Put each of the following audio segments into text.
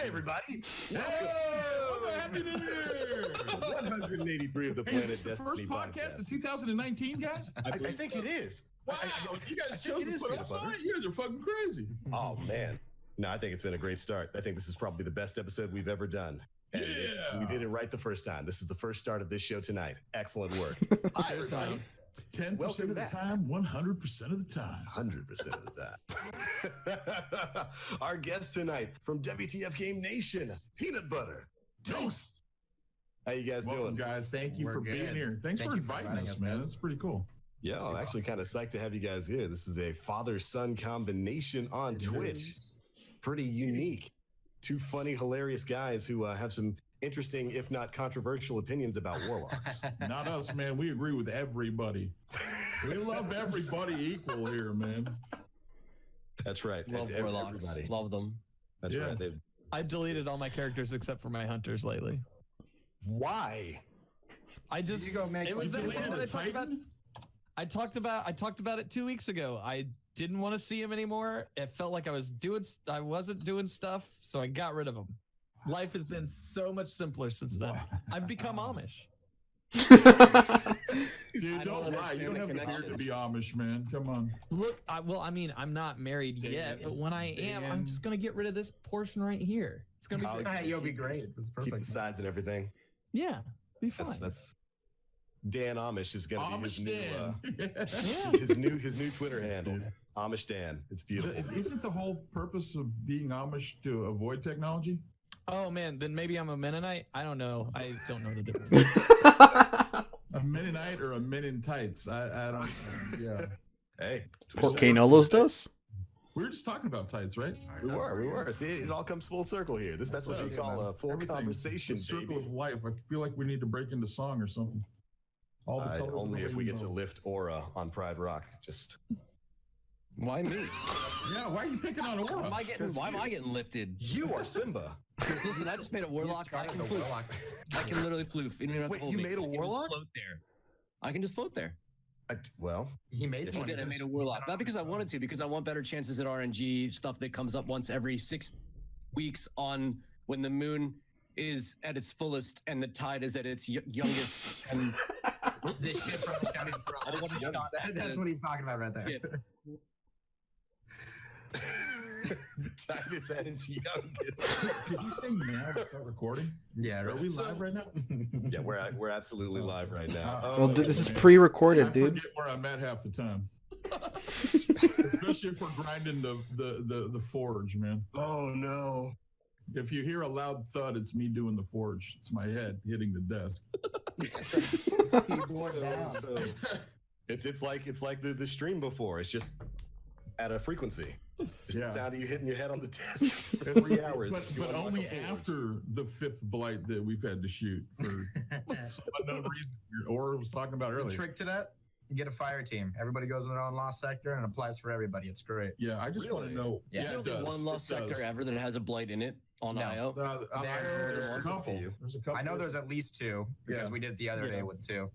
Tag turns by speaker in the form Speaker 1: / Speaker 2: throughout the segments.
Speaker 1: Hi, everybody.
Speaker 2: Happy New Year!
Speaker 1: 183 of the
Speaker 2: Hey,
Speaker 1: Planet
Speaker 2: is this the
Speaker 1: Destiny
Speaker 2: first podcast of 2019, guys?
Speaker 1: I think it is.
Speaker 2: Wow, you guys chose to put us on it? You guys are fucking crazy.
Speaker 1: Oh, man. No, I think it's been a great start. I think this is probably the best episode we've ever done. And we did it right the first time. This is the first start of this show tonight. Excellent work. Hi, everybody.
Speaker 2: 10% of the time, 100% of the time.
Speaker 1: 100% of the time. Our guest tonight from WTFGameNation, Peanut Butter Toast. How you guys doing?
Speaker 2: Guys, thank you for being here. Thanks for inviting us, man. That's pretty cool.
Speaker 1: Yeah, I'm actually kind of psyched to have you guys here. This is a father-son combination on Twitch. Pretty unique. Two funny, hilarious guys who have some interesting, if not controversial, opinions about warlocks.
Speaker 2: Not us, man. We agree with everybody. We love everybody equal here, man.
Speaker 1: That's right.
Speaker 3: Love warlocks.
Speaker 1: Everybody.
Speaker 3: Love them.
Speaker 1: That's right.
Speaker 4: I deleted all my characters except for my hunters lately.
Speaker 1: Why?
Speaker 4: I just it was that one I talked about it 2 weeks ago. I didn't want to see him anymore. It felt like I wasn't doing stuff, so I got rid of him. Life has been so much simpler since then. I've become Amish.
Speaker 2: Dude, don't lie. You don't have the beard to be Amish, man. Come on.
Speaker 4: Look, I'm not married yet, but when I am, I'm just gonna get rid of this portion right here. It's gonna be great.
Speaker 5: You'll be great. It's perfect.
Speaker 1: Keep the sides and everything.
Speaker 4: Yeah, be fine.
Speaker 1: That's Dan Amish is gonna be his
Speaker 2: Amish
Speaker 1: new his new Twitter handle. Amish Dan. It's beautiful.
Speaker 2: Isn't the whole purpose of being Amish to avoid technology?
Speaker 4: Oh man, then maybe I'm a Mennonite. I don't know. I don't know the difference.
Speaker 2: A Mennonite or a Men in Tights? I don't. Yeah.
Speaker 1: Hey.
Speaker 6: ¿Por qué no los dos?
Speaker 2: We were just talking about tights, right?
Speaker 1: We were. See, it all comes full circle here. That's what you call a full conversation,
Speaker 2: the circle
Speaker 1: baby.
Speaker 2: of life. I feel like we need to break into song or something. All the colors
Speaker 1: only
Speaker 2: of the
Speaker 1: if we get to
Speaker 2: rainbow.
Speaker 1: lift Aura on Pride Rock. Just
Speaker 3: Why me?
Speaker 2: Yeah, why are you picking on Aura?
Speaker 3: Why am I getting lifted?
Speaker 1: you are Simba.
Speaker 3: Listen, I just made a warlock. I can floof. I can literally floof. You don't even have to
Speaker 1: Wait,
Speaker 3: hold
Speaker 1: you
Speaker 3: me.
Speaker 1: made a
Speaker 3: I can
Speaker 1: warlock?
Speaker 3: Float there. I can just float there.
Speaker 1: Well,
Speaker 5: He made one.
Speaker 3: I made a warlock. Not because I wanted to, because I want better chances at RNG stuff that comes up once every 6 weeks on when the moon is at its fullest and the tide is at its youngest. And
Speaker 5: This shit probably sounded That's what he's talking about right there.
Speaker 3: Yeah.
Speaker 1: time is at its youngest.
Speaker 2: Did you say now to start recording?
Speaker 5: Yeah,
Speaker 2: Are we live right now?
Speaker 1: Yeah, we're absolutely live right now.
Speaker 6: Well, this is pre-recorded,
Speaker 2: I
Speaker 6: dude.
Speaker 2: forget where I'm at half the time. Especially if we're grinding the forge, man.
Speaker 1: Oh no.
Speaker 2: If you hear a loud thud, it's me doing the forge. It's my head hitting the desk.
Speaker 1: So it's like the stream before. It's just at a frequency. Just the sound of you hitting your head on the desk for 3 hours.
Speaker 2: But only after the 5th blight that we've had to shoot for some unknown reason. Or was talking about
Speaker 5: The
Speaker 2: earlier.
Speaker 5: trick to that, you get a fire team. Everybody goes in their own lost sector and it applies for everybody. It's great.
Speaker 2: Yeah, I just want to know.
Speaker 5: Yeah.
Speaker 2: Yeah, it
Speaker 3: There's
Speaker 2: does.
Speaker 3: one lost
Speaker 2: It does.
Speaker 3: sector ever that has a blight in it on
Speaker 5: No.
Speaker 3: IO.
Speaker 2: There's a couple. There's a couple.
Speaker 5: I know there's at least 2 because
Speaker 2: Yeah.
Speaker 5: we did it the other day with 2.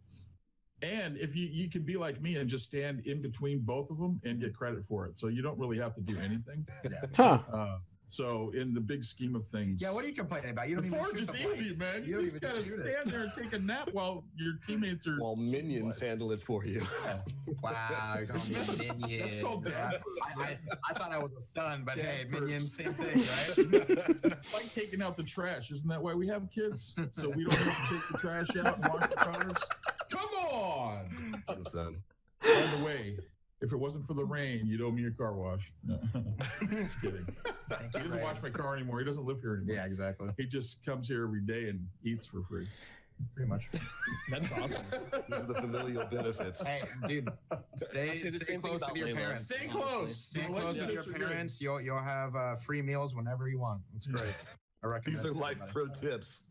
Speaker 2: And if you can be like me and just stand in between both of them and get credit for it, so you don't really have to do anything.
Speaker 6: Huh.
Speaker 2: So in the big scheme of things,
Speaker 5: Yeah, what are you complaining about? You
Speaker 2: the
Speaker 5: don't even
Speaker 2: forge
Speaker 5: shoot
Speaker 2: is
Speaker 5: the
Speaker 2: easy,
Speaker 5: blades.
Speaker 2: man. You
Speaker 5: don't
Speaker 2: just
Speaker 5: even
Speaker 2: gotta
Speaker 5: shoot it.
Speaker 2: stand there and take a nap while your teammates are.
Speaker 1: While minions handle it for you.
Speaker 5: Wow, you call me minion.
Speaker 2: That's called
Speaker 5: Yeah.
Speaker 2: dad.
Speaker 5: I thought I was a son, but
Speaker 2: Dad
Speaker 5: hey,
Speaker 2: perks.
Speaker 5: minions, same thing, right?
Speaker 2: It's like taking out the trash. Isn't that why we have kids? So we don't have to take the trash out and wash the cars? Come on!
Speaker 1: Son.
Speaker 2: By the way, if it wasn't for the rain, you'd owe me a car wash. No. Just kidding.
Speaker 5: Thank
Speaker 2: He
Speaker 5: you,
Speaker 2: doesn't
Speaker 5: Ray.
Speaker 2: wash my car anymore. He doesn't live here anymore.
Speaker 5: Yeah, exactly.
Speaker 2: He just comes here every day and eats for free.
Speaker 5: Pretty much.
Speaker 4: That's awesome.
Speaker 1: These are the familial benefits.
Speaker 5: Hey, dude, stay
Speaker 3: say the same thing
Speaker 5: close
Speaker 3: about
Speaker 5: with your
Speaker 3: Layla.
Speaker 5: parents.
Speaker 2: Stay close.
Speaker 5: Stay
Speaker 2: The
Speaker 5: close with your
Speaker 2: relationships are good.
Speaker 5: parents. You'll have free meals whenever you want. It's great. I recommend.
Speaker 1: These are
Speaker 5: it to
Speaker 1: life
Speaker 5: everybody.
Speaker 1: pro tips.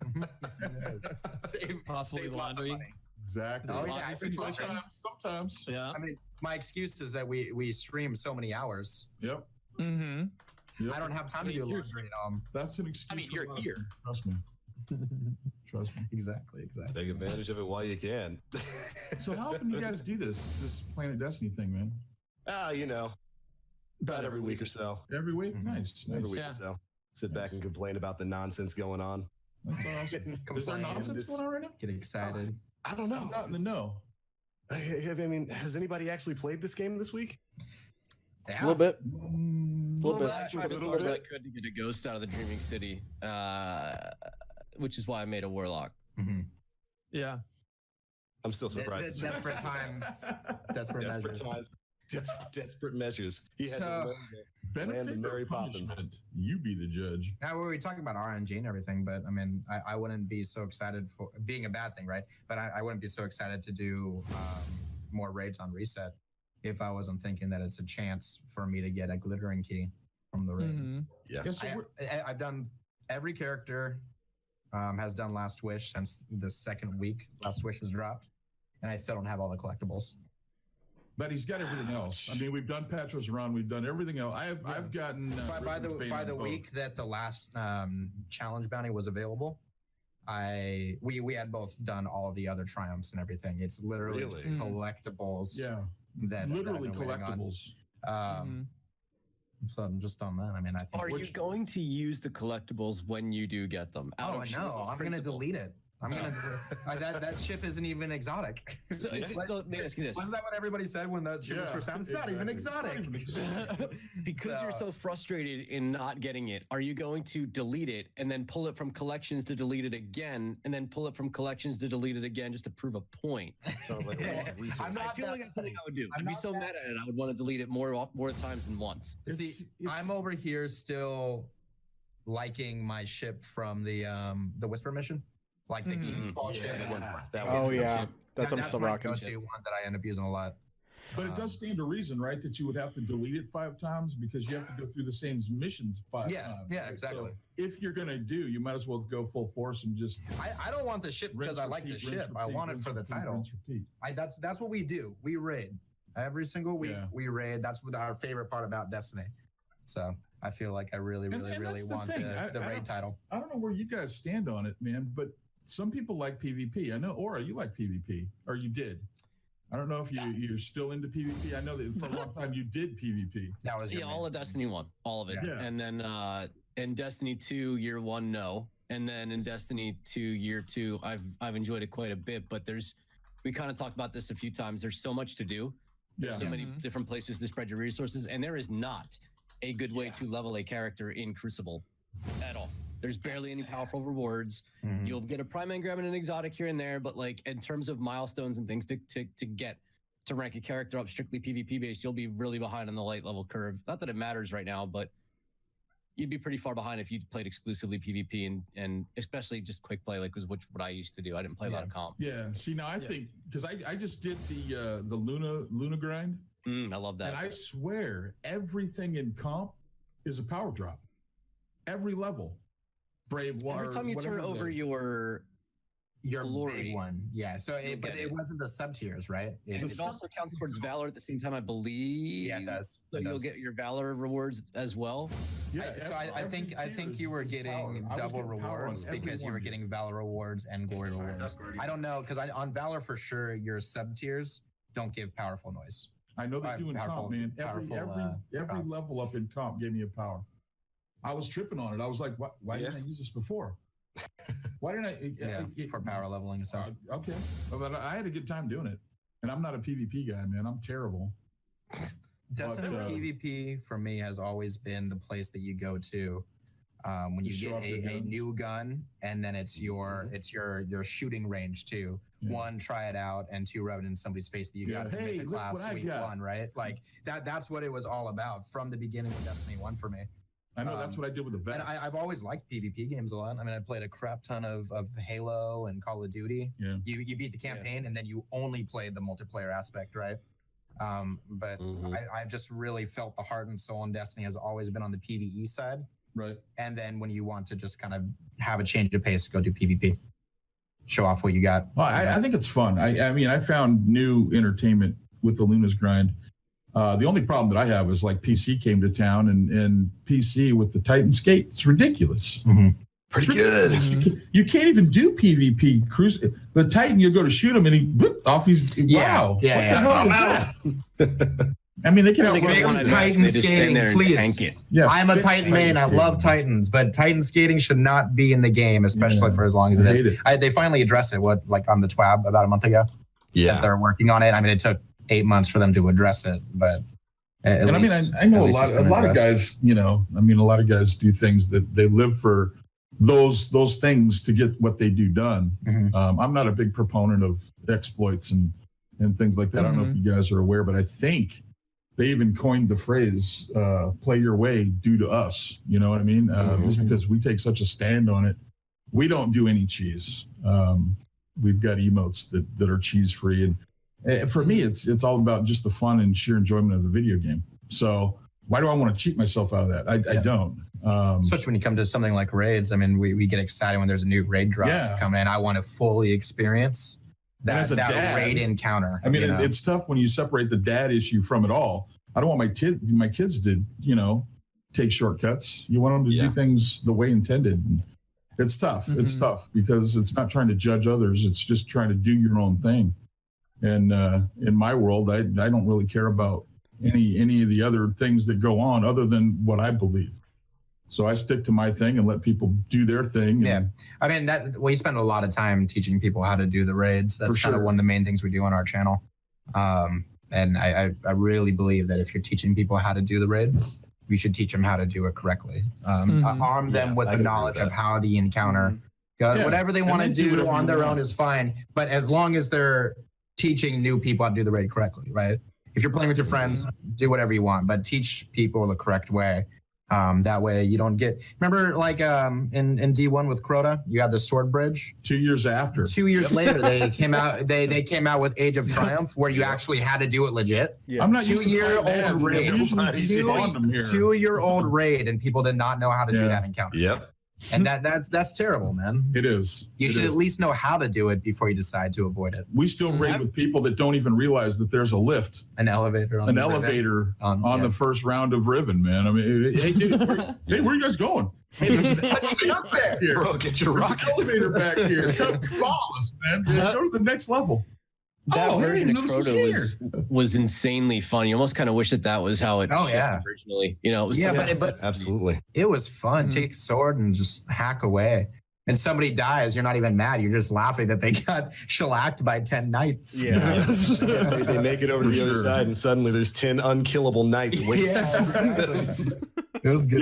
Speaker 5: Save,
Speaker 4: Possibly
Speaker 5: save lots of
Speaker 4: laundry.
Speaker 5: money.
Speaker 2: Exactly.
Speaker 5: Oh, yeah, I think so.
Speaker 2: Sometimes.
Speaker 4: Yeah.
Speaker 5: I mean, my excuse is that we stream so many hours.
Speaker 2: Yep.
Speaker 4: Mm-hmm.
Speaker 2: Yep.
Speaker 5: I don't have time to do laundry at home.
Speaker 2: That's an excuse.
Speaker 5: I mean, you're
Speaker 2: for
Speaker 5: here.
Speaker 2: Trust me. Trust me.
Speaker 5: Exactly.
Speaker 1: Take advantage of it while you can.
Speaker 2: So how often do you guys do this Planet Destiny thing, man?
Speaker 1: You know, about every week or so.
Speaker 2: Every week?
Speaker 5: Mhm.
Speaker 2: Nice.
Speaker 1: Every
Speaker 2: Nice.
Speaker 1: week
Speaker 4: Yeah.
Speaker 1: or so. sit back and complain about the nonsense going on.
Speaker 2: That's awesome. Is there nonsense going on right now?
Speaker 5: Get excited.
Speaker 1: I don't know.
Speaker 2: I'm not in the know.
Speaker 1: I mean, has anybody actually played this game this week?
Speaker 6: A little bit.
Speaker 2: Mm,
Speaker 6: Little bit.
Speaker 3: I tried as hard as I could to get a ghost out of the Dreaming City, which is why I made a warlock.
Speaker 5: Mm-hmm.
Speaker 4: Yeah.
Speaker 1: I'm still surprised.
Speaker 5: Desperate times. Desperate measures.
Speaker 1: Desperate measures. He had
Speaker 5: So,
Speaker 1: to land
Speaker 2: benefit
Speaker 1: Mary
Speaker 2: or
Speaker 1: Poppins.
Speaker 2: punishment? You be the judge.
Speaker 5: Now we were talking about RNG and everything, but I mean, I wouldn't be so excited for being a bad thing, right? But I wouldn't be so excited to do more raids on reset if I wasn't thinking that it's a chance for me to get a glittering key from the raid.
Speaker 4: Mhm.
Speaker 1: Yeah.
Speaker 2: Yes, so
Speaker 5: I've done every character has done Last Wish since the second week Last Wish has dropped, and I still don't have all the collectibles.
Speaker 2: but he's got everything else. I mean, we've done Patros Run, we've done everything else. I've gotten
Speaker 5: By the
Speaker 2: Raven's Bane on both.
Speaker 5: week that the last challenge bounty was available, we had both done all the other triumphs and everything. It's literally
Speaker 1: Really?
Speaker 5: just collectibles.
Speaker 2: Yeah,
Speaker 5: that
Speaker 2: literally
Speaker 5: I've been waiting on.
Speaker 2: collectibles.
Speaker 5: So I'm just on that. I mean, I think.
Speaker 3: Are you going to use the collectibles when you do get them? Out
Speaker 5: Oh
Speaker 3: of
Speaker 5: no! I'm gonna
Speaker 3: principle?
Speaker 5: delete it. I'm gonna. That ship isn't even exotic.
Speaker 3: So is it, let me ask you this.
Speaker 5: Wasn't that what everybody said when that ship was first out? It's not even exotic.
Speaker 3: Because you're so frustrated in not getting it, are you going to delete it and then pull it from collections to delete it again, and then pull it from collections to delete it again just to prove a point?
Speaker 1: Sounds like a lot of resources.
Speaker 5: I'm
Speaker 3: I
Speaker 5: not
Speaker 3: feel
Speaker 5: that
Speaker 3: like that's something I would do.
Speaker 5: I'm
Speaker 3: I'd be
Speaker 5: not
Speaker 3: so
Speaker 5: that-
Speaker 3: mad at it. I would want to delete it more times than once.
Speaker 5: See, I'm over here still liking my ship from the Whisper mission, like the King's Fall ship.
Speaker 1: That was
Speaker 6: Oh yeah, that's what I'm
Speaker 5: That's
Speaker 6: still
Speaker 5: my
Speaker 6: rocking.
Speaker 5: go-to one that I end up using a lot.
Speaker 2: But it does stand to reason, right, that you would have to delete it 5 times because you have to go through the same missions 5
Speaker 5: Yeah,
Speaker 2: times.
Speaker 5: yeah,
Speaker 2: right?
Speaker 5: exactly.
Speaker 2: So if you're gonna do, you might as well go full force and just
Speaker 5: I don't want the ship because
Speaker 2: rinse,
Speaker 5: I like the
Speaker 2: repeat,
Speaker 5: ship.
Speaker 2: rinse,
Speaker 5: I
Speaker 2: repeat,
Speaker 5: want it
Speaker 2: rinse,
Speaker 5: for the
Speaker 2: repeat,
Speaker 5: title.
Speaker 2: rinse, repeat.
Speaker 5: That's what we do. We raid every single week.
Speaker 2: Yeah.
Speaker 5: We raid. That's what our favorite part about Destiny. So I feel like I really,
Speaker 2: And
Speaker 5: really
Speaker 2: that's the
Speaker 5: want
Speaker 2: thing.
Speaker 5: the
Speaker 2: I
Speaker 5: raid
Speaker 2: don't-
Speaker 5: title.
Speaker 2: I don't know where you guys stand on it, man, but some people like PvP. I know, Aura, you like PvP, or you did. I don't know if you're still into PvP. I know that for a long time you did PvP.
Speaker 5: That was your
Speaker 3: Yeah, all of Destiny 1, all of it.
Speaker 2: Yeah.
Speaker 3: And then in Destiny 2 year 1, no. And then in Destiny 2 year 2, I've enjoyed it quite a bit, but we kind of talked about this a few times. There's so much to do.
Speaker 2: Yeah.
Speaker 3: So many
Speaker 4: Mhm.
Speaker 3: different places to spread your resources, and there is not a good way to level a character in Crucible at all. There's barely any powerful rewards.
Speaker 5: Mhm.
Speaker 3: You'll get a prime engram and an exotic here and there, but like in terms of milestones and things to get to rank a character up strictly PvP based, you'll be really behind on the light level curve. Not that it matters right now, but you'd be pretty far behind if you played exclusively PvP and especially just quick play, like was what I used to do. I didn't play a lot of comp.
Speaker 2: Yeah. See, now I think because I just did the Luna grind,
Speaker 3: I love that.
Speaker 2: and I swear everything in comp is a power drop. Every level, Brave Water.
Speaker 3: Every time you turn over your glory.
Speaker 5: big one. Yeah. So, but
Speaker 3: get
Speaker 5: it
Speaker 3: it.
Speaker 5: wasn't the sub tiers, right?
Speaker 3: and
Speaker 5: It's,
Speaker 3: it also counts towards Valor at the same time, I believe.
Speaker 5: yeah, it does.
Speaker 3: So
Speaker 5: It
Speaker 3: you'll
Speaker 5: does.
Speaker 3: get your Valor rewards as well.
Speaker 2: Yeah.
Speaker 5: So I think you were getting double rewards because you were getting Valor rewards and glory rewards. I don't know because on Valor for sure your sub tiers don't give powerful noise.
Speaker 2: I know they do in comp, man. Every
Speaker 5: comps.
Speaker 2: level up in comp gave me a power. I was tripping on it. I was like, why didn't I use this before? Why didn't I?
Speaker 5: For power leveling and stuff.
Speaker 2: Okay, but I had a good time doing it, and I'm not a PvP guy, man. I'm terrible.
Speaker 5: Destiny
Speaker 2: But,
Speaker 5: PvP for me has always been the place that you go to when you
Speaker 2: show
Speaker 5: get
Speaker 2: off your
Speaker 5: a
Speaker 2: guns.
Speaker 5: new gun, and then it's your shooting range too.
Speaker 2: Yeah.
Speaker 5: 1, try it out, and 2, rub it in somebody's face that you
Speaker 2: Yeah.
Speaker 5: got in
Speaker 2: Hey,
Speaker 5: Mythic
Speaker 2: look
Speaker 5: class
Speaker 2: what I
Speaker 5: week
Speaker 2: got.
Speaker 5: 1, right? Like that's what it was all about from the beginning of Destiny 1 for me.
Speaker 2: I know that's what I did with the vest.
Speaker 5: And I've always liked PvP games a lot. I mean, I played a crap ton of Halo and Call of Duty.
Speaker 2: Yeah.
Speaker 5: You beat the campaign, and then you only played the multiplayer aspect, right? But I just really felt the heart and soul in Destiny has always been on the PvE side.
Speaker 2: Right.
Speaker 5: And then when you want to just kind of have a change of pace, go do PvP. Show off what you got.
Speaker 2: Well, I think it's fun. I mean, I found new entertainment with the Luna's grind. The only problem that I have is like PC came to town and PC with the Titan skate. It's ridiculous.
Speaker 1: Pretty good.
Speaker 2: You can't even do PvP cruise. The Titan, you go to shoot him and he whoop, off. He's wow.
Speaker 5: Yeah.
Speaker 2: What the hell is that? I mean, they can
Speaker 3: They
Speaker 2: outrun
Speaker 3: get one
Speaker 5: Fix
Speaker 3: advantage,
Speaker 5: Titan
Speaker 3: they just stand
Speaker 5: skating,
Speaker 3: there and
Speaker 5: please.
Speaker 3: tank it.
Speaker 2: Yeah,
Speaker 5: I'm a
Speaker 2: fix
Speaker 5: Titan main. I
Speaker 2: skating.
Speaker 5: love Titans, but Titan skating should not be in the game, especially
Speaker 2: Yeah,
Speaker 5: for as long as
Speaker 2: I
Speaker 5: it
Speaker 2: hate
Speaker 5: is.
Speaker 2: it.
Speaker 5: They finally addressed it, like on the TWAB about a month ago. That
Speaker 1: Yeah.
Speaker 5: they're working on it. I mean, it took 8 months for them to address it, but
Speaker 2: And I mean, I know a lot of guys, you know, I mean, a lot of guys do things that they live for those things to get what they do done.
Speaker 5: Mhm.
Speaker 2: I'm not a big proponent of exploits and things like that. I don't know if you guys are aware, but I think they even coined the phrase "play your way" due to us. You know what I mean? Just because we take such a stand on it, we don't do any cheese. We've got emotes that are cheese free, and for me, it's all about just the fun and sheer enjoyment of the video game. So why do I want to cheat myself out of that? I don't.
Speaker 5: Especially when you come to something like raids. I mean, we get excited when there's a new raid drop coming in. I want to fully experience that
Speaker 2: dad,
Speaker 5: raid encounter.
Speaker 2: I mean, it's tough when you separate the dad issue from it all. I don't want my kids to, you know, take shortcuts. You want them to do things the way intended. And it's tough. It's tough because it's not trying to judge others. It's just trying to do your own thing. And in my world, I don't really care about any of the other things that go on other than what I believe. So I stick to my thing and let people do their thing.
Speaker 5: Yeah. I mean, we spend a lot of time teaching people how to do the raids. That's kind of one of the main things we do on our channel. And I really believe that if you're teaching people how to do the raids, you should teach them how to do it correctly. Arm them with the knowledge of how the encounter goes. Whatever they want to do on their own is fine. But as long as they're teaching new people how to do the raid correctly, right? If you're playing with your friends, do whatever you want, but teach people the correct way. That way you don't get. Remember, like in D1 with Crota, you had the sword bridge.
Speaker 2: 2 years after.
Speaker 5: 2 years later, they came out. They came out with Age of Triumph, where you actually had to do it legit.
Speaker 6: Yeah.
Speaker 2: I'm not
Speaker 5: 2 year old raid. 2 year old raid, and people did not know how to do that encounter.
Speaker 1: Yep.
Speaker 5: And that's terrible, man.
Speaker 2: It is.
Speaker 5: You should at least know how to do it before you decide to avoid it.
Speaker 2: We still raid with people that don't even realize that there's a lift,
Speaker 5: an elevator on
Speaker 2: the first round of Riven, man. I mean, hey, dude, where are you guys going? Hey, there's an elevator back here.
Speaker 1: Bro, get your rocket.
Speaker 2: Elevator back here. Come follow us, man. Go to the next level.
Speaker 3: That version of Crota was insanely fun. You almost kind of wish that was how it originally. You know, it was
Speaker 5: but
Speaker 1: absolutely.
Speaker 5: It was fun. Take a sword and just hack away. And somebody dies, you're not even mad. You're just laughing that they got shellacked by 10 knights.
Speaker 1: Yeah. They make it over to the other side, and suddenly there's 10 unkillable knights waiting.
Speaker 5: Exactly. It was good.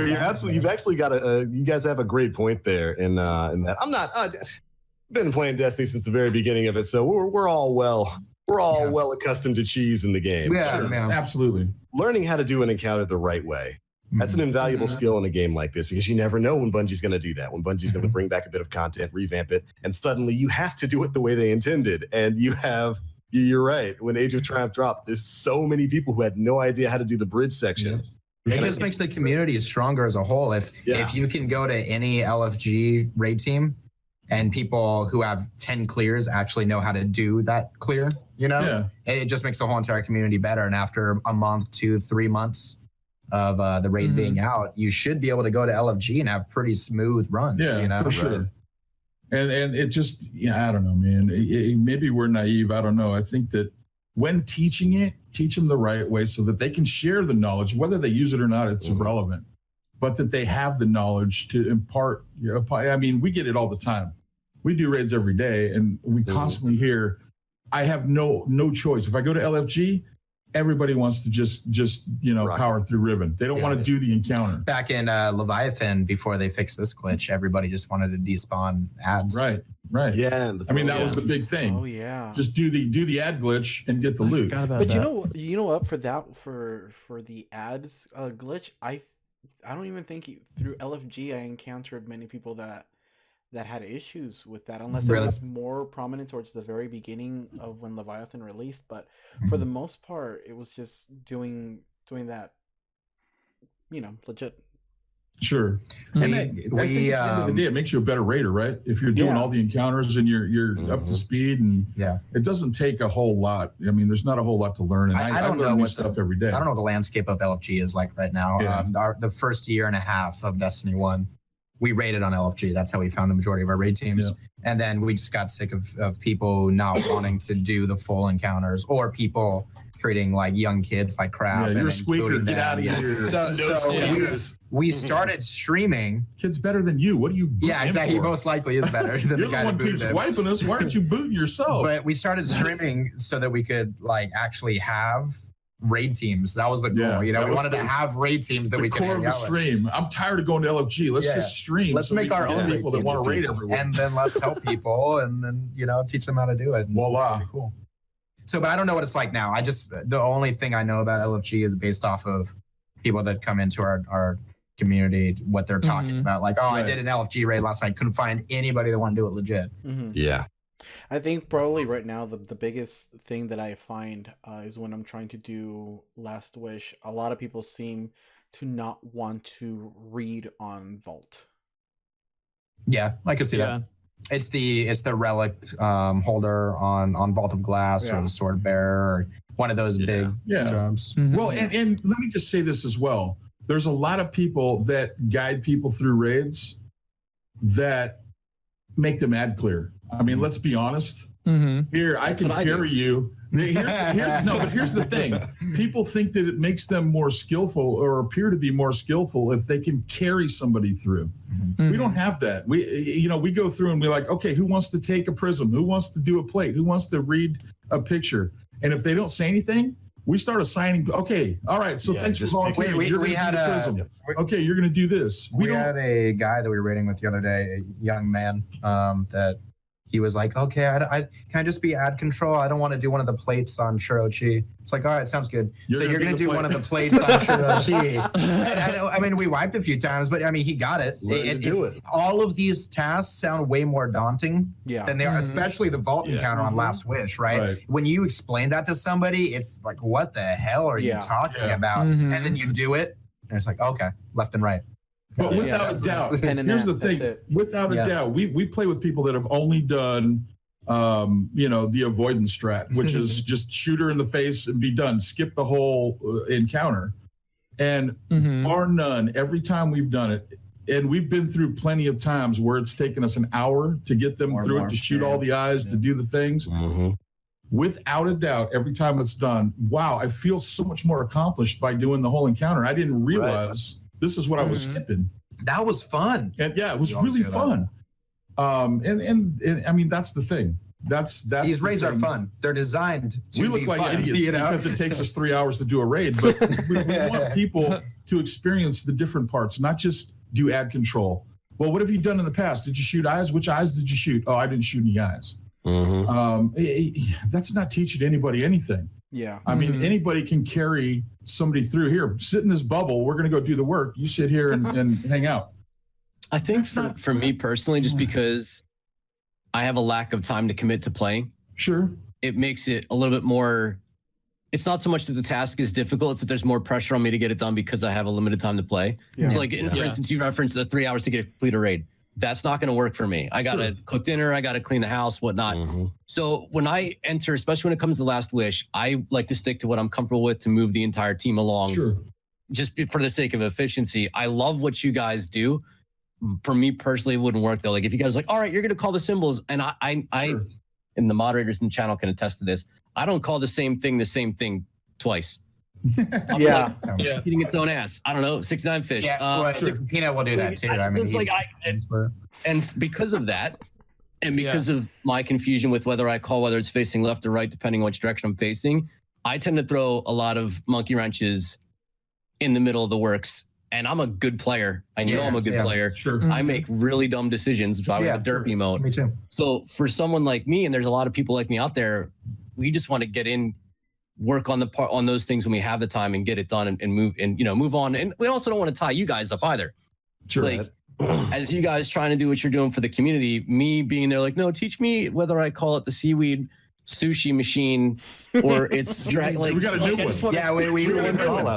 Speaker 1: You've actually got you guys have a great point there in that. I'm not. Been playing Destiny since the very beginning of it, so we're all well accustomed to cheese in the game.
Speaker 5: Yeah,
Speaker 2: absolutely.
Speaker 1: Learning how to do an encounter the right way. That's an invaluable skill in a game like this, because you never know when Bungie's going to do that, when Bungie's going to bring back a bit of content, revamp it, and suddenly you have to do it the way they intended. And you're right. When Age of Triumph dropped, there's so many people who had no idea how to do the bridge section.
Speaker 5: It just makes the community stronger as a whole. If you can go to any LFG raid team, and people who have 10 clears actually know how to do that clear, you know? It just makes the whole entire community better. And after a month, 2-3 months of the raid being out, you should be able to go to LFG and have pretty smooth runs.
Speaker 2: Yeah,
Speaker 5: you know?
Speaker 2: for sure. And it just, I don't know, man. Maybe we're naive. I don't know. I think that when teaching it, teach them the right way so that they can share the knowledge. Whether they use it or not, it's irrelevant. But that they have the knowledge to impart. I mean, we get it all the time. We do raids every day, and we constantly hear, I have no choice. If I go to LFG, everybody wants to just power through Riven. They don't want to do the encounter.
Speaker 5: Back in Leviathan, before they fixed this glitch, everybody just wanted to despawn ads.
Speaker 2: Right.
Speaker 1: Yeah.
Speaker 2: I mean, that was the big thing.
Speaker 6: Oh yeah.
Speaker 2: Just do the ad glitch and get the loot.
Speaker 6: But you know what? For the ads glitch, I don't even think through LFG I encountered many people that had issues with that, unless it was more prominent towards the very beginning of when Leviathan released. But for the most part, it was just doing that, legit.
Speaker 2: Sure. And I think at the end of the day, it makes you a better raider, right? If you're doing all the encounters and you're up to speed, and it doesn't take a whole lot. I mean, there's not a whole lot to learn, and I don't learn new stuff every day.
Speaker 5: I don't know what the landscape of LFG is like right now. The first year and a half of Destiny 1, we raided on LFG. That's how we found the majority of our raid teams. And then we just got sick of people not wanting to do the full encounters, or people treating like young kids like crap.
Speaker 2: Yeah, you're a squeaker.
Speaker 5: booting
Speaker 2: Get
Speaker 5: them.
Speaker 2: out of here.
Speaker 5: We started streaming.
Speaker 2: Kid's better than you. What are you?
Speaker 5: Yeah, exactly. He
Speaker 2: For?
Speaker 5: most likely is better than
Speaker 2: You're
Speaker 5: the guy
Speaker 2: the one
Speaker 5: that
Speaker 2: keeps
Speaker 5: booted him.
Speaker 2: wiping us. Why aren't you booting yourself?
Speaker 5: But we started streaming so that we could like actually have raid teams. That was the goal.
Speaker 2: Yeah,
Speaker 5: You know,
Speaker 2: that
Speaker 5: we
Speaker 2: was
Speaker 5: wanted to have raid teams that
Speaker 2: the
Speaker 5: we could
Speaker 2: core of
Speaker 5: hang
Speaker 2: the
Speaker 5: out with.
Speaker 2: stream. I'm tired of going to LFG. Let's
Speaker 5: Yeah.
Speaker 2: just stream.
Speaker 5: Let's make
Speaker 2: we
Speaker 5: our
Speaker 2: can
Speaker 5: own
Speaker 2: get people
Speaker 5: raid
Speaker 2: that want to
Speaker 5: teams.
Speaker 2: raid everyone.
Speaker 5: And then let's help people and then, you know, teach them how to do it. And
Speaker 2: Voila.
Speaker 5: it's really cool. So, but I don't know what it's like now. The only thing I know about LFG is based off of people that come into our community, what they're talking about. Like, oh,
Speaker 2: Right.
Speaker 5: I did an LFG raid last night. Couldn't find anybody that wanted to do it legit.
Speaker 1: Yeah.
Speaker 6: I think probably right now the biggest thing that I find is when I'm trying to do Last Wish, a lot of people seem to not want to read on Vault.
Speaker 5: Yeah, I could see that. It's the relic holder on Vault of Glass or the Sword Bearer or one of those big jobs.
Speaker 2: Well, and let me just say this as well. There's a lot of people that guide people through raids that make them ad clear. I mean, let's be honest. Here, I can carry you. Here's the thing. People think that it makes them more skillful or appear to be more skillful if they can carry somebody through. We don't have that. We go through and we're like, okay, who wants to take a prism? Who wants to do a plate? Who wants to read a picture? And if they don't say anything, we start assigning. Okay, all right. So thanks for volunteering.
Speaker 5: We had a prism.
Speaker 2: Okay, you're going to do this.
Speaker 5: We had a guy that we were raiding with the other day, a young man, that he was like, okay, I can I just be ad control? I don't want to do one of the plates on Shirochi. It's like, all right, sounds good. You're going to do one of the plates on Shirochi. I mean, we wiped a few times, but I mean, he got it. All of these tasks sound way more daunting than they are, especially the vault encounter on Last Wish, right? When you explain that to somebody, it's like, what the hell are you talking about? And then you do it, and it's like, okay, left and right.
Speaker 2: But without a doubt, here's the thing. Without a doubt, we play with people that have only done, the avoidance strat, which is just shoot her in the face and be done. Skip the whole encounter. And bar none, every time we've done it, and we've been through plenty of times where it's taken us an hour to get them through it, to shoot all the eyes, to do the things. Without a doubt, every time it's done, wow, I feel so much more accomplished by doing the whole encounter. I didn't realize this is what I was skipping.
Speaker 5: That was fun.
Speaker 2: And yeah, it was really fun. And I mean, that's the thing. That's
Speaker 5: these raids are fun. They're designed to
Speaker 2: we look
Speaker 5: be
Speaker 2: like
Speaker 5: fun,
Speaker 2: idiots because it takes us 3 hours to do a raid, but we want people to experience the different parts, not just do ad control. Well, what have you done in the past? Did you shoot eyes? Which eyes did you shoot? Oh, I didn't shoot any eyes. That's not teaching anybody anything.
Speaker 6: Yeah.
Speaker 2: I mean, anybody can carry somebody through. Here, sit in this bubble. We're going to go do the work. You sit here and hang out.
Speaker 3: I think for me personally, just because I have a lack of time to commit to playing.
Speaker 2: Sure.
Speaker 3: It makes it a little bit more, it's not so much that the task is difficult, it's that there's more pressure on me to get it done because I have a limited time to play. Yeah. So like, for instance, you referenced the 3 hours to complete a raid. That's not going to work for me. I got to cook dinner. I got to clean the house, whatnot. So when I enter, especially when it comes to Last Wish, I like to stick to what I'm comfortable with to move the entire team along.
Speaker 2: Sure.
Speaker 3: Just for the sake of efficiency. I love what you guys do. For me personally, it wouldn't work though. Like if you guys are like, all right, you're going to call the symbols. And I and the moderators in the channel can attest to this. I don't call the same thing twice. Eating its own ass. I don't know, 69 fish.
Speaker 5: Yeah, Peanut will do that too. I mean,
Speaker 3: it's like and because of that, and because of my confusion with whether it's facing left or right, depending on which direction I'm facing, I tend to throw a lot of monkey wrenches in the middle of the works. And I'm a good player. I know I'm a good player.
Speaker 2: Sure.
Speaker 3: I make really dumb decisions, which I have a derpy mode.
Speaker 5: Me too.
Speaker 3: So for someone like me, and there's a lot of people like me out there, we just want to get in, work on those things when we have the time and get it done and move on. And we also don't want to tie you guys up either.
Speaker 2: Sure.
Speaker 3: Like, as you guys trying to do what you're doing for the community, me being there like, no, teach me whether I call it the seaweed sushi machine or it's like
Speaker 2: we got a new one.
Speaker 5: Yeah, we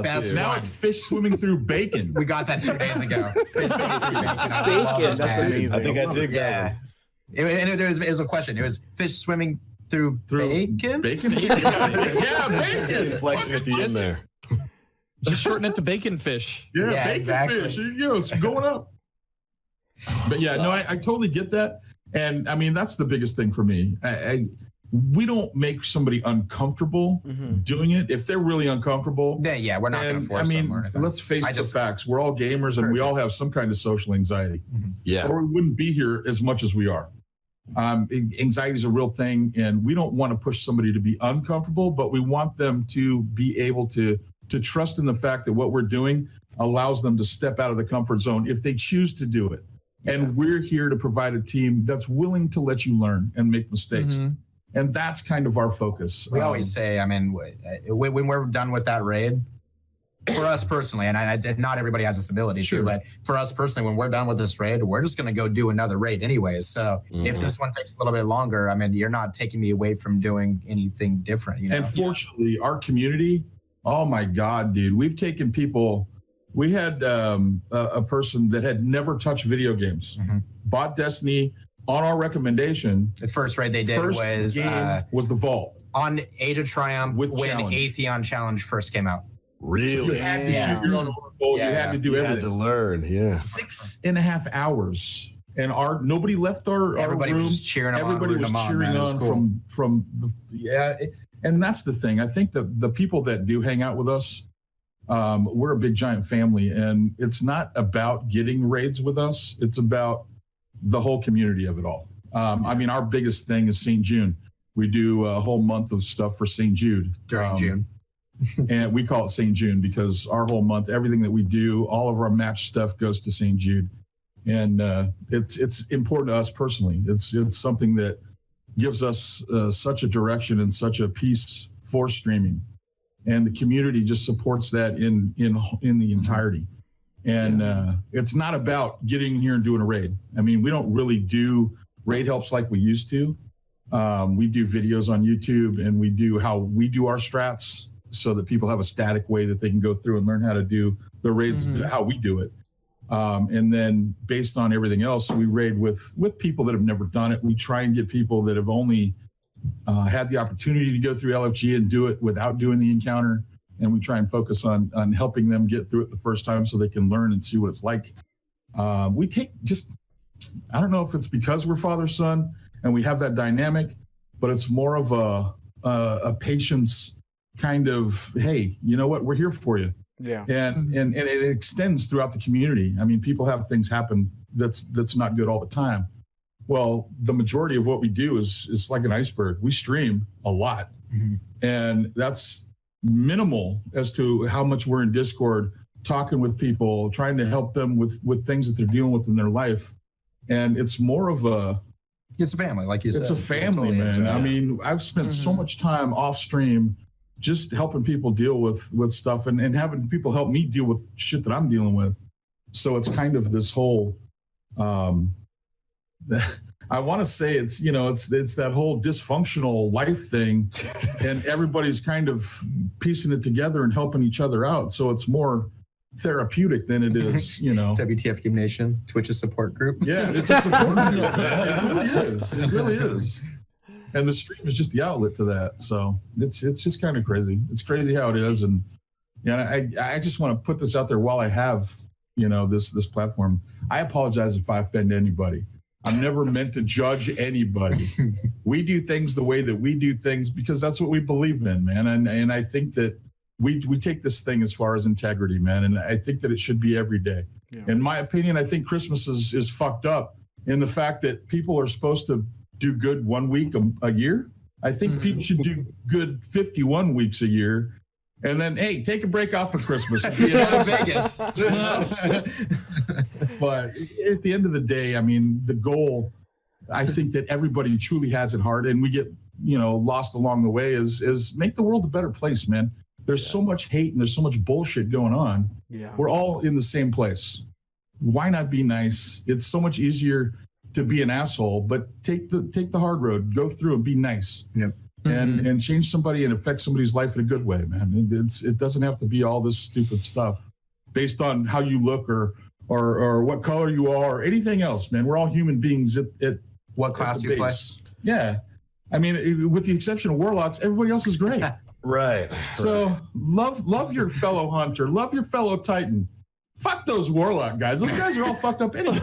Speaker 5: best
Speaker 2: now it's fish swimming through bacon.
Speaker 5: We got that 2 days ago.
Speaker 6: Bacon, that's amazing.
Speaker 1: I think I did.
Speaker 5: Yeah. And it was a question. It was fish swimming through bacon?
Speaker 2: Bacon?
Speaker 1: Yeah, bacon. Inflection at the end there.
Speaker 4: Just shorten it to bacon fish.
Speaker 2: Yeah, bacon
Speaker 5: exactly.
Speaker 2: fish. It's going up. But yeah, no, I totally get that. And I mean, that's the biggest thing for me. we don't make somebody uncomfortable doing it. If they're really uncomfortable,
Speaker 5: then yeah, we're not going to force them or anything.
Speaker 2: Let's face the facts. We're all gamers and we all have some kind of social anxiety.
Speaker 1: Yeah.
Speaker 2: Or we wouldn't be here as much as we are. Anxiety is a real thing, and we don't want to push somebody to be uncomfortable, but we want them to be able to trust in the fact that what we're doing allows them to step out of the comfort zone if they choose to do it. And we're here to provide a team that's willing to let you learn and make mistakes. And that's kind of our focus.
Speaker 5: We always say, I mean, when we're done with that raid, for us personally, and not everybody has this ability to, but for us personally, when we're done with this raid, we're just going to go do another raid anyways. So if this one takes a little bit longer, I mean, you're not taking me away from doing anything different. You know?
Speaker 2: And fortunately, our community, oh my God, dude, we've taken people. We had a person that had never touched video games, bought Destiny on our recommendation.
Speaker 5: The first raid they did was
Speaker 2: the Vault
Speaker 5: on Age of Triumph
Speaker 2: with
Speaker 5: when
Speaker 2: challenge.
Speaker 5: Atheon Challenge first came out.
Speaker 1: Really?
Speaker 2: So you had to shoot your own goal. You had to do everything.
Speaker 1: Had to learn. Yeah.
Speaker 2: 6.5 hours, and nobody left our
Speaker 5: Everybody
Speaker 2: room.
Speaker 5: was just cheering them
Speaker 2: Everybody
Speaker 5: on.
Speaker 2: was cheering on from the and that's the thing. I think the people that do hang out with us, we're a big giant family, and it's not about getting raids with us. It's about the whole community of it all. I mean, our biggest thing is St. June. We do a whole month of stuff for St. Jude
Speaker 5: during June.
Speaker 2: And we call it St. June because our whole month, everything that we do, all of our match stuff goes to St. Jude. And it's important to us personally. It's something that gives us such a direction and such a piece for streaming. And the community just supports that in the entirety. And it's not about getting in here and doing a raid. I mean, we don't really do raid helps like we used to. We do videos on YouTube, and we do how we do our strats so that people have a static way that they can go through and learn how to do the raids, how we do it. And then based on everything else, we raid with people that have never done it. We try and get people that have only had the opportunity to go through LFG and do it without doing the encounter. And we try and focus on helping them get through it the first time so they can learn and see what it's like. We take I don't know if it's because we're father-son and we have that dynamic, but it's more of a patience kind of, hey, you know what, we're here for you.
Speaker 6: Yeah.
Speaker 2: And it extends throughout the community. I mean, people have things happen that's not good all the time. Well, the majority of what we do is like an iceberg. We stream a lot, and that's minimal as to how much we're in Discord talking with people, trying to help them with things that they're dealing with in their life. And it's more of
Speaker 5: it's a family, like you said.
Speaker 2: It's a family, man. I mean, I've spent so much time off stream just helping people deal with stuff and having people help me deal with shit that I'm dealing with. So it's kind of this whole, I want to say it's that whole dysfunctional life thing, and everybody's kind of piecing it together and helping each other out. So it's more therapeutic than it is,
Speaker 5: WTFGameNation, Twitch's support group.
Speaker 2: Yeah, it's a support group. It really is. It really is. And the stream is just the outlet to that. So it's just kind of crazy. It's crazy how it is. And I just want to put this out there while I have, this platform. I apologize if I offend anybody. I'm never meant to judge anybody. We do things the way that we do things because that's what we believe in, man. And I think that we take this thing as far as integrity, man. And I think that it should be every day. Yeah. In my opinion, I think Christmas is fucked up in the fact that people are supposed to do good 1 week a year. I think people should do good 51 weeks a year. And then, hey, take a break off of Christmas.
Speaker 5: Go to Vegas.
Speaker 2: But at the end of the day, I mean, the goal, I think that everybody truly has at heart, and we get, lost along the way, is make the world a better place, man. There's so much hate and there's so much bullshit going on. Yeah. We're all in the same place. Why not be nice? It's so much easier to be an asshole, but take the hard road, go through and be nice. Yep. And change somebody and affect somebody's life in a good way, man. It doesn't have to be all this stupid stuff based on how you look or what color you are or anything else, man. We're all human beings at
Speaker 5: what class you play.
Speaker 2: Yeah. I mean, with the exception of Warlocks, everybody else is great.
Speaker 1: Right.
Speaker 2: So love your fellow Hunter, love your fellow Titan. Fuck those Warlock guys. Those guys are all fucked up anyway.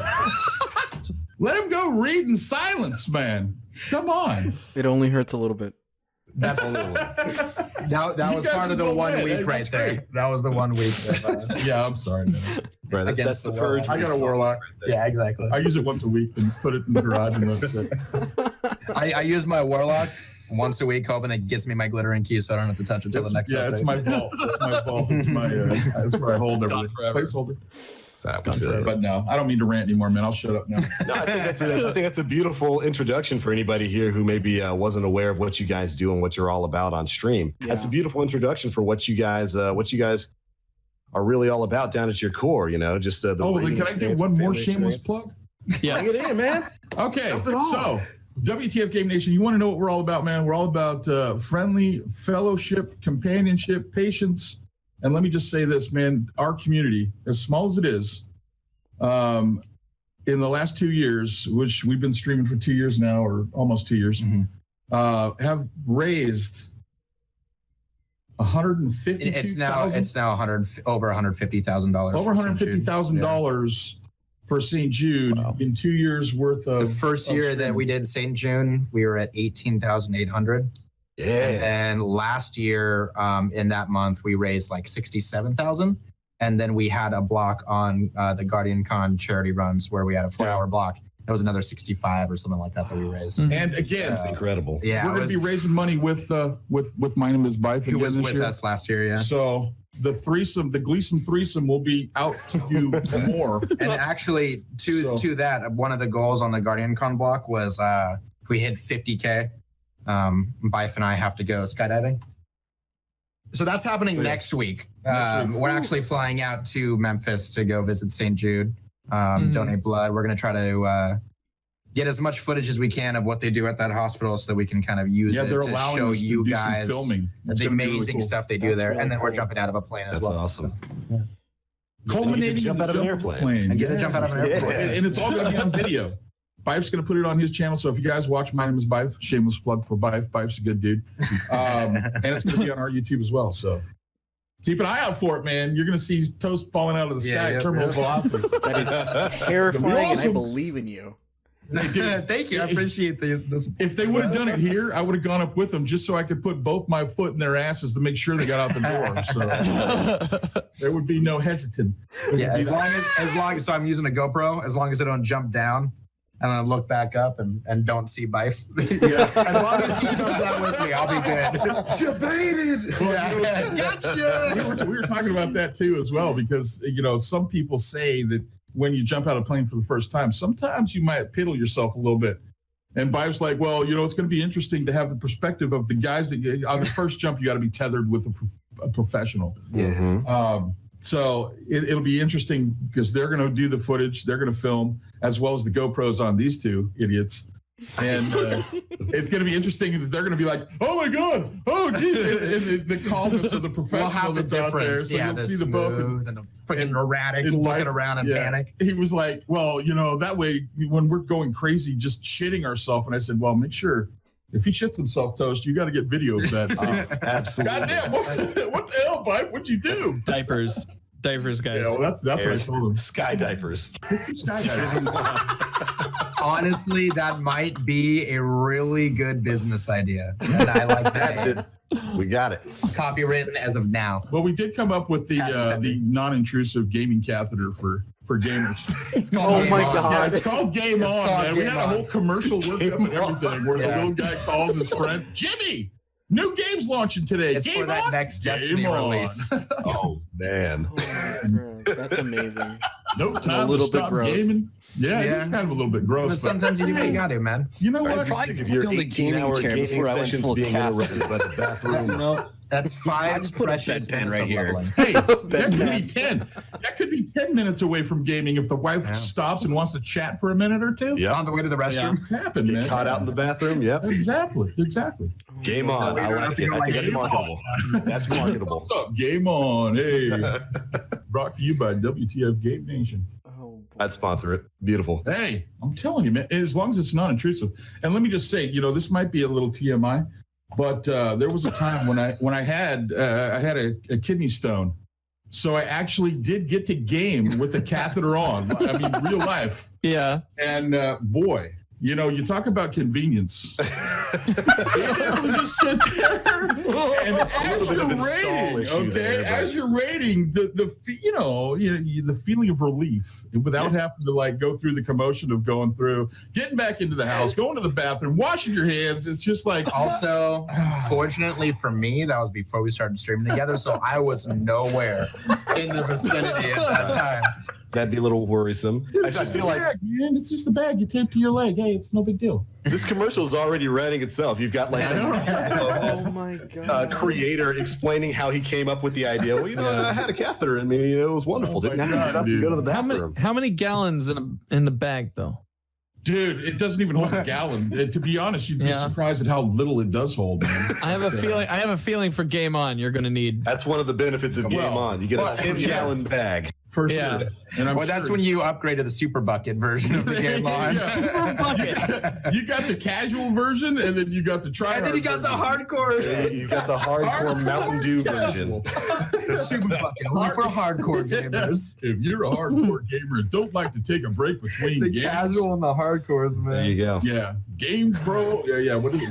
Speaker 2: Let them go read in silence, man. Come on.
Speaker 6: It only hurts a little bit.
Speaker 5: That's only one. That
Speaker 2: You
Speaker 5: was
Speaker 2: guys
Speaker 5: part of the
Speaker 2: will
Speaker 5: 1
Speaker 2: win.
Speaker 5: week
Speaker 2: That's
Speaker 5: right there.
Speaker 2: great.
Speaker 5: That was the 1 week.
Speaker 2: Yeah, I'm sorry, man.
Speaker 1: Right, that's
Speaker 5: Against
Speaker 1: the
Speaker 5: the
Speaker 1: purge.
Speaker 5: wall.
Speaker 2: I got a warlock.
Speaker 5: Yeah, exactly.
Speaker 2: I use it once a week and put it in the garage and that's it.
Speaker 5: I use my warlock once a week, hoping it gets me my glittering key, so I don't have to touch it till the next.
Speaker 2: Yeah, it's
Speaker 5: update.
Speaker 2: my vault. It's my vault. It's my that's where I hold everything.
Speaker 4: forever.
Speaker 2: Placeholder.
Speaker 1: Exactly.
Speaker 2: But no, I don't mean to rant anymore, man. I'll shut up now.
Speaker 1: No, I think that's a beautiful introduction for anybody here who maybe wasn't aware of what you guys do and what you're all about on stream.
Speaker 6: Yeah.
Speaker 1: That's a beautiful introduction for what you guys are really all about down at your core. You know, just the.
Speaker 2: Oh, then can I do
Speaker 1: experience,
Speaker 2: one
Speaker 1: the
Speaker 2: more
Speaker 1: family
Speaker 2: shameless
Speaker 1: experience.
Speaker 2: plug?
Speaker 4: Yes.
Speaker 1: Bring it in, man.
Speaker 2: Okay,
Speaker 1: Jump it on.
Speaker 2: so WTF Game Nation, you want to know what we're all about, man? We're all about friendly fellowship, companionship, patience, and let me just say this, man. Our community, as small as it is, in the last 2 years, which we've been streaming for 2 years now, or almost 2 years, have raised $150,000.
Speaker 5: It's now over $150,000.
Speaker 2: Over $150,000 for St. Jude in 2 years worth of.
Speaker 5: The first year that we did St. June, we were at 18,800.
Speaker 1: Yeah.
Speaker 5: And then last year, in that month, we raised like 67,000. And then we had a block on the Guardian Con charity runs where we had a 4-hour block. That was another 65 or something like that we raised.
Speaker 2: And again,
Speaker 1: That's incredible.
Speaker 5: Yeah,
Speaker 2: we're going to be raising money with Mine and Ms. Bife
Speaker 5: who
Speaker 2: again
Speaker 5: was
Speaker 2: this
Speaker 5: with
Speaker 2: year.
Speaker 5: us last year, yeah.
Speaker 2: So the Gleason threesome will be out to you more.
Speaker 5: And actually, to that, one of the goals on the Guardian Con block was if we hit 50K, Bife and I have to go skydiving. So that's happening next week. We're actually flying out to Memphis to go visit St. Jude, donate blood. We're going to try to get as much footage as we can of what they do at that hospital so that we can kind of use it
Speaker 2: they're
Speaker 5: to
Speaker 2: allowing
Speaker 5: show
Speaker 2: us to
Speaker 5: you
Speaker 2: do some
Speaker 5: guys
Speaker 2: filming. It's
Speaker 5: the
Speaker 2: gonna be really
Speaker 5: amazing
Speaker 2: cool.
Speaker 5: stuff they do
Speaker 6: That's
Speaker 5: there.
Speaker 6: really
Speaker 5: And then we're
Speaker 6: cool.
Speaker 5: jumping out of a plane as
Speaker 1: That's
Speaker 5: well.
Speaker 1: awesome.
Speaker 2: Culminating
Speaker 1: jump
Speaker 2: in
Speaker 1: out
Speaker 2: the
Speaker 1: of an
Speaker 2: jump
Speaker 1: airplane.
Speaker 2: plane.
Speaker 5: And get to jump out of an airplane.
Speaker 2: And it's all going to be on video. Bife's going to put it on his channel. So if you guys watch My Name is Bife, shameless plug for Bife. Bife's a good dude. And it's going to be on our YouTube as well. So keep an eye out for it, man. You're going to see toast falling out of the sky at terminal velocity.
Speaker 6: That is terrifying, and I
Speaker 2: Awesome.
Speaker 6: believe in you.
Speaker 2: Hey, dude,
Speaker 5: Thank you. I appreciate this.
Speaker 2: if they would have done it here, I would have gone up with them just so I could put both my foot in their asses to make sure they got out the door. So there would be no hesitant.
Speaker 5: Yeah, as long as so I'm using a GoPro, as long as I don't jump down and then look back up and don't see Bife. Yeah. As long as he comes out with me, I'll be good.
Speaker 1: You baited.
Speaker 5: Yeah. Gotcha.
Speaker 2: We were talking about that too as well, because some people say that when you jump out of a plane for the first time, sometimes you might piddle yourself a little bit. And Bife's like, well, it's going to be interesting to have the perspective of the guys that on the first jump, you got to be tethered with a professional.
Speaker 1: Mm-hmm.
Speaker 2: So it'll be interesting because they're going to do the footage, they're going to film, as well as the GoPros on these two idiots. And it's going to be interesting because they're going to be like, oh my God, oh geez, and the calmness of the professional that's out there. So you'll see the both.
Speaker 5: And the freaking erratic,
Speaker 2: and
Speaker 5: looking around in panic.
Speaker 2: He was like, well, that way when we're going crazy, just shitting ourselves. And I said, well, make sure if he shits himself, Toast, you got to get video of that.
Speaker 1: Absolutely.
Speaker 2: Goddamn, what the hell, Bife? What'd you do?
Speaker 4: Diapers, guys.
Speaker 2: Yeah, well, that's what I told him.
Speaker 1: Sky diapers.
Speaker 2: Get some skydiving.
Speaker 5: Honestly, that might be a really good business idea. And I like
Speaker 1: That's
Speaker 5: that.
Speaker 1: it. We got it.
Speaker 5: Copywritten as of now.
Speaker 2: Well, we did come up with the non-intrusive gaming catheter for gamers.
Speaker 5: It's called
Speaker 6: Oh
Speaker 5: Game
Speaker 6: my
Speaker 5: On.
Speaker 6: God.
Speaker 2: Yeah, it's called Game
Speaker 5: It's
Speaker 2: On,
Speaker 5: called
Speaker 2: man. We
Speaker 5: Game
Speaker 2: had a
Speaker 5: On.
Speaker 2: whole commercial worked up and everything where the
Speaker 5: Yeah.
Speaker 2: little guy calls his friend, Jimmy, new game's launching today.
Speaker 5: It's
Speaker 2: Game
Speaker 5: for that
Speaker 2: on?
Speaker 5: next
Speaker 2: Game
Speaker 5: Destiny
Speaker 2: on.
Speaker 5: release.
Speaker 1: Oh man.
Speaker 6: Oh, that's amazing.
Speaker 2: No time
Speaker 6: little
Speaker 2: to
Speaker 6: bit
Speaker 2: stop
Speaker 6: gross.
Speaker 2: gaming. Yeah,
Speaker 5: Yeah.
Speaker 2: it's kind of a little bit gross.
Speaker 5: But
Speaker 2: But
Speaker 5: sometimes you do what you gotta do, man.
Speaker 2: you know
Speaker 1: Are
Speaker 2: what?
Speaker 1: you sick of your
Speaker 3: build a gaming
Speaker 1: 18-hour
Speaker 3: chair
Speaker 1: gaming
Speaker 3: before I went
Speaker 1: sessions
Speaker 3: full
Speaker 1: being
Speaker 3: cap.
Speaker 1: interrupted by the bathroom?
Speaker 5: That's
Speaker 3: I
Speaker 5: 5
Speaker 3: just put a
Speaker 5: precious
Speaker 3: bedpan
Speaker 5: minutes
Speaker 3: right
Speaker 5: of
Speaker 3: here.
Speaker 5: leveling.
Speaker 2: Hey, that could be 10. That could be 10 minutes away from gaming if the wife
Speaker 5: Yeah.
Speaker 2: stops and wants to chat for a minute or two.
Speaker 1: Yep.
Speaker 5: On the way to the restroom.
Speaker 2: It's happened, man.
Speaker 1: Get caught out in the bathroom. Yep.
Speaker 2: Exactly.
Speaker 1: Game on. I like it. I think that's
Speaker 2: Game
Speaker 1: marketable. That's marketable.
Speaker 2: What's up? Game on. Hey. Brought to you by WTF Game Nation.
Speaker 6: Oh,
Speaker 1: I'd sponsor it. Beautiful.
Speaker 2: Hey, I'm telling you, man, as long as it's not intrusive. And let me just say, this might be a little TMI, but there was a time when I had a kidney stone. So I actually did get to game with the catheter on. I mean, real life.
Speaker 4: Yeah.
Speaker 2: And boy, You know, you talk about convenience. Being able to just sit there and as you're rating, okay, as you're rating, the feeling of relief without having to like go through the commotion of going through, getting back into the house, going to the bathroom, washing your hands. It's just like
Speaker 5: Also, fortunately for me, that was before we started streaming together, so I was nowhere in the vicinity at that time.
Speaker 1: That'd be a little worrisome.
Speaker 2: I feel like, man, it's just a bag you tape to your leg. Hey, it's no big deal.
Speaker 1: This commercial is already writing itself. You've got like
Speaker 6: Oh my god.
Speaker 1: creator explaining how he came up with the idea. Well, I had a catheter in me. It was wonderful. Didn't have to get up and go to the bathroom.
Speaker 4: How many gallons in the bag though?
Speaker 2: Dude, it doesn't even hold a gallon. To be honest, you'd be surprised at how little it does hold, man.
Speaker 4: I have a feeling for Game On, you're gonna need.
Speaker 1: That's one of the benefits of Game On. You get a 10-gallon bag.
Speaker 2: For sure. And I'm
Speaker 5: that's when you upgrade to the super bucket version of the Game On.
Speaker 4: Super bucket.
Speaker 2: You got the casual version, and then you got the try.
Speaker 5: And then you got the hardcore.
Speaker 1: You got the hardcore Mountain Dew version.
Speaker 5: Super bucket, only for hardcore gamers.
Speaker 2: If you're a hardcore gamer and don't like to take a break between
Speaker 5: The
Speaker 2: games,
Speaker 5: casual and the hardcores, man.
Speaker 1: There you go.
Speaker 2: yeah, Game Pro, what is it?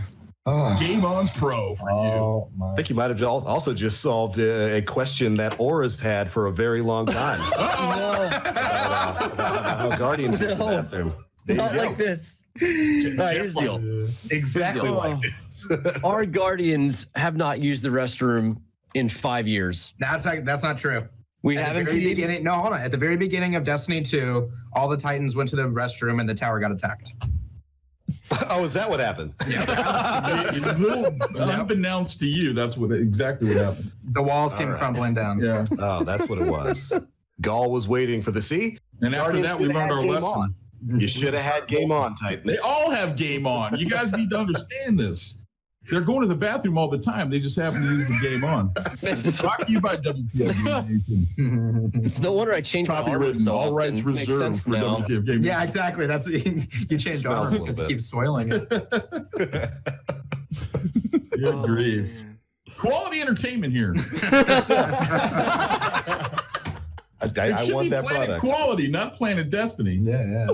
Speaker 2: Game On Pro for you.
Speaker 1: I think you might have also just solved a question that Aura's had for a very long time. About how Guardians use the bathroom. There
Speaker 3: Not
Speaker 1: you go.
Speaker 3: like this.
Speaker 1: Just like, exactly like this.
Speaker 3: Our Guardians have not used the restroom in 5 years.
Speaker 5: That's not true.
Speaker 3: We
Speaker 5: At the
Speaker 3: haven't.
Speaker 5: very beginning. No, hold on. At the very beginning of Destiny 2, all the Titans went to the restroom and the tower got attacked.
Speaker 1: Oh, is that what happened?
Speaker 2: Unbeknownst to you, that's exactly what happened.
Speaker 5: The walls came crumbling down.
Speaker 2: Yeah.
Speaker 1: Oh, that's what it was. Gaul was waiting for the sea.
Speaker 2: And after that, we learned our lesson.
Speaker 1: On. You should have had Game On, Titans.
Speaker 2: They all have Game On. You guys need to understand this. They're going to the bathroom all the time. They just happen to use the Game On. Brought to you by WTFGameNation.
Speaker 3: It's no wonder I changed my armor
Speaker 2: Copywritten,
Speaker 3: so
Speaker 2: all
Speaker 3: often.
Speaker 2: rights
Speaker 3: Makes
Speaker 2: reserved
Speaker 3: sense
Speaker 2: for
Speaker 3: now.
Speaker 2: WTFGameNation.
Speaker 5: Yeah, exactly. That's you changed
Speaker 1: Smells
Speaker 5: armor
Speaker 1: a little
Speaker 5: because it
Speaker 1: bit.
Speaker 5: keeps soiling it.
Speaker 2: Good grief.
Speaker 6: Man.
Speaker 2: Quality entertainment here.
Speaker 1: I
Speaker 2: should
Speaker 1: want
Speaker 2: be
Speaker 1: that
Speaker 2: Planet
Speaker 1: product.
Speaker 2: Quality, not Planet Destiny.
Speaker 5: Yeah.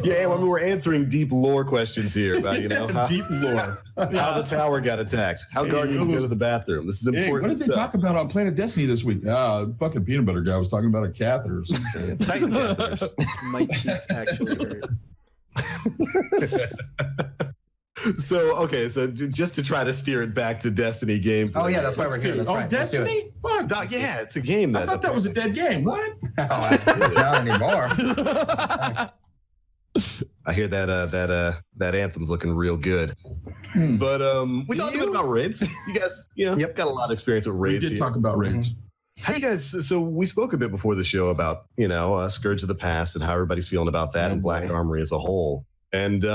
Speaker 1: Yeah, when we were answering deep lore questions here about how,
Speaker 2: Deep lore.
Speaker 1: how the tower got attacked, how Guardians go to the bathroom. This is
Speaker 2: Hey,
Speaker 1: important.
Speaker 2: what did they talk about on Planet Destiny this week? Fucking peanut butter guy was talking about a catheter or something.
Speaker 1: Titan catheters.
Speaker 6: My cheeks actually hurt.
Speaker 1: So just to try to steer it back to Destiny gameplay.
Speaker 5: Oh yeah, that's why we're here. That's right. Let's do it.
Speaker 2: Destiny? Fuck.
Speaker 1: Yeah, it's a game
Speaker 2: I thought that was a dead game. What?
Speaker 5: Oh, absolutely. Not anymore.
Speaker 1: I hear that anthem's looking real good. But we talked a bit about raids. You guys, got a lot of experience with
Speaker 2: We
Speaker 1: raids.
Speaker 2: did talk about raids.
Speaker 1: How you guys? So we spoke a bit before the show about Scourge of the Past and how everybody's feeling about that and Black Armory as a whole. And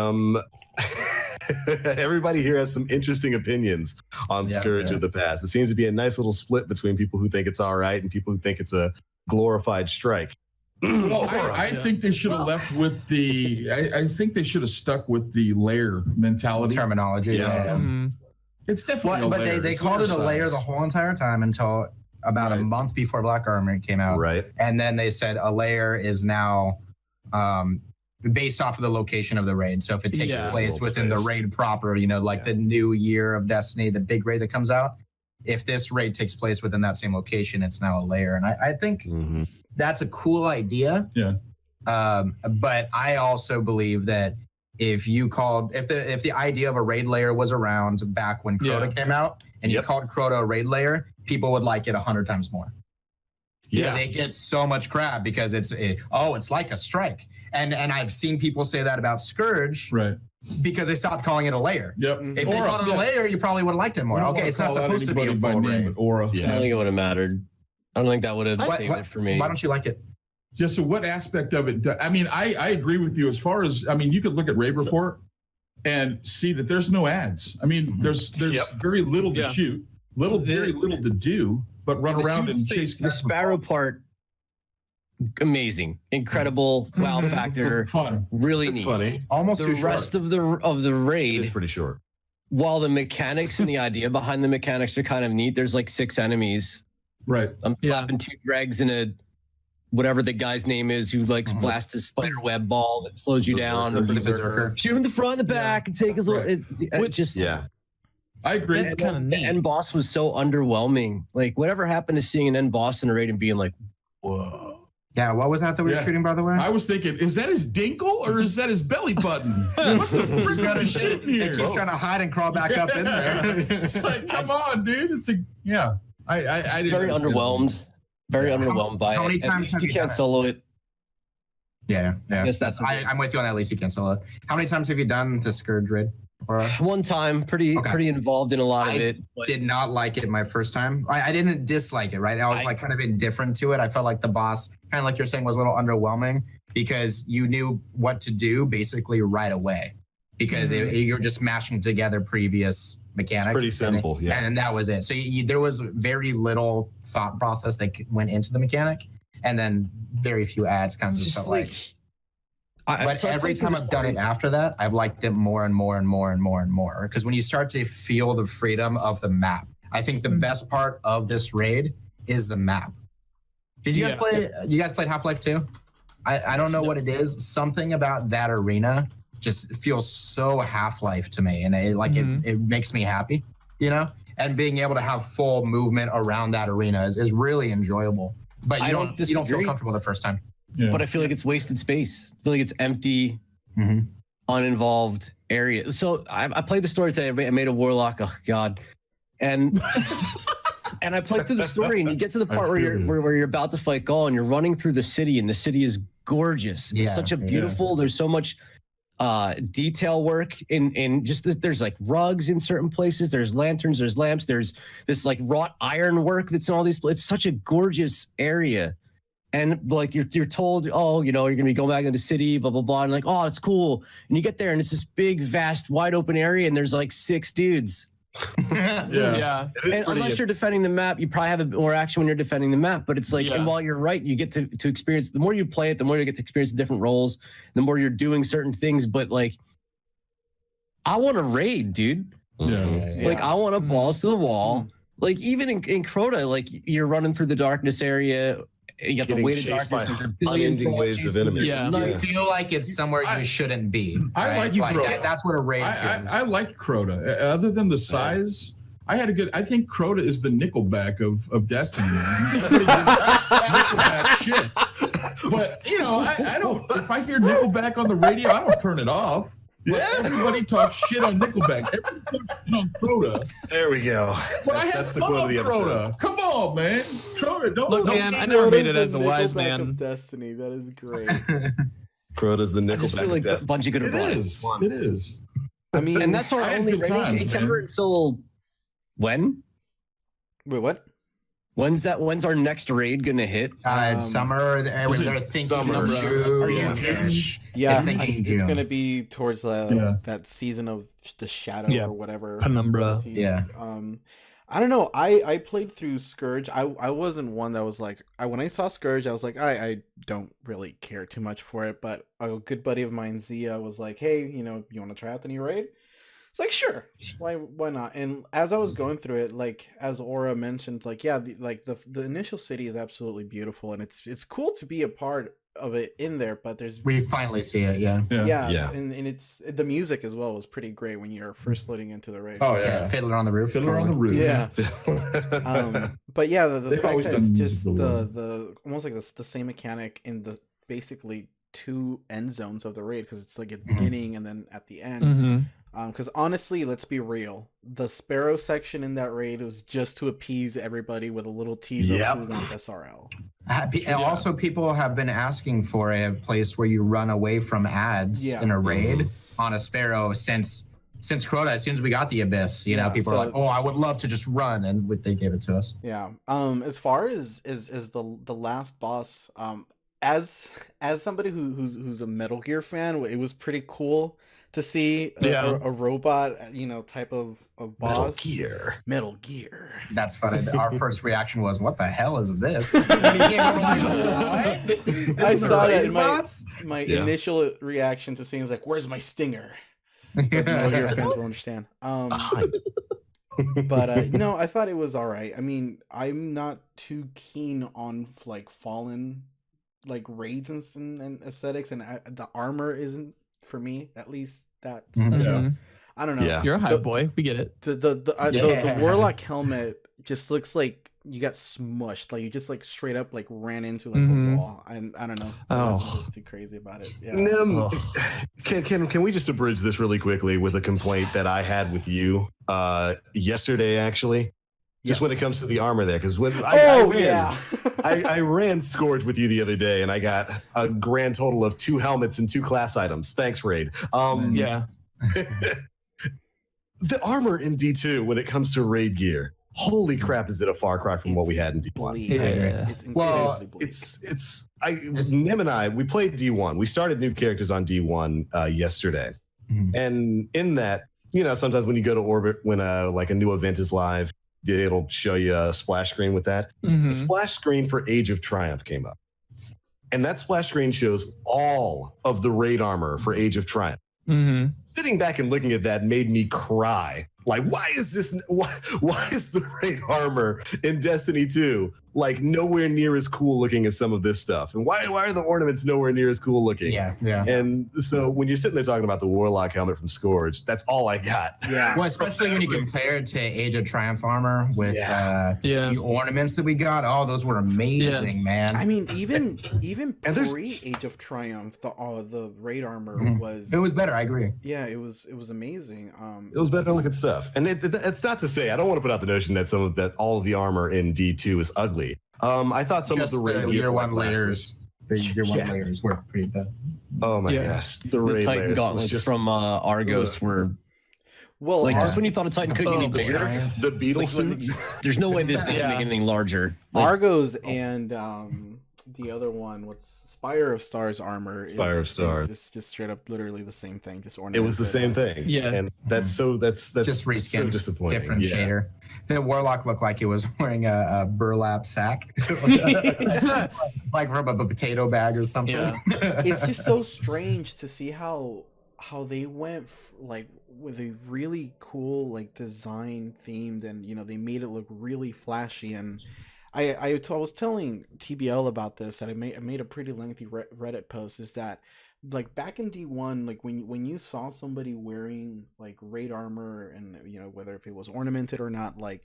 Speaker 1: everybody here has some interesting opinions on Scourge of the Past. It seems to be a nice little split between people who think it's all right and people who think it's a glorified strike.
Speaker 2: Well, I think they should have left with I think they should have stuck with the layer mentality.
Speaker 5: Terminology. Yeah.
Speaker 2: It's definitely a
Speaker 5: But
Speaker 2: layer.
Speaker 5: they
Speaker 2: It's
Speaker 5: called it a layer
Speaker 2: size.
Speaker 5: the whole entire time until about a month before Black Armory came out.
Speaker 1: Right.
Speaker 5: And then they said a layer is now based off of the location of the raid. So if it takes place within the raid proper, like the new year of Destiny, the big raid that comes out, if this raid takes place within that same location, it's now a layer. And I think that's a cool idea.
Speaker 2: Yeah.
Speaker 5: But I also believe that if the idea of a raid layer was around back when Crota came out and you called Crota a raid layer, people would like it 100 times more. Because it gets so much crap because it's like a strike. And I've seen people say that about Scourge,
Speaker 2: right?
Speaker 5: Because they stopped calling it a layer.
Speaker 2: Yep.
Speaker 5: If they called it a layer, you probably would have liked it more. Okay, it's not supposed to be a full raid.
Speaker 2: Aura.
Speaker 3: I don't think it would have mattered. I don't think that would have saved it for me.
Speaker 5: Why don't you like it?
Speaker 2: Yeah, so what aspect of it? I mean, I agree with you as far as, you could look at Raid Report and see that there's no ads. I mean, there's very little to shoot, very little to do, but run around and chase.
Speaker 3: The Sparrow part, amazing, incredible, wow factor,
Speaker 2: fun,
Speaker 3: really
Speaker 1: it's
Speaker 3: neat.
Speaker 1: funny.
Speaker 5: Almost
Speaker 3: the
Speaker 5: too short.
Speaker 3: rest of the raid
Speaker 1: It's pretty short.
Speaker 3: While the mechanics and the idea behind the mechanics are kind of neat, there's like 6 enemies.
Speaker 2: Right.
Speaker 3: I'm popping 2 dregs and a whatever the guy's name is who like blasts his spider web ball that slows you down.
Speaker 5: The Berserker.
Speaker 3: Shoot him in the front and the back and take his little.
Speaker 2: I agree.
Speaker 4: That's kind of neat.
Speaker 3: The end boss was so underwhelming. Like whatever happened to seeing an end boss in a raid and being like, whoa.
Speaker 5: Yeah, what was that we were shooting, by the way?
Speaker 2: I was thinking, is that his dinkle or is that his belly button? What the frick are you shooting here?
Speaker 5: He keeps trying to hide and crawl back up in there.
Speaker 2: It's like, come on, dude. It's a I didn't
Speaker 3: Very underwhelmed. Very underwhelmed by it.
Speaker 5: How many
Speaker 3: At
Speaker 5: times
Speaker 3: least
Speaker 5: have
Speaker 3: you
Speaker 5: you
Speaker 3: can't
Speaker 5: done it?
Speaker 3: solo it.
Speaker 5: Yeah.
Speaker 3: I guess that's
Speaker 5: I'm with you on that. At least you can solo it. How many times have you done the Scourge raid?
Speaker 3: One time, pretty involved in a lot of it.
Speaker 5: Did not like it my first time. I didn't dislike it, right? I was like kind of indifferent to it. I felt like the boss, kind of like you're saying, was a little underwhelming because you knew what to do basically right away because you're just mashing together previous mechanics.
Speaker 1: It's pretty simple,
Speaker 5: and that was it. So there was very little thought process that went into the mechanic, and then very few ads. Kind of just felt like. But every time I've done it after that, I've liked it more and more and more and more and more. Because when you start to feel the freedom of the map, I think the best part of this raid is the map. Did you guys play? You guys played Half-Life 2? I don't know what it is. Something about that arena just feels so Half-Life to me, and it makes me happy, you know. And being able to have full movement around that arena is really enjoyable. But you don't feel comfortable the first time.
Speaker 3: Yeah. But I feel like it's wasted space. I feel like it's empty, uninvolved area. So I played the story today. I made a warlock. Oh God, and and I played through the story, and you get to the part where you're about to fight Gaul, and you're running through the city, and the city is gorgeous. It's such a beautiful. There's so much detail work in just there's like rugs in certain places. There's lanterns. There's lamps. There's this like wrought iron work that's in all these. It's such a gorgeous area. And like you're told, oh, you know, you're gonna be going back into the city, blah blah blah, and like, oh, it's cool. And you get there, and it's this big, vast, wide open area, and there's like 6 dudes.
Speaker 4: Yeah.
Speaker 3: And unless you're defending the map, you probably have a bit more action when you're defending the map. But it's like, and while you're right, you get to experience. The more you play it, the more you get to experience the different roles. The more you're doing certain things. But like, I want to raid, dude. Like I want to balls to the wall. Like even in Crota, like you're running through the darkness area. You got the weighted darkness,
Speaker 1: unending waves of enemies.
Speaker 5: You feel like it's somewhere you shouldn't be.
Speaker 2: I like Crota.
Speaker 5: That's what a raid feels.
Speaker 2: I like Crota. Other than the size, I think Crota is the Nickelback of Destiny. Nickelback shit. But you know, I don't. If I hear Nickelback on the radio, I don't turn it off. But everybody talks shit on Nickelback. Everybody talks shit on Crota.
Speaker 1: There we go.
Speaker 2: But I have fun on Crota. Come on, man. Crota, don't
Speaker 4: look, man. I never made it as a wise man.
Speaker 6: Of Destiny, that is great.
Speaker 1: Crota's the Nickelback
Speaker 3: like
Speaker 1: of Destiny.
Speaker 3: Bungie could have brought
Speaker 2: It is.
Speaker 3: I mean, and that's our only rating. It came until when?
Speaker 6: Wait, what?
Speaker 3: When's our next raid gonna hit?
Speaker 5: It's summer. They're thinking
Speaker 1: summer?
Speaker 5: June.
Speaker 6: Yeah,
Speaker 5: June.
Speaker 6: it's gonna be towards that season of the Shadow or whatever.
Speaker 4: Penumbra.
Speaker 5: Yeah.
Speaker 6: I don't know. I played through Scourge. I wasn't one that was like when I saw Scourge, I was like, I don't really care too much for it. But a good buddy of mine, Zia, was like, hey, you know, you want to try out the new raid? It's like, sure, why not? And as I was going through it, like as Aura mentioned, like the initial city is absolutely beautiful, and it's cool to be a part of it in there. But
Speaker 5: we finally see it,
Speaker 6: yeah, and it's the music as well was pretty great when you're first loading into the raid.
Speaker 2: Oh yeah,
Speaker 5: Fiddler on the Roof,
Speaker 6: yeah. But yeah, the fact that it's just the almost like the same mechanic in the basically 2 end zones of the raid because it's like at the beginning and then at the end. Because honestly, let's be real, the Sparrow section in that raid was just to appease everybody with a little teaser of who wants SRL.
Speaker 5: And also, people have been asking for a place where you run away from ads in a raid on a Sparrow since Crota. As soon as we got the Abyss, you know, people are like, "Oh, I would love to just run," and they gave it to us.
Speaker 6: Yeah. As far as the last boss, as somebody who's a Metal Gear fan, it was pretty cool to see a robot, you know, type of boss. Metal Gear.
Speaker 5: That's funny. Our first reaction was, "What the hell is this?"
Speaker 6: I saw that in my initial reaction to seeing is like, "Where's my stinger?" Metal Gear fans will understand. But you know, I thought it was all right. I mean, I'm not too keen on like Fallen like raids and aesthetics, and the armor isn't for me at least that
Speaker 5: Mhm.
Speaker 6: special.
Speaker 1: Yeah.
Speaker 6: I don't know.
Speaker 1: Yeah.
Speaker 4: You're a hype
Speaker 6: The-
Speaker 4: boy. We get it.
Speaker 6: The warlock helmet just looks like you got smushed, like you just like straight up like ran into like
Speaker 4: Mhm.
Speaker 6: a wall. And I don't know. I
Speaker 4: Oh.
Speaker 6: wasn't just too crazy about it. Yeah.
Speaker 1: Nim,
Speaker 4: Ugh.
Speaker 1: can we just abridge this really quickly with a complaint that I had with you yesterday, actually? Just when it comes to the armor there, because when I ran Scourge with you the other day, and I got a grand total of 2 helmets and 2 class items. Thanks, Raid.
Speaker 4: Yeah.
Speaker 1: The armor in D2 when it comes to raid gear, holy crap, is it a far cry from what we had in D1?
Speaker 6: bleak.
Speaker 4: Yeah.
Speaker 6: It's
Speaker 5: Well,
Speaker 6: incredibly bleak.
Speaker 1: Nim and I, we played D1. We started new characters on D1 yesterday.
Speaker 5: Mhm.
Speaker 1: And in that, sometimes when you go to orbit, when like a new event is live, it'll show you a splash screen with that.
Speaker 4: Mhm.
Speaker 1: The splash screen for Age of Triumph came up. And that splash screen shows all of the raid armor for Age of Triumph.
Speaker 4: Mhm.
Speaker 1: Sitting back and looking at that made me cry. Like, why is the raid armor in Destiny 2 like nowhere near as cool looking as some of this stuff? And why are the ornaments nowhere near as cool looking?
Speaker 5: Yeah.
Speaker 1: And so when you're sitting there talking about the Warlock helmet from Scourge, that's all I got.
Speaker 6: Yeah.
Speaker 5: Well, especially when you compare it to Age of Triumph armor with
Speaker 4: Yeah.
Speaker 5: the ornaments that we got. Oh, those were amazing, man.
Speaker 6: I mean, even
Speaker 1: And there's-
Speaker 6: pre Age of Triumph, the raid armor
Speaker 5: Mhm.
Speaker 6: was.
Speaker 5: It was better. I agree.
Speaker 6: Yeah, it was amazing.
Speaker 1: It was better looking stuff. And it's not to say, I don't want to put out the notion that all of the armor in D2 is ugly. I thought some
Speaker 5: Just
Speaker 1: of the raid
Speaker 5: the
Speaker 1: gear
Speaker 5: year
Speaker 1: for, like,
Speaker 5: one
Speaker 1: last
Speaker 5: layers. The year one
Speaker 1: Yeah.
Speaker 5: layers were pretty bad.
Speaker 1: Oh my
Speaker 4: Yeah.
Speaker 1: gosh. The
Speaker 3: The
Speaker 1: raid
Speaker 3: Titan
Speaker 1: layers was
Speaker 3: gauntlets
Speaker 1: just
Speaker 3: from Argos were
Speaker 6: Well,
Speaker 3: like
Speaker 5: Yeah.
Speaker 3: just when you thought a Titan couldn't get any
Speaker 4: Oh,
Speaker 3: bigger.
Speaker 1: the beetle
Speaker 3: Like,
Speaker 1: suit.
Speaker 3: there's no way this thing can
Speaker 4: Yeah.
Speaker 3: make anything larger. Like,
Speaker 6: Argos and the other one, what's Spire of Stars armor?
Speaker 1: Spire of Stars.
Speaker 6: It's just straight up, literally the same thing. Just
Speaker 1: It was the same thing.
Speaker 4: Yeah.
Speaker 1: And that's
Speaker 5: Just
Speaker 1: so
Speaker 5: reskinned,
Speaker 1: disappointing.
Speaker 5: different
Speaker 1: Yeah.
Speaker 5: shader. The Warlock looked like it was wearing a burlap sack, like from a potato bag or something.
Speaker 4: Yeah.
Speaker 6: It's just so strange to see how they went like with a really cool like design themed, and they made it look really flashy. And I was telling TBL about this, that I made a pretty lengthy Reddit post, is that like back in D1, like when you saw somebody wearing like raid armor, and whether if it was ornamented or not, like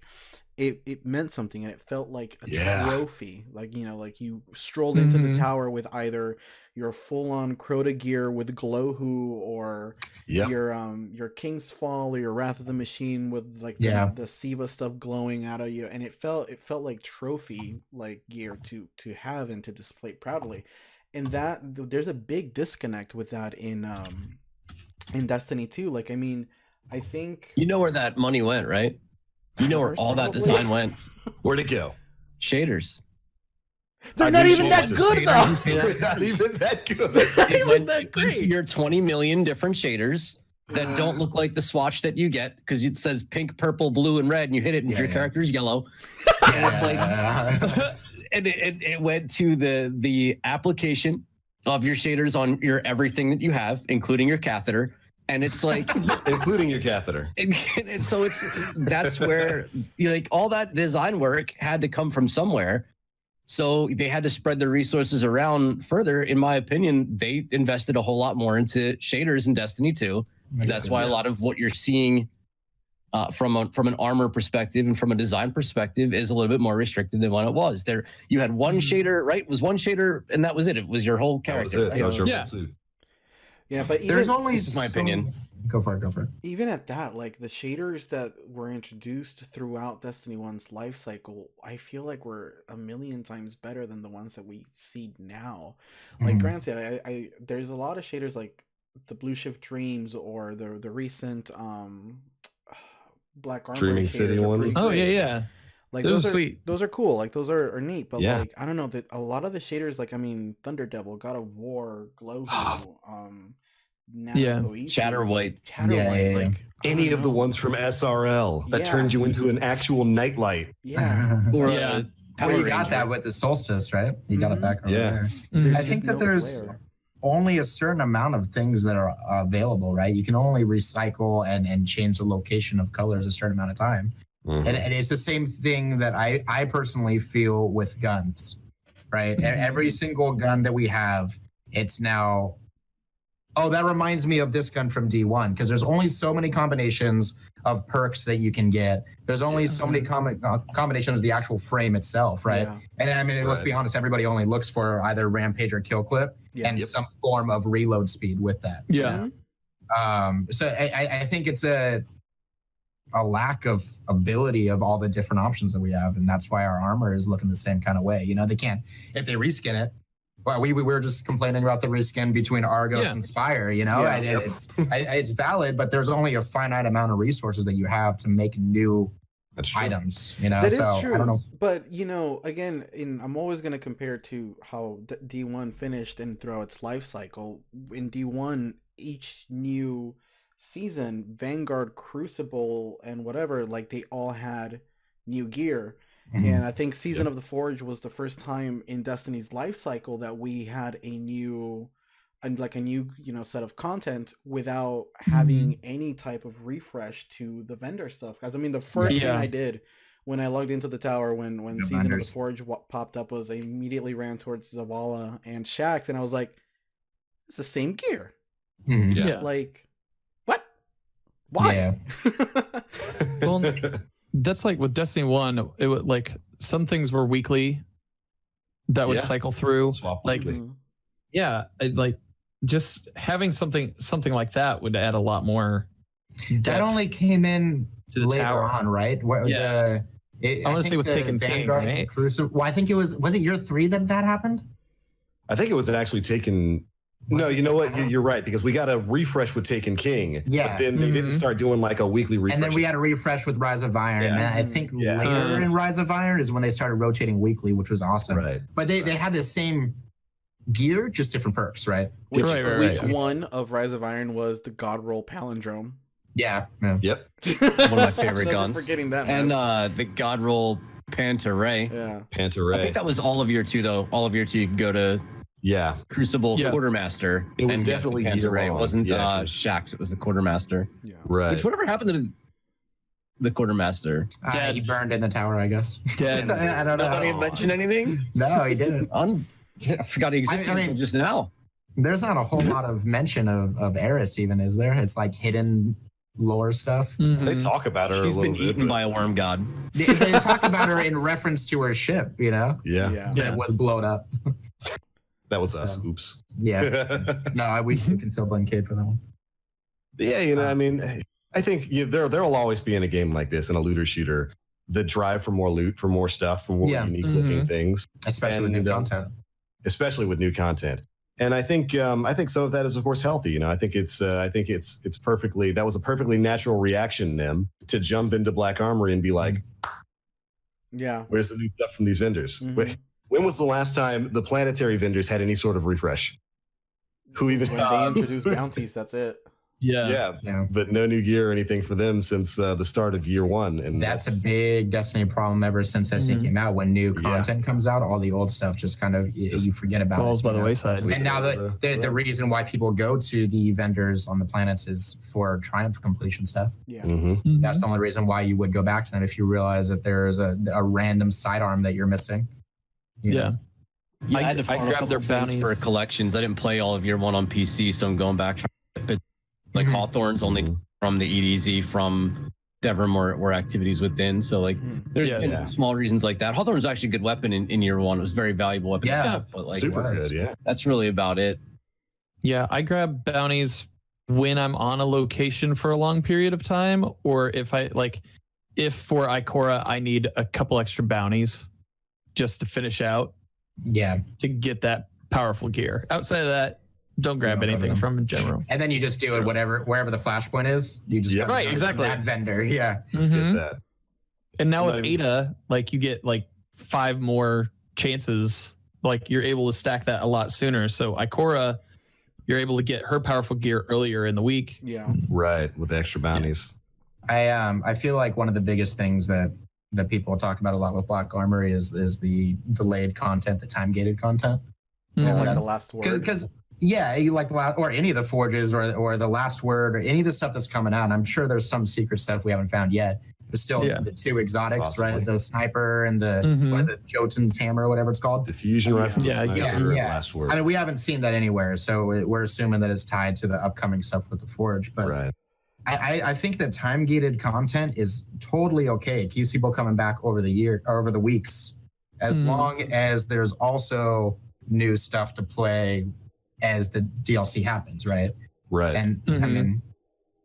Speaker 6: it meant something, and it felt like a trophy. Like like you strolled into the tower with either your full-on Crota gear with Glowhoo, or your King's Fall, or your Wrath of the Machine with like the Siva stuff glowing out of you, and it felt like trophy like gear to have and to display proudly. And that there's a big disconnect with that in Destiny 2. Like, I mean, I think
Speaker 3: you know where that money went, right? You know where all that
Speaker 6: Probably.
Speaker 3: design went.
Speaker 1: Where'd it go?
Speaker 3: Shaders.
Speaker 6: they're not even that good though.
Speaker 1: They're not even that good.
Speaker 3: It went
Speaker 6: that
Speaker 3: into
Speaker 6: great.
Speaker 3: your 20 million different shaders that don't look like the swatch that you get, because it says pink, purple, blue, and red, and you hit it, and your character's yellow. And it's like, and it went to the application of your shaders on your everything that you have, including your catheter. And it's like,
Speaker 1: including your catheter.
Speaker 3: and so that's where like all that design work had to come from somewhere. So they had to spread their resources around further. In my opinion, they invested a whole lot more into shaders in Destiny 2. That's why a lot of what you're seeing from an armor perspective and from a design perspective is a little bit more restricted than what it was. There, you had one shader, right? It was one shader, and that was it. It was your whole
Speaker 1: That was
Speaker 3: character.
Speaker 1: it.
Speaker 3: right?
Speaker 1: That was your
Speaker 4: Yeah.
Speaker 1: suit.
Speaker 6: Yeah, but
Speaker 5: There's
Speaker 6: even,
Speaker 5: only
Speaker 3: This is my opinion.
Speaker 5: Go for it.
Speaker 6: even at that, like the shaders that were introduced throughout Destiny 1's life cycle, I feel like were a million times better than the ones that we see now. Like, granted, I there's a lot of shaders like the Blue Shift Dreams, or the recent Black Armor
Speaker 1: Dreaming
Speaker 6: shaders
Speaker 1: City
Speaker 6: are
Speaker 1: one?
Speaker 6: pretty
Speaker 4: Oh yeah,
Speaker 6: great.
Speaker 4: yeah.
Speaker 6: Like
Speaker 4: Those
Speaker 6: those
Speaker 4: are
Speaker 6: are
Speaker 4: sweet.
Speaker 6: Those are cool. Like those are neat. But
Speaker 1: Yeah.
Speaker 6: like I don't know, that a lot of the shaders, like I mean, Thunder Devil, God of War, Glowhoo, now
Speaker 4: Yeah.
Speaker 6: Oasis,
Speaker 3: Chatterwhite.
Speaker 6: Chatterwhite,
Speaker 5: Yeah.
Speaker 6: like I
Speaker 1: Any
Speaker 6: don't
Speaker 1: of the
Speaker 6: know.
Speaker 1: ones from SRL that
Speaker 6: Yeah.
Speaker 1: turns you into an actual nightlight.
Speaker 6: Yeah,
Speaker 3: Or
Speaker 4: Yeah.
Speaker 5: Well, you got
Speaker 3: Ranger.
Speaker 5: that with the solstice, right? You got it
Speaker 6: Mhm.
Speaker 5: back over
Speaker 1: Yeah.
Speaker 5: there.
Speaker 4: Mhm.
Speaker 5: I
Speaker 6: just
Speaker 5: think that
Speaker 6: no
Speaker 5: there's
Speaker 6: flare.
Speaker 5: only a certain amount of things that are available, right? You can only recycle and change the location of colors a certain amount of time.
Speaker 1: Mhm.
Speaker 5: And it's the same thing that I personally feel with guns. right? Every single gun that we have, it's now, oh, that reminds me of this gun from D1, because there's only so many combinations of perks that you can get. There's only so many combinations of the actual frame itself, right?
Speaker 6: Yeah.
Speaker 5: And I mean, let's be honest, everybody only looks for either rampage or kill clip and some form of reload speed with that.
Speaker 4: Yeah.
Speaker 5: So I think it's a lack of ability of all the different options that we have, and that's why our armor is looking the same kind of way. You know, they can't, if they reskin it. Well, we were just complaining about the reskin between Argos and Spire. You know, it's valid, but there's only a finite amount of resources that you have to make new items. You know,
Speaker 6: that
Speaker 5: so
Speaker 6: is true.
Speaker 5: I don't know.
Speaker 6: But you know, again, I'm always going to compare to how D1 finished and throughout its life cycle. In D1, each new season, Vanguard, Crucible, and whatever, like they all had new gear. And I think Season of the Forge was the first time in Destiny's life cycle that we had a new set of content without having any type of refresh to the vendor stuff. Because I mean, the first thing I did when I logged into the tower when Season of the Forge popped up was I immediately ran towards Zavala and Shaxx, and I was like, it's the same gear. Like, what? Why?
Speaker 4: Well, that's like with Destiny 1, it would like some things were weekly that would cycle through.
Speaker 1: Swap
Speaker 4: like
Speaker 1: weekly.
Speaker 4: Like just having something like that would add a lot more.
Speaker 5: That only came in
Speaker 4: to the
Speaker 5: later
Speaker 4: tower
Speaker 5: on, right?
Speaker 4: I want to say with Taken King, right?
Speaker 5: Well, I think it was it year 3 that happened?
Speaker 1: I think it was actually Taken. No, you know what? You're right, because we got a refresh with Taken King.
Speaker 5: Yeah.
Speaker 1: But then they didn't start doing like a weekly refresh.
Speaker 5: And then we had a refresh with Rise of Iron. And I think later in Rise of Iron is when they started rotating weekly, which was awesome.
Speaker 1: Right.
Speaker 5: But they had the same gear, just different perks, right?
Speaker 6: Week 1 of Rise of Iron was the God Roll Palindrome.
Speaker 5: Yeah.
Speaker 1: Yep.
Speaker 3: One of my favorite guns.
Speaker 6: Forgetting that.
Speaker 3: And the God Roll Panta Ray.
Speaker 6: Yeah.
Speaker 1: Panta Ray.
Speaker 3: I think that was all of year 2, though. All of year 2, you could go to Crucible Quartermaster.
Speaker 1: It was definitely
Speaker 3: Panta Ray. It wasn't
Speaker 1: yeah,
Speaker 3: Shaxx. It was the Quartermaster.
Speaker 6: Yeah.
Speaker 1: Right.
Speaker 3: Which whatever happened to the Quartermaster?
Speaker 5: He burned in the tower, I guess.
Speaker 4: Dead.
Speaker 5: I don't know.
Speaker 3: Nobody mentioned anything?
Speaker 5: No, he didn't.
Speaker 3: I forgot he existed until just now.
Speaker 5: There's not a whole lot of mention of Eris, even, is there? It's like hidden lore stuff.
Speaker 1: They talk about her
Speaker 3: She's
Speaker 1: a little
Speaker 3: been
Speaker 1: bit.
Speaker 3: eaten by a worm god.
Speaker 5: They talk about her in reference to her ship, you know?
Speaker 1: Yeah.
Speaker 5: That was blown up.
Speaker 1: That was us. Oops.
Speaker 5: Yeah. No, we can still blame Kid for that one.
Speaker 1: Yeah, you know, I mean, I think there'll always be in a game like this, in a looter shooter, the drive for more loot, for more stuff, for more unique looking things,
Speaker 5: especially with new content.
Speaker 1: Especially with new content. And I think some of that is, of course, healthy. You know, I think it's perfectly, that was a perfectly natural reaction, Nim, to jump into Black Armory and be like, where's the new stuff from these vendors? Wait, when was the last time the planetary vendors had any sort of refresh? When
Speaker 6: they introduced bounties, that's it.
Speaker 1: Yeah. But no new gear or anything for them since the start of year 1. And
Speaker 5: that's a big Destiny problem ever since Destiny came out. When new content comes out, all the old stuff just kind of you forget about.
Speaker 4: Falls by the wayside.
Speaker 5: And now the reason why people go to the vendors on the planets is for Triumph completion stuff.
Speaker 6: Yeah.
Speaker 5: That's the only reason why you would go back to them, if you realize that there's a random sidearm that you're missing. You know?
Speaker 3: I had to farm a couple things for collections. I didn't play all of year 1 on PC, so I'm going back trying to like Hawthorne's only from the EDZ from Devrim or activities within. So like there's been small reasons like that. Hawthorne's actually a good weapon in year 1. It was a very valuable weapon. But like
Speaker 1: super good, yeah.
Speaker 3: That's really about it.
Speaker 4: Yeah, I grab bounties when I'm on a location for a long period of time, or if for Ikora I need a couple extra bounties just to finish out.
Speaker 5: Yeah.
Speaker 4: To get that powerful gear. Outside of that, don't grab anything from in general.
Speaker 5: And then you just do it wherever the flashpoint is. You just
Speaker 4: exactly
Speaker 5: that vendor. Yeah.
Speaker 1: Just get that.
Speaker 4: And now with Ada, like you get like 5 more chances. Like you're able to stack that a lot sooner. So Ikora, you're able to get her powerful gear earlier in the week.
Speaker 6: Yeah.
Speaker 1: Right, with the extra bounties.
Speaker 5: I feel like one of the biggest things that people talk about a lot with Black Armory is the delayed content, the time gated content.
Speaker 6: Like the last word.
Speaker 5: Because you like or any of the forges or the last word or any of the stuff that's coming out. I'm sure there's some secret stuff we haven't found yet. There's still the two exotics,
Speaker 1: Possibly.
Speaker 5: right? The sniper and the
Speaker 4: Mhm.
Speaker 5: what is it, Jotun's hammer or whatever it's called.
Speaker 1: Diffusion rifle.
Speaker 4: Yeah,
Speaker 1: sniper,
Speaker 5: yeah.
Speaker 1: Last word.
Speaker 5: I mean, we haven't seen that anywhere, so we're assuming that it's tied to the upcoming stuff with the Forge. But
Speaker 1: right.
Speaker 5: I think that time gated content is totally okay. It keeps people coming back over the year or over the weeks, as long as there's also new stuff to play as the DLC happens, right?
Speaker 1: Right.
Speaker 5: And I mean,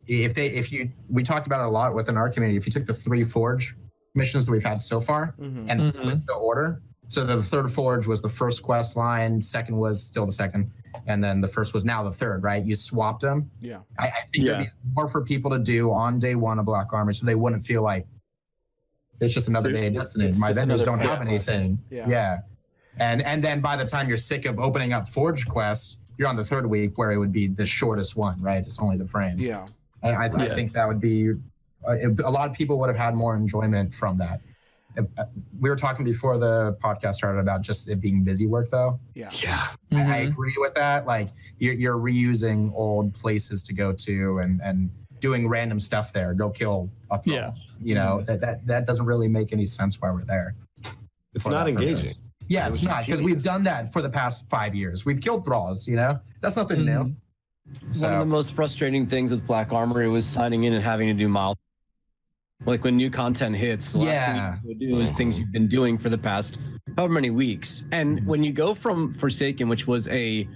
Speaker 5: we talked about it a lot within our community. If you took the 3 Forge missions that we've had so far and flipped the order, so the 3rd Forge was the first quest line, 2nd was still the 2nd, and then the 1st was now the 3rd, right? You swapped them.
Speaker 6: Yeah.
Speaker 5: I think there'd be more for people to do on day 1 of Black Armor, so they wouldn't feel like it's just another day of Destiny.
Speaker 6: It's
Speaker 5: My
Speaker 6: just
Speaker 5: vendors don't
Speaker 6: another
Speaker 5: have
Speaker 6: quest.
Speaker 5: anything.
Speaker 6: Yeah.
Speaker 5: And then by the time you're sick of opening up Forge quests, you're on the 3rd week where it would be the shortest one, right? It's only the frame.
Speaker 6: Yeah.
Speaker 5: I think that would be a lot of people would have had more enjoyment from that. We were talking before the podcast started about just it being busy work, though.
Speaker 6: Yeah.
Speaker 1: Yeah.
Speaker 5: I agree with that. Like you're reusing old places to go to and doing random stuff there. Go kill a thrall.
Speaker 4: Yeah.
Speaker 5: You know that doesn't really make any sense why we're there.
Speaker 1: It's
Speaker 5: for
Speaker 1: not
Speaker 5: that
Speaker 1: engaging.
Speaker 5: purpose. Yeah,
Speaker 1: It
Speaker 5: it's
Speaker 1: was
Speaker 5: not
Speaker 1: just
Speaker 5: because we've
Speaker 1: tedious.
Speaker 5: done that for the past 5 years. We've killed thralls. You know that's nothing new.
Speaker 3: One of the
Speaker 5: So
Speaker 3: most frustrating things with Black Armory was signing in and having to do miles. Like when new content hits, the last thing you can do is things you've been doing for the past however many weeks. And when you go from Forsaken, which was a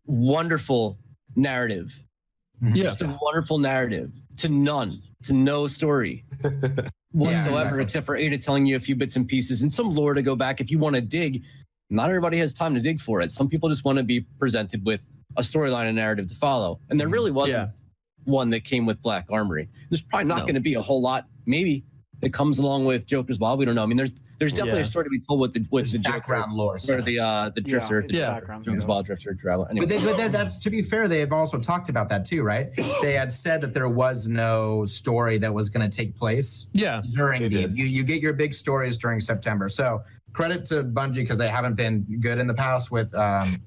Speaker 3: wonderful narrative, just a wonderful narrative, to none, to no story whatsoever,
Speaker 5: exactly.
Speaker 3: except for Ada telling you a few bits and pieces and some lore to go back if you want to dig. Not everybody has time to dig for it. Some people just want to be presented with a storyline and narrative to follow. And there really wasn't one that came with Black Armory. There's probably not going to be a whole lot, maybe, that comes along with Joker's Wild. We don't know. I mean, there's definitely a story to be told with the Joker
Speaker 5: background lore.
Speaker 3: or
Speaker 5: stuff.
Speaker 3: the Drifter,
Speaker 6: it's background
Speaker 3: Joker's
Speaker 6: stuff.
Speaker 3: Wild Drifter, Travel. Anyway.
Speaker 5: But that's to be fair. They have also talked about that too, right? They had said that there was no story that was going to take place during these. You get your big stories during September. So credit to Bungie because they haven't been good in the past with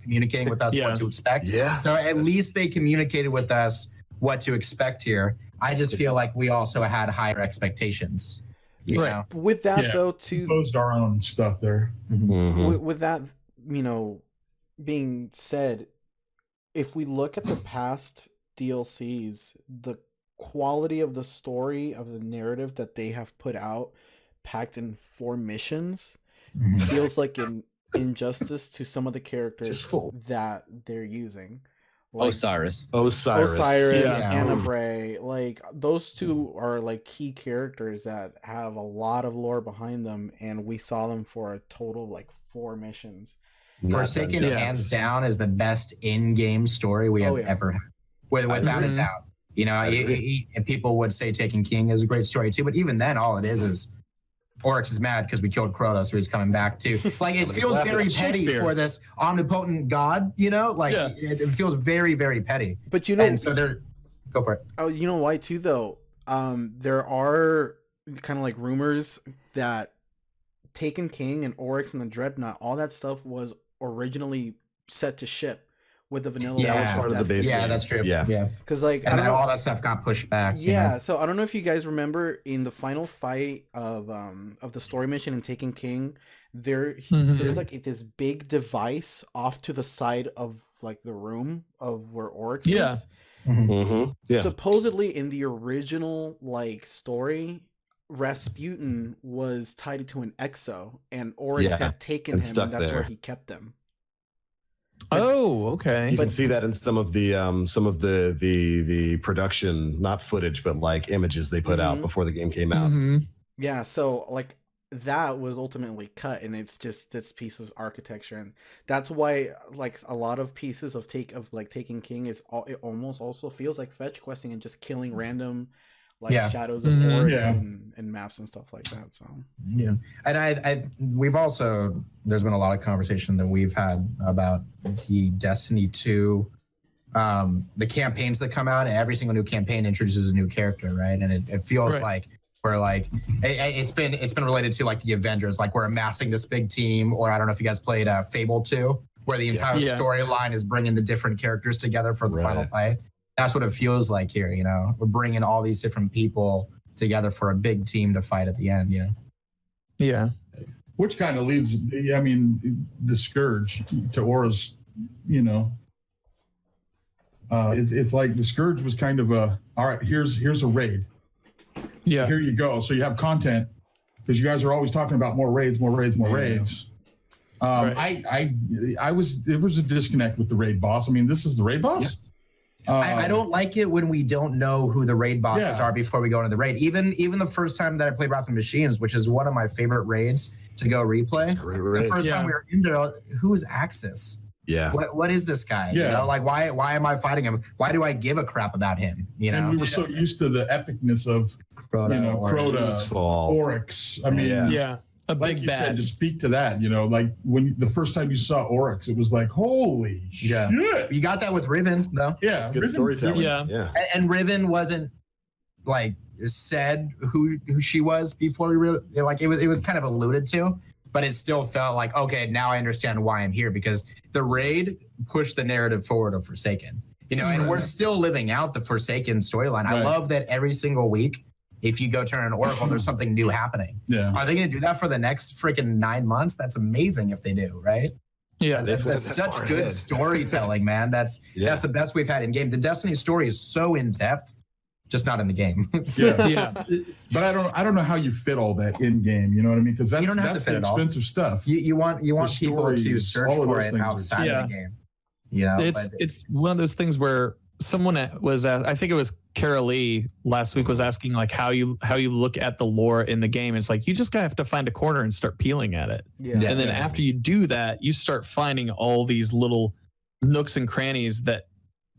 Speaker 5: communicating with us what to expect.
Speaker 1: Yeah.
Speaker 5: So at least they communicated with us what to expect here. I just feel like we also had higher expectations. You know?
Speaker 6: With that though, too,
Speaker 2: Posed our own stuff there.
Speaker 6: with that, being said, if we look at the past DLCs, the quality of the story of the narrative that they have put out, packed in 4 missions, feels like an injustice to some of the characters that they're using. Like
Speaker 3: Osiris,
Speaker 6: Anna Bray, like those two are like key characters that have a lot of lore behind them, and we saw them for a total of like 4 missions.
Speaker 5: Forsaken, hands down, is the best in-game story we have ever had, without a doubt. You know, and people would say Taken King is a great story too, but even then, all it is Oryx is mad because we killed Kronos, so he's coming back too. Like it feels very petty for this omnipotent god, you know. Like it feels very, very petty.
Speaker 6: But you know,
Speaker 5: and so they're go for it.
Speaker 6: Oh, you know why too though? There are kind of like rumors that Taken King and Oryx and the Dreadnought, all that stuff was originally set to ship with the vanilla.
Speaker 5: Yeah,
Speaker 1: that was part of the base.
Speaker 5: Yeah, that's true. Yeah,
Speaker 6: because like
Speaker 5: and then all that stuff got pushed back.
Speaker 6: Yeah,
Speaker 5: you know?
Speaker 6: so I don't know if you guys remember in the final fight of the story mission in Taken King, there's like this big device off to the side of like the room of where Oryx is. Supposedly in the original like story, Rasputin was tied to an exo, and Oryx had taken him, and that's where he kept them.
Speaker 4: Oh, okay.
Speaker 1: You can see that in some of the production, not footage, but like images they put out before the game came out.
Speaker 6: Yeah, so like that was ultimately cut, and it's just this piece of architecture, and that's why like a lot of pieces of Taken King is it almost also feels like fetch questing and just killing random like shadows of Oryx and maps and stuff like that. So
Speaker 5: and we've also there's been a lot of conversation that we've had about the Destiny 2 the campaigns that come out, and every single new campaign introduces a new character, right? And it feels like we're like it's been related to like the Avengers, like we're amassing this big team, or I don't know if you guys played Fable 2, where the entire storyline is bringing the different characters together for the final fight. That's what it feels like here, you know. We're bringing all these different people together for a big team to fight at the end. You know.
Speaker 4: Yeah.
Speaker 2: Which kind of leaves, I mean, the Scourge to Aura's, you know. It's like the Scourge was kind of all right, here's a raid.
Speaker 4: Yeah.
Speaker 2: Here you go. So you have content because you guys are always talking about more raids. Right. There was a disconnect with the raid boss. I mean, this is the raid boss.
Speaker 5: Yeah. I don't like it when we don't know who the raid bosses are before we go into the raid. Even the first time that I played Wrath of Machines, which is one of my favorite raids to go replay. The first time we were in there, who is Axis?
Speaker 1: Yeah.
Speaker 5: What is this guy?
Speaker 2: Yeah.
Speaker 5: You know, like why am I fighting him? Why do I give a crap about him? You know,
Speaker 2: and we were so used to the epicness of Crota, Oryx. I mean,
Speaker 4: a
Speaker 2: like
Speaker 4: big
Speaker 2: you
Speaker 4: bad.
Speaker 2: said, to speak to that, you know, like when the first time you saw Oryx, it was like, holy shit.
Speaker 5: You got that with Riven, though.
Speaker 2: Yeah,
Speaker 1: good storytelling.
Speaker 4: Yeah.
Speaker 5: And Riven wasn't like said who she was before we really like it was kind of alluded to, but it still felt like, okay, now I understand why I'm here, because the raid pushed the narrative forward of Forsaken. You know, and we're still living out the Forsaken storyline. I love that every single week, if you go turn an Oracle, there's something new happening.
Speaker 2: Yeah.
Speaker 5: Are they going to do that for the next freaking 9 months? That's amazing if they do, right?
Speaker 4: Yeah.
Speaker 5: That's such good storytelling, man. That's the best we've had in game. The Destiny story is so in depth, just not in the game.
Speaker 4: Yeah.
Speaker 2: But I don't know how you fit all that in game. You know what I mean? Because that's the expensive stuff.
Speaker 5: You want people to search for it outside of the game. You know,
Speaker 4: it's one of those things where someone was I think it was Carol Lee last week was asking like how you look at the lore in the game. It's like you just have to find a corner and start peeling at it. And then after you do that, you start finding all these little nooks and crannies that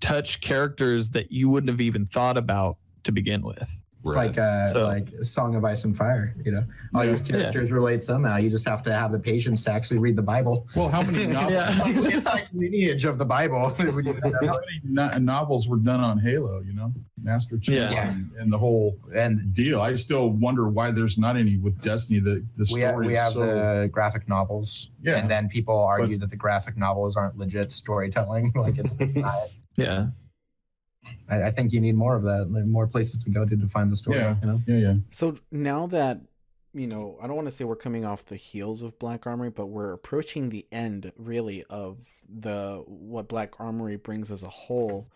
Speaker 4: touch characters that you wouldn't have even thought about to begin with.
Speaker 5: It's like Song of Ice and Fire, you know. All these characters relate somehow. You just have to have the patience to actually read the Bible.
Speaker 2: Well, how many novels?
Speaker 5: It's like lineage of the Bible.
Speaker 2: How many novels were done on Halo? You know, Master Chief and the whole deal. I still wonder why there's not any with Destiny. The story
Speaker 5: we have the graphic novels, and then people argue that the graphic novels aren't legit storytelling, like it's the side.
Speaker 4: Yeah.
Speaker 5: I think you need more of that, more places to go to define the story.
Speaker 2: Yeah.
Speaker 5: You know?
Speaker 2: Yeah.
Speaker 6: So now that, you know, I don't want to say we're coming off the heels of Black Armory, but we're approaching the end really of what Black Armory brings as a whole.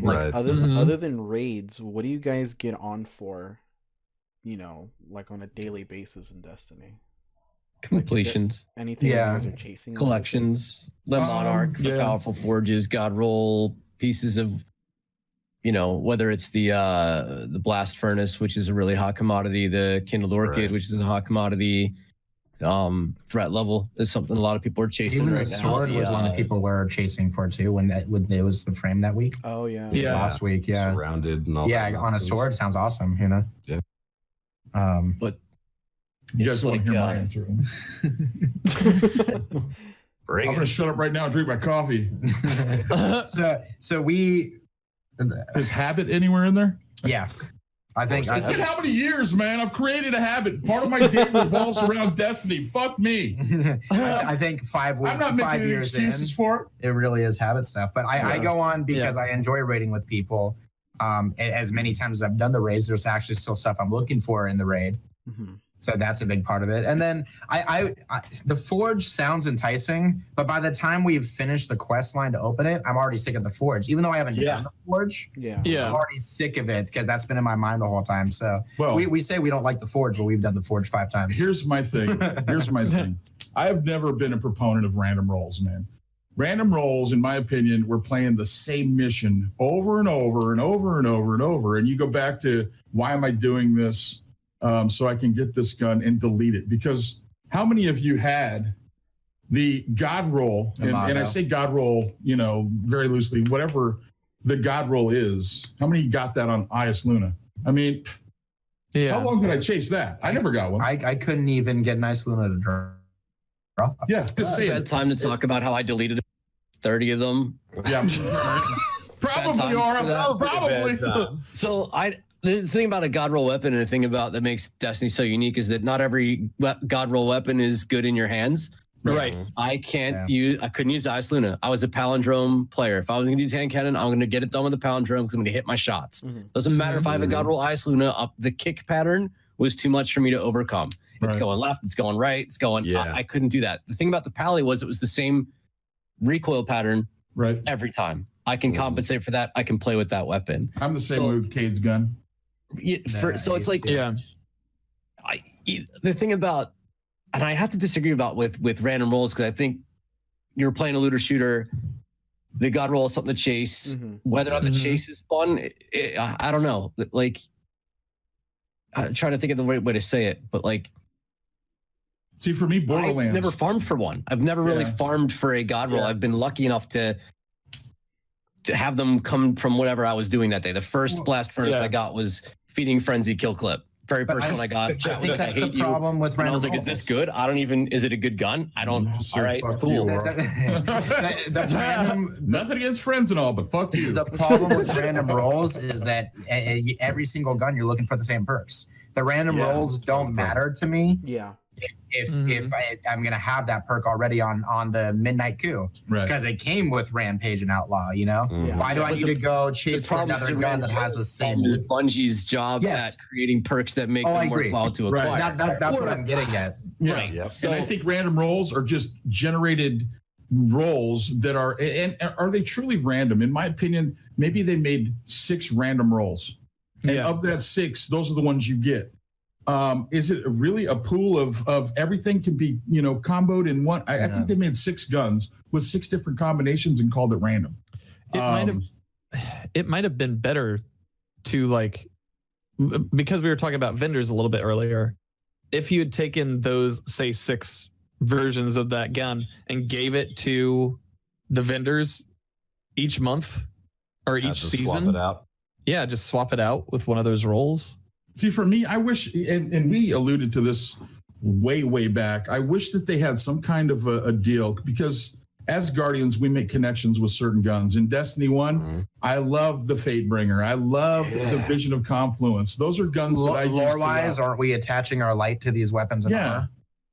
Speaker 6: Like other than raids, what do you guys get on for, you know, like on a daily basis in Destiny?
Speaker 3: Completions.
Speaker 6: Like, anything you guys are chasing?
Speaker 3: Collections. The Monarch, the Powerful Forges, God Roll, pieces of, you know, whether it's the Blast Furnace, which is a really hot commodity, the Kindled Orchid, which is a hot commodity, threat level is something a lot of people are chasing.
Speaker 5: Even
Speaker 3: right
Speaker 5: the sword was one that people were chasing for too when it was the frame that week.
Speaker 6: Oh yeah.
Speaker 5: Last week,
Speaker 1: surrounded and all.
Speaker 5: Yeah, on a sword sounds awesome, you know.
Speaker 1: Yeah.
Speaker 3: But
Speaker 2: you guys want to hear my answer? I'm gonna shut up right now and drink my coffee.
Speaker 5: So we.
Speaker 2: Is habit anywhere in there?
Speaker 5: Yeah. I think
Speaker 2: it's been how many years, man? I've created a habit. Part of my day revolves around Destiny. Fuck me.
Speaker 5: I think 5 weeks,
Speaker 2: I'm not making
Speaker 5: 5 years
Speaker 2: excuses
Speaker 5: in,
Speaker 2: for
Speaker 5: it really is habit stuff. But I go on because I enjoy raiding with people. As many times as I've done the raids, there's actually still stuff I'm looking for in the raid. So that's a big part of it. And then the Forge sounds enticing, but by the time we've finished the quest line to open it, I'm already sick of the Forge. Even though I haven't done the Forge, I'm already sick of it because that's been in my mind the whole time. So we say we don't like the Forge, but we've done the Forge 5 times.
Speaker 2: Here's my thing. I have never been a proponent of random rolls, man. Random rolls, in my opinion, we're playing the same mission over and over and over and over and over. And you go back to, why am I doing this? So I can get this gun and delete it. Because how many of you had the God roll, and I say God roll, you know, very loosely, whatever the God roll is, how many got that on IS Luna? I mean, how long did I chase that? I never got one.
Speaker 5: I couldn't even get Nice Luna to drop.
Speaker 2: Yeah.
Speaker 3: I had time to talk about how I deleted 30 of them.
Speaker 2: Yeah. Probably are. Probably.
Speaker 3: So the thing about a God roll weapon and the thing about that makes Destiny so unique is that not every God roll weapon is good in your hands.
Speaker 4: Right.
Speaker 3: I couldn't use Ice Luna. I was a palindrome player. If I was going to use hand cannon, I'm going to get it done with the palindrome because I'm going to hit my shots. Doesn't matter if I have a God roll Ice Luna up. The kick pattern was too much for me to overcome. It's going left. It's going right. It's going. I couldn't do that. The thing about the Pally was it was the same recoil pattern every time. I can compensate for that. I can play with that weapon.
Speaker 2: I'm the same with Cade's gun.
Speaker 3: So it's like the thing about. And I have to disagree about with random rolls because I think you're playing a looter shooter. The God roll is something to chase. Whether or not the chase is fun, I don't know. Like, I'm trying to think of the right way to say it, but like,
Speaker 2: see, for me, Borderlands.
Speaker 3: I've never farmed for one. I've never really farmed for a God roll. I've been lucky enough to have them come from whatever I was doing that day. The first blast furnace I got was Feeding Frenzy Kill Clip. Very first one I got.
Speaker 5: I think that's the problem with
Speaker 3: and I
Speaker 5: random
Speaker 3: was like, is this good? Is it a good gun? I don't. All right, cool.
Speaker 5: The random,
Speaker 2: nothing against friends and all, but fuck you.
Speaker 5: The problem with random rolls is that every single gun you're looking for the same perks. The random rolls don't matter to me.
Speaker 6: Yeah.
Speaker 5: If I'm gonna have that perk already on the Midnight Coup because it came with Rampage and Outlaw, you know. Why do I need to go chase for another gun that has the same?
Speaker 3: Bungie's job at creating perks that make them worthwhile to acquire.
Speaker 5: That's what I'm getting at.
Speaker 2: So, and I think random rolls are just generated rolls that are, and are they truly random? In my opinion, maybe they made 6 random rolls, and of that 6, those are the ones you get. Is it really a pool of everything can be, comboed in one? I think they made 6 guns with 6 different combinations and called it random.
Speaker 4: It might have been better to because we were talking about vendors a little bit earlier. If you had taken those, say, 6 versions of that gun and gave it to the vendors each month or each season,
Speaker 1: swap it out.
Speaker 4: Yeah, just swap it out with one of those rolls.
Speaker 2: See, for me, I wish, and we alluded to this way back, I wish that they had some kind of a deal because as Guardians, we make connections with certain guns. In Destiny 1, I love the Fatebringer. I love the Vision of Confluence. Those are guns that I use.
Speaker 5: Lore-wise, aren't we attaching our light to these weapons?
Speaker 2: And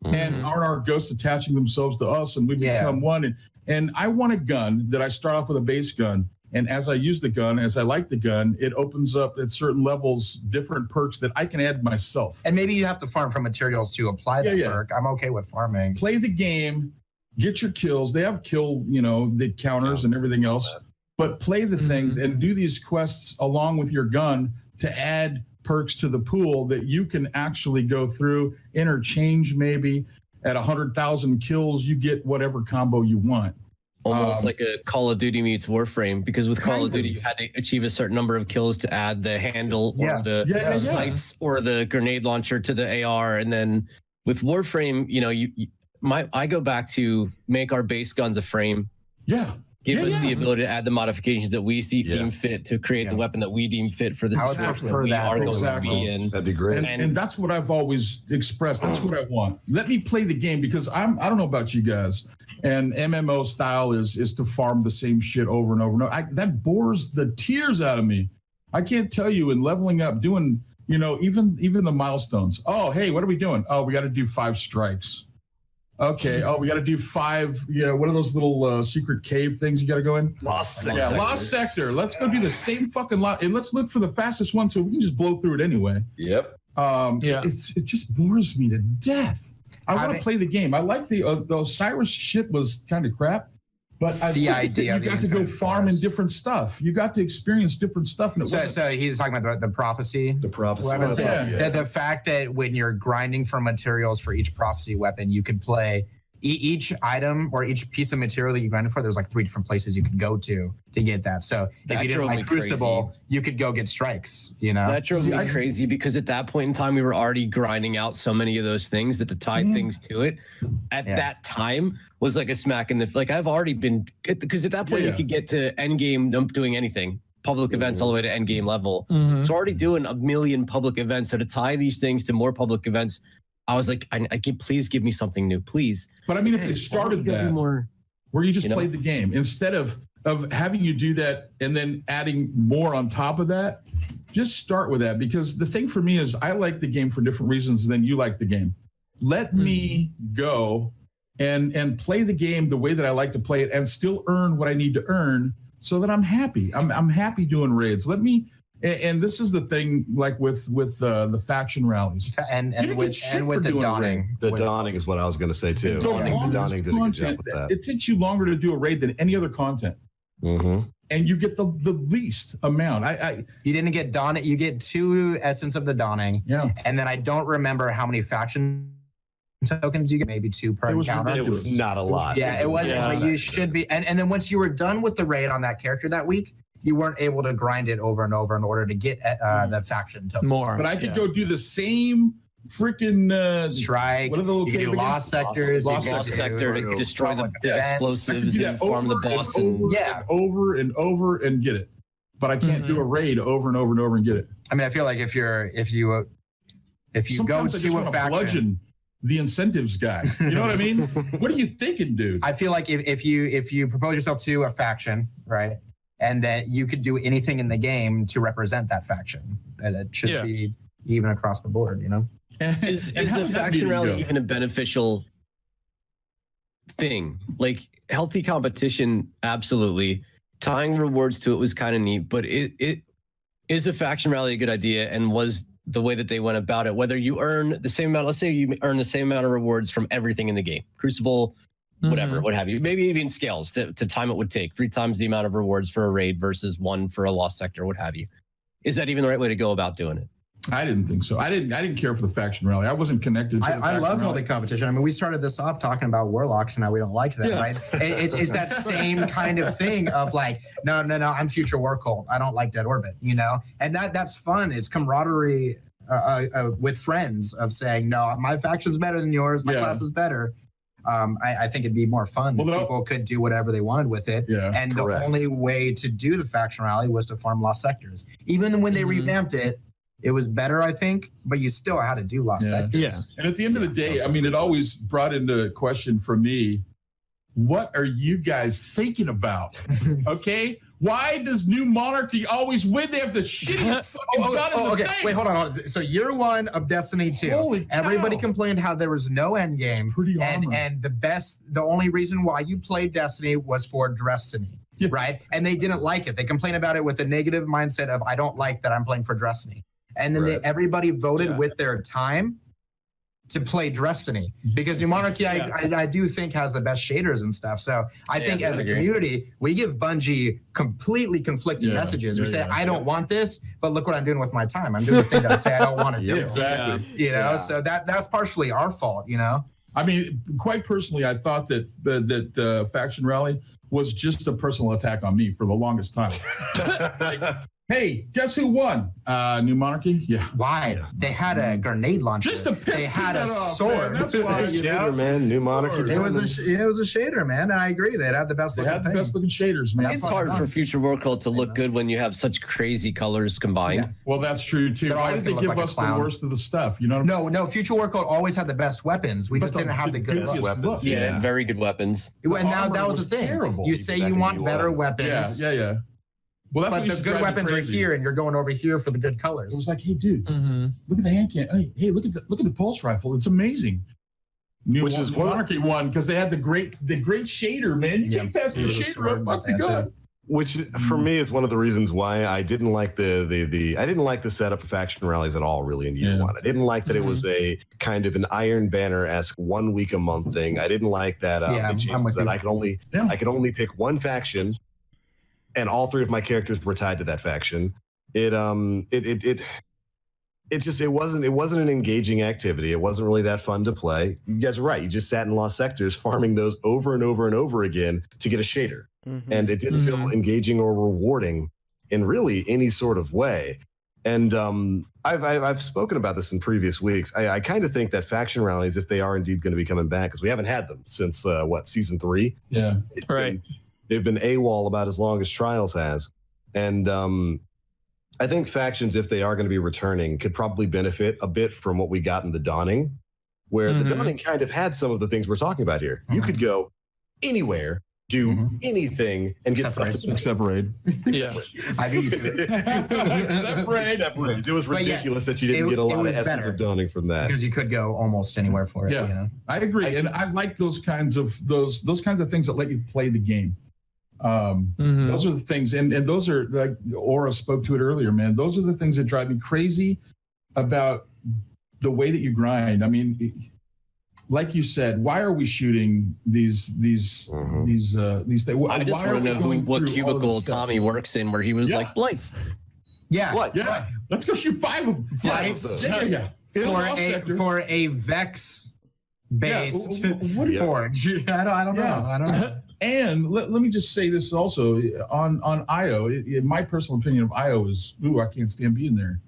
Speaker 2: aren't our ghosts attaching themselves to us and we become one? And I want a gun that I start off with a base gun. And as I use the gun, as I like the gun, it opens up at certain levels different perks that I can add myself.
Speaker 5: And maybe you have to farm for materials to apply that perk. I'm okay with farming.
Speaker 2: Play the game, get your kills. They have kill, the counters and everything else. But play the things and do these quests along with your gun to add perks to the pool that you can actually go through, interchange maybe. At 100,000 kills, you get whatever combo you want.
Speaker 3: Almost like a Call of Duty meets Warframe, because with Call of Duty, you had to achieve a certain number of kills to add the handle or the sights or the grenade launcher to the AR. And then with Warframe, I go back to make our base guns a frame. Give us the ability to add the modifications that we deem fit to create the weapon that we deem fit for the situation that we are going to be in.
Speaker 1: That'd be great.
Speaker 2: And that's what I've always expressed. That's what I want. Let me play the game because I don't know about you guys. And MMO style is to farm the same shit over and over and over. That bores the tears out of me. I can't tell you in leveling up, doing, even the milestones. Oh, hey, what are we doing? Oh, we got to do 5 strikes. Okay. Oh, we got to do 5. What are those little secret cave things you got to go in?
Speaker 3: Lost Sector.
Speaker 2: Yeah, Lost Sector. Let's go do the same fucking lot, and let's look for the fastest one so we can just blow through it anyway.
Speaker 1: Yep.
Speaker 2: It just bores me to death. I want to play the game. I like the Osiris shit was kind of crap, but
Speaker 5: the idea
Speaker 2: you got to go farm in different stuff. You got to experience different stuff. And
Speaker 5: so he's talking about the prophecy.
Speaker 1: The prophecy.
Speaker 5: The fact that when you're grinding for materials for each prophecy weapon, you could play each item or each piece of material that you grinded for. There's 3 different places you could go to get that. So if you didn't like Crucible, you could go get strikes.
Speaker 3: That drove me crazy because at that point in time we were already grinding out so many of those things that to tie things to it at that time was like a smack in the I've already been, because at that point you could get to end game doing anything, public events all the way to end game level. So already doing a million public events. So to tie these things to more public events, I was like, please give me something new, please.
Speaker 2: But I mean, if they started that where you just played the game instead of having you do that and then adding more on top of that, just start with that. Because the thing for me is I like the game for different reasons than you like the game. Let me go and play the game the way that I like to play it and still earn what I need to earn so that I'm happy. I'm happy doing raids. Let me, and this is the thing, like with the faction rallies.
Speaker 5: And with the dawning.
Speaker 1: The dawning is what I was going to say too.
Speaker 2: The
Speaker 1: I think the
Speaker 2: longest
Speaker 1: dawning did a good job
Speaker 2: content,
Speaker 1: with that.
Speaker 2: it takes you longer to do a raid than any other content.
Speaker 1: Mm-hmm.
Speaker 2: And you get the least amount.
Speaker 5: You didn't get dawning. You get 2 Essence of the Dawning.
Speaker 2: Yeah.
Speaker 5: And then I don't remember how many faction tokens you get. Maybe 2 per encounter.
Speaker 1: It was not a lot.
Speaker 5: Yeah, it wasn't. But you should be. And then once you were done with the raid on that character that week, you weren't able to grind it over and over in order to get the faction tokens.
Speaker 4: More.
Speaker 2: But I could go do the same freaking
Speaker 5: strike.
Speaker 2: What are the little
Speaker 5: you can do lost sectors.
Speaker 3: Lost sector to destroy the explosives and farm the boss.
Speaker 2: Over and over and get it. But I can't do a raid over and over and over and get it.
Speaker 5: I mean, I feel like if you
Speaker 2: Sometimes
Speaker 5: go
Speaker 2: I just
Speaker 5: to a
Speaker 2: want to
Speaker 5: faction,
Speaker 2: bludgeon the incentives guy. You know what I mean? What are you thinking, dude?
Speaker 5: I feel like if you propose yourself to a faction, right, and that you could do anything in the game to represent that faction, and it should be even across the board, you know.
Speaker 3: Is the faction rally even a beneficial thing? Like healthy competition, absolutely. Tying rewards to it was kind of neat, but it is a faction rally a good idea, and was the way that they went about it, whether you earn the same amount, let's say you earn the same amount of rewards from everything in the game, Crucible, whatever, what have you, maybe even scales to time it would take 3 times the amount of rewards for a raid versus 1 for a lost sector, what have you. Is that even the right way to go about doing it?
Speaker 2: I didn't think so. I didn't care for the faction rally. I wasn't connected to the
Speaker 5: I love
Speaker 2: rally.
Speaker 5: healthy competition. I mean, we started this off talking about warlocks, and now we don't like them, right? It's that same kind of thing of like, no, I'm future war cult. I don't like Dead Orbit, you know? And that's fun. It's camaraderie with friends of saying, no, my faction's better than yours. My class is better. I think it'd be more fun if people could do whatever they wanted with it.
Speaker 2: Yeah,
Speaker 5: and the only way to do the faction rally was to farm lost sectors. Even when they revamped it, it was better, I think, but you still had to do lost sectors.
Speaker 4: Yeah.
Speaker 2: And at the end of the day, I mean, it always brought into question for me, what are you guys thinking about? Okay? Why does New Monarchy always win? They have the shittiest fucking gun in the
Speaker 5: okay.
Speaker 2: thing.
Speaker 5: Wait, hold on. So year 1 of Destiny 2,
Speaker 2: Holy
Speaker 5: everybody
Speaker 2: cow.
Speaker 5: complained how there was no end game. And the only reason why you played Destiny was for Destiny. Yeah. Right? And they didn't like it. They complained about it with the negative mindset of, I don't like that I'm playing for Destiny. And then everybody voted with their time to play Destiny, because New Monarchy, I do think, has the best shaders and stuff. So I think as a community, we give Bungie completely conflicting messages. We say, I don't want this, but look what I'm doing with my time. I'm doing the thing that I say I don't want to do.
Speaker 2: Exactly.
Speaker 5: You know, so that's partially our fault, you know?
Speaker 2: I mean, quite personally, I thought that faction rally was just a personal attack on me for the longest time. Like, hey, guess who won? New Monarchy? Yeah.
Speaker 5: Why? They had a grenade launcher.
Speaker 2: Just to piss
Speaker 5: They had a
Speaker 2: off,
Speaker 5: sword.
Speaker 2: Man. That's why.
Speaker 1: Shader, man. New Monarchy.
Speaker 5: It was a shader, man. And I agree. They had the best
Speaker 2: They
Speaker 5: looking
Speaker 2: had the
Speaker 5: thing.
Speaker 2: best looking shaders, man.
Speaker 3: It's hard for future world cults to look good when you have such crazy colors combined.
Speaker 5: Yeah.
Speaker 2: Well, that's true too.
Speaker 5: They're
Speaker 2: Why
Speaker 5: always
Speaker 2: did they
Speaker 5: gonna look
Speaker 2: give
Speaker 5: like a
Speaker 2: us the
Speaker 5: clown.
Speaker 2: worst of the stuff? You know what I mean?
Speaker 5: No. Future Warcode always had the best weapons. We
Speaker 2: But
Speaker 5: just didn't have the good
Speaker 2: goofiest
Speaker 5: weapons.
Speaker 2: look.
Speaker 3: Yeah, very good weapons.
Speaker 5: And now
Speaker 2: armor
Speaker 5: that was
Speaker 2: was
Speaker 5: the thing.
Speaker 2: terrible.
Speaker 5: You say
Speaker 1: Back
Speaker 5: you
Speaker 1: in
Speaker 5: want
Speaker 1: E1.
Speaker 5: better weapons.
Speaker 2: Yeah. Well, that's
Speaker 5: But
Speaker 2: what
Speaker 5: the
Speaker 2: used to
Speaker 5: good
Speaker 2: drive me
Speaker 5: weapons are
Speaker 2: crazy.
Speaker 5: here, and you're going over here for the good
Speaker 2: It
Speaker 5: colors.
Speaker 2: was like, hey, dude, look at the hand cannon. Hey, look at the pulse rifle. It's amazing. New Monarchy won because they had the great shader, man. You can't pass the shader up. Fuck the gun.
Speaker 1: Which for me is one of the reasons why I didn't like the setup of faction rallies at all, really, in year 1. I didn't like that it was a kind of an Iron Banner-esque 1 week a month thing. I didn't like that I could only pick one faction, and all 3 of my characters were tied to that faction. It wasn't an engaging activity. It wasn't really that fun to play. You guys are right. You just sat in lost sectors farming those over and over and over again to get a shader. And it didn't feel engaging or rewarding in really any sort of way. And I've spoken about this in previous weeks. I kind of think that faction rallies, if they are indeed going to be coming back, because we haven't had them since season 3.
Speaker 2: Yeah,
Speaker 1: They've been AWOL about as long as Trials has. And I think factions, if they are going to be returning, could probably benefit a bit from what we got in the Dawning, where the Dawning kind of had some of the things we're talking about here. You could go anywhere do
Speaker 5: Mhm.
Speaker 1: anything and get stuff to
Speaker 2: Except raid.
Speaker 4: Yeah.
Speaker 5: I think you could,
Speaker 2: Except raid.
Speaker 1: It was
Speaker 5: But yeah,
Speaker 1: ridiculous that you didn't get a
Speaker 5: it
Speaker 1: lot of
Speaker 5: was
Speaker 1: essence
Speaker 5: better.
Speaker 1: of dawning from that.
Speaker 5: because you could go almost anywhere for it.
Speaker 2: Yeah.
Speaker 5: You know?
Speaker 2: I agree, and I like those kinds of things that let you play the game. Those are the things, and those are, like Aura spoke to it earlier, man. Those are the things that drive me crazy about the way that you grind. I mean, like you said, why are we shooting these things?
Speaker 3: I just
Speaker 2: Why
Speaker 3: want to
Speaker 2: are we
Speaker 3: know
Speaker 2: going
Speaker 3: what
Speaker 2: through all of
Speaker 3: cubicle
Speaker 2: this stuff?
Speaker 3: Tommy works in, where he was
Speaker 2: Yeah.
Speaker 3: like, Blights.
Speaker 5: Yeah.
Speaker 1: What?
Speaker 2: Yeah, let's go shoot five of them. Yeah. In
Speaker 5: For
Speaker 2: lost sector.
Speaker 5: for a Vex based
Speaker 2: What do you-
Speaker 5: forge. I don't know.
Speaker 2: Yeah.
Speaker 5: I don't know.
Speaker 2: And let me just say this also on IO. In my personal opinion of IO is, I can't stand being there.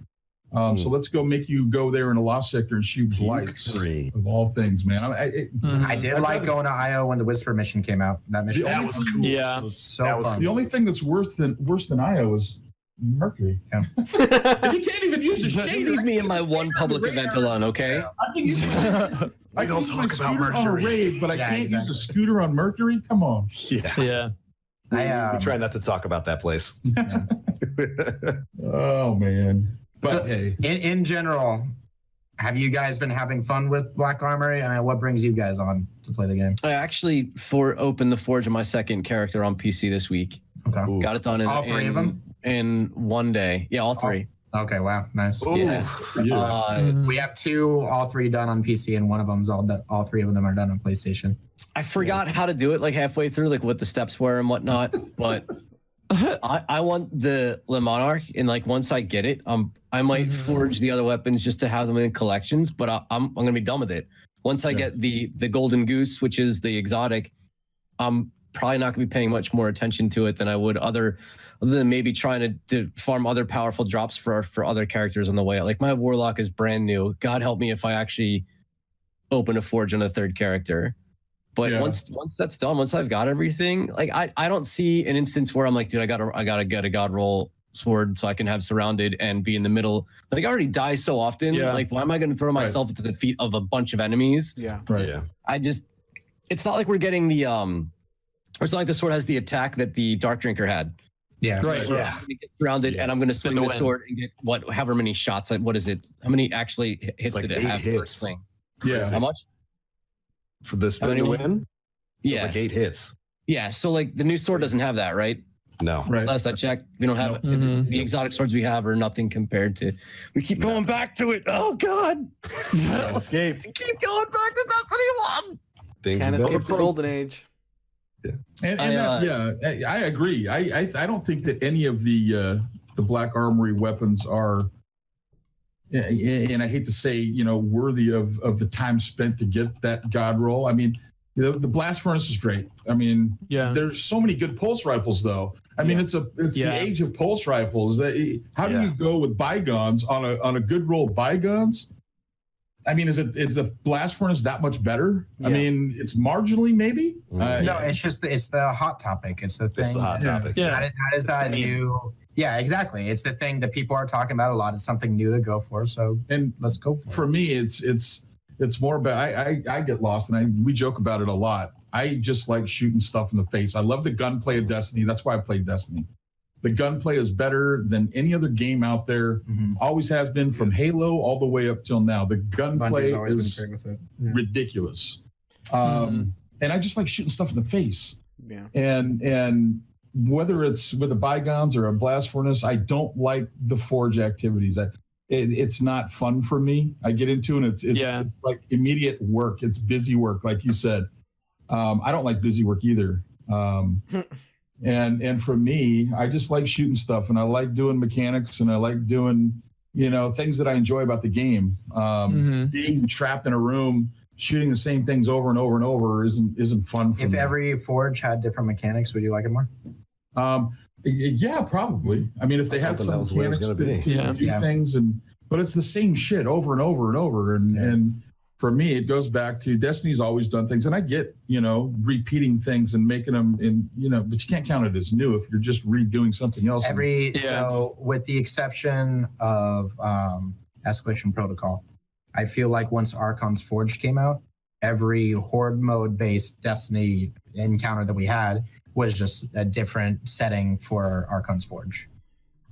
Speaker 2: So let's go make you go there in a lost sector and shoot blights of all things, man.
Speaker 5: I did like going to IO when the Whisper mission came out. That mission
Speaker 1: That was cool.
Speaker 4: Yeah.
Speaker 5: was so
Speaker 1: That was
Speaker 5: fun.
Speaker 2: The only thing that's worse than IO is Mercury.
Speaker 5: Yeah.
Speaker 2: And you can't even use a shader.
Speaker 3: Leave me in my one public event alone, okay?
Speaker 2: I can use
Speaker 1: We don't
Speaker 2: use my
Speaker 1: talk about
Speaker 2: scooter on a
Speaker 1: Mercury.
Speaker 2: raid, but I
Speaker 5: Yeah,
Speaker 2: can't use
Speaker 5: exactly.
Speaker 2: a scooter on Mercury. Come on.
Speaker 1: Yeah.
Speaker 4: Yeah.
Speaker 5: I,
Speaker 1: We try not to talk about that place.
Speaker 2: Oh man. But
Speaker 5: So-
Speaker 2: hey,
Speaker 5: in general, have you guys been having fun with Black Armory? I mean, what brings you guys on to play the game?
Speaker 3: I actually opened the Forge of my second character on PC this week.
Speaker 5: Okay.
Speaker 1: Ooh.
Speaker 3: Got it done in
Speaker 5: All three of them?
Speaker 3: in one day. Yeah, all three.
Speaker 5: Okay. Wow. Nice.
Speaker 1: Ooh.
Speaker 3: Yeah.
Speaker 2: yeah.
Speaker 5: We have all three done on PC, and one of them's all three of them are done on PlayStation.
Speaker 3: I forgot how to do it like halfway through, like what the steps were and whatnot. But I want the Le Monarch, and like once I get it, I might forge the other weapons just to have them in collections. But I'm gonna be done with it once I get the Golden Goose, which is the exotic. I'm probably not gonna be paying much more attention to it than I would other than maybe trying to farm other powerful drops for other characters on the way. Like my Warlock is brand new. God help me if I actually open a forge on a third character. But
Speaker 2: Yeah.
Speaker 3: once that's done, once I've got everything, like I don't see an instance where I'm like, dude, I gotta get a god roll sword so I can have surrounded and be in the middle. Like I already die so often.
Speaker 4: Yeah.
Speaker 3: Like why am I gonna throw myself into the feet of a bunch of enemies?
Speaker 6: Yeah.
Speaker 2: Right.
Speaker 1: Yeah.
Speaker 3: It's not like we're getting the or it's not like the sword has the attack that the Dark Drinker had.
Speaker 5: Yeah.
Speaker 4: Right.
Speaker 1: Yeah.
Speaker 3: I'm gonna get surrounded and I'm gonna swing
Speaker 4: to
Speaker 3: the
Speaker 4: win.
Speaker 3: sword and get however many shots. What is it? How many actually hits
Speaker 1: like
Speaker 3: did it
Speaker 1: 8
Speaker 3: have per
Speaker 1: hits.
Speaker 3: swing?
Speaker 2: Yeah.
Speaker 3: How much?
Speaker 1: For the spin to
Speaker 3: many?
Speaker 1: win, it was
Speaker 3: Yeah.
Speaker 1: like 8 hits.
Speaker 3: Yeah. So like the new sword doesn't have that, right?
Speaker 1: No.
Speaker 2: Right.
Speaker 3: Last I checked, we don't have
Speaker 4: Mhm.
Speaker 3: the exotic swords we have are nothing compared to. We keep going back to it. Oh God!
Speaker 1: Can't escape.
Speaker 3: Keep going back to Destiny 1.
Speaker 1: Things
Speaker 6: Can't
Speaker 1: you
Speaker 6: escape
Speaker 1: don't-
Speaker 6: the golden age.
Speaker 2: And I agree. I don't think that any of the Black Armory weapons are, and I hate to say, worthy of the time spent to get that god roll. I mean, the blast furnace is great. I mean,
Speaker 4: Yeah.
Speaker 2: there's so many good pulse rifles though. I mean, it's the age of pulse rifles. How do you go with bygones on a good roll of bygones? I mean, is the blast furnace that much better?
Speaker 6: Yeah.
Speaker 2: I mean, it's marginally maybe.
Speaker 5: No, it's the hot topic. It's the thing.
Speaker 1: It's the hot
Speaker 2: Yeah.
Speaker 1: topic.
Speaker 4: Yeah.
Speaker 5: That is that new. Yeah, exactly. It's the thing that people are talking about a lot. It's something new to go for. So
Speaker 2: And
Speaker 5: let's go for it.
Speaker 2: for me, it's more about I get lost and we joke about it a lot. I just like shooting stuff in the face. I love the gunplay of Destiny. That's why I played Destiny. The gunplay is better than any other game out there.
Speaker 5: Mhm.
Speaker 2: Always has been from Halo all the way up till now. The gunplay
Speaker 5: Bungie's always
Speaker 2: is
Speaker 5: been great with it.
Speaker 2: ridiculous.
Speaker 4: Mhm.
Speaker 2: And I just like shooting stuff in the face.
Speaker 6: Yeah.
Speaker 2: And whether it's with a bygones or a blast furnace, I don't like the forge activities. It's not fun for me. I get into it and it's
Speaker 4: Yeah.
Speaker 2: like immediate work. It's busy work, like you said. I don't like busy work either. And for me, I just like shooting stuff and I like doing mechanics and I like doing, things that I enjoy about the game. Being trapped in a room, shooting the same things over and over and over isn't fun for
Speaker 5: If
Speaker 2: me.
Speaker 5: every forge had different mechanics, would you like it more?
Speaker 2: Yeah, probably. I mean, if they had
Speaker 1: Something
Speaker 2: some
Speaker 1: else where it's
Speaker 2: mechanics
Speaker 1: gonna
Speaker 2: to
Speaker 1: be.
Speaker 4: Yeah.
Speaker 2: do
Speaker 5: Yeah.
Speaker 2: things, but it's the same shit over and over and over. And for me, it goes back to Destiny's always done things, and I get repeating things and making them but you can't count it as new if you're just redoing something else.
Speaker 5: So with the exception of Escalation Protocol, I feel like once Archon's Forge came out, every horde mode based Destiny encounter that we had was just a different setting for Archon's Forge.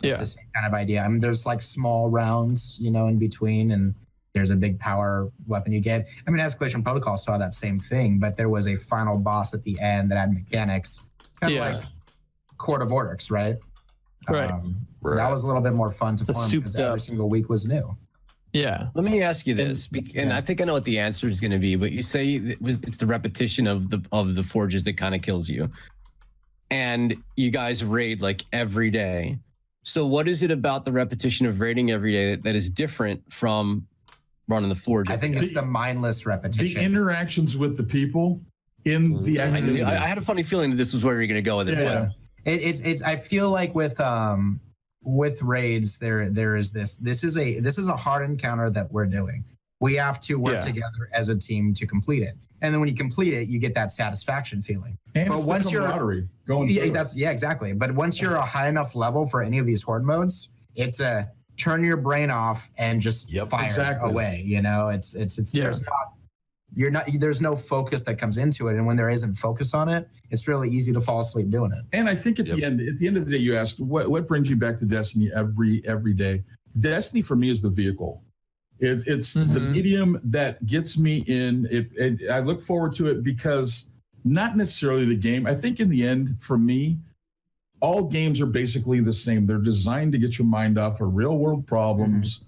Speaker 5: It's the same kind of idea. I mean, there's like small rounds, you know, in between, and there's a big power weapon you get. I mean, Escalation Protocol saw that same thing, but there was a final boss at the end that had mechanics, kind of like Court of Oryx, right?
Speaker 7: Right.
Speaker 5: That was a little bit more fun to farm because every single week was new.
Speaker 7: Yeah.
Speaker 3: Let me ask you this, and I think I know what the answer is going to be, but you say it's the repetition of the forges that kind of kills you, and you guys raid like every day. So what is it about the repetition of raiding every day that is different from running the forge?
Speaker 5: I think it's the mindless repetition.
Speaker 2: The interactions with the people in the activity.
Speaker 3: I had a funny feeling that this was where you're going to go with it.
Speaker 2: Yeah.
Speaker 5: It's. I feel like with raids, there is this. This is a hard encounter that we're doing. We have to work together as a team to complete it. And then when you complete it, you get that satisfaction feeling.
Speaker 2: And but once you're going,
Speaker 5: exactly. But once you're a high enough level for any of these horde modes, it's a turn your brain off and just fire away. You know, it's there's no focus that comes into it, and when there isn't focus on it, it's really easy to fall asleep doing it.
Speaker 2: And I think at the end of the day, you asked what brings you back to Destiny every day. Destiny for me is the vehicle. It's the medium that gets me in. I look forward to it because not necessarily the game. I think in the end, for me, all games are basically the same. They're designed to get your mind off of real world problems,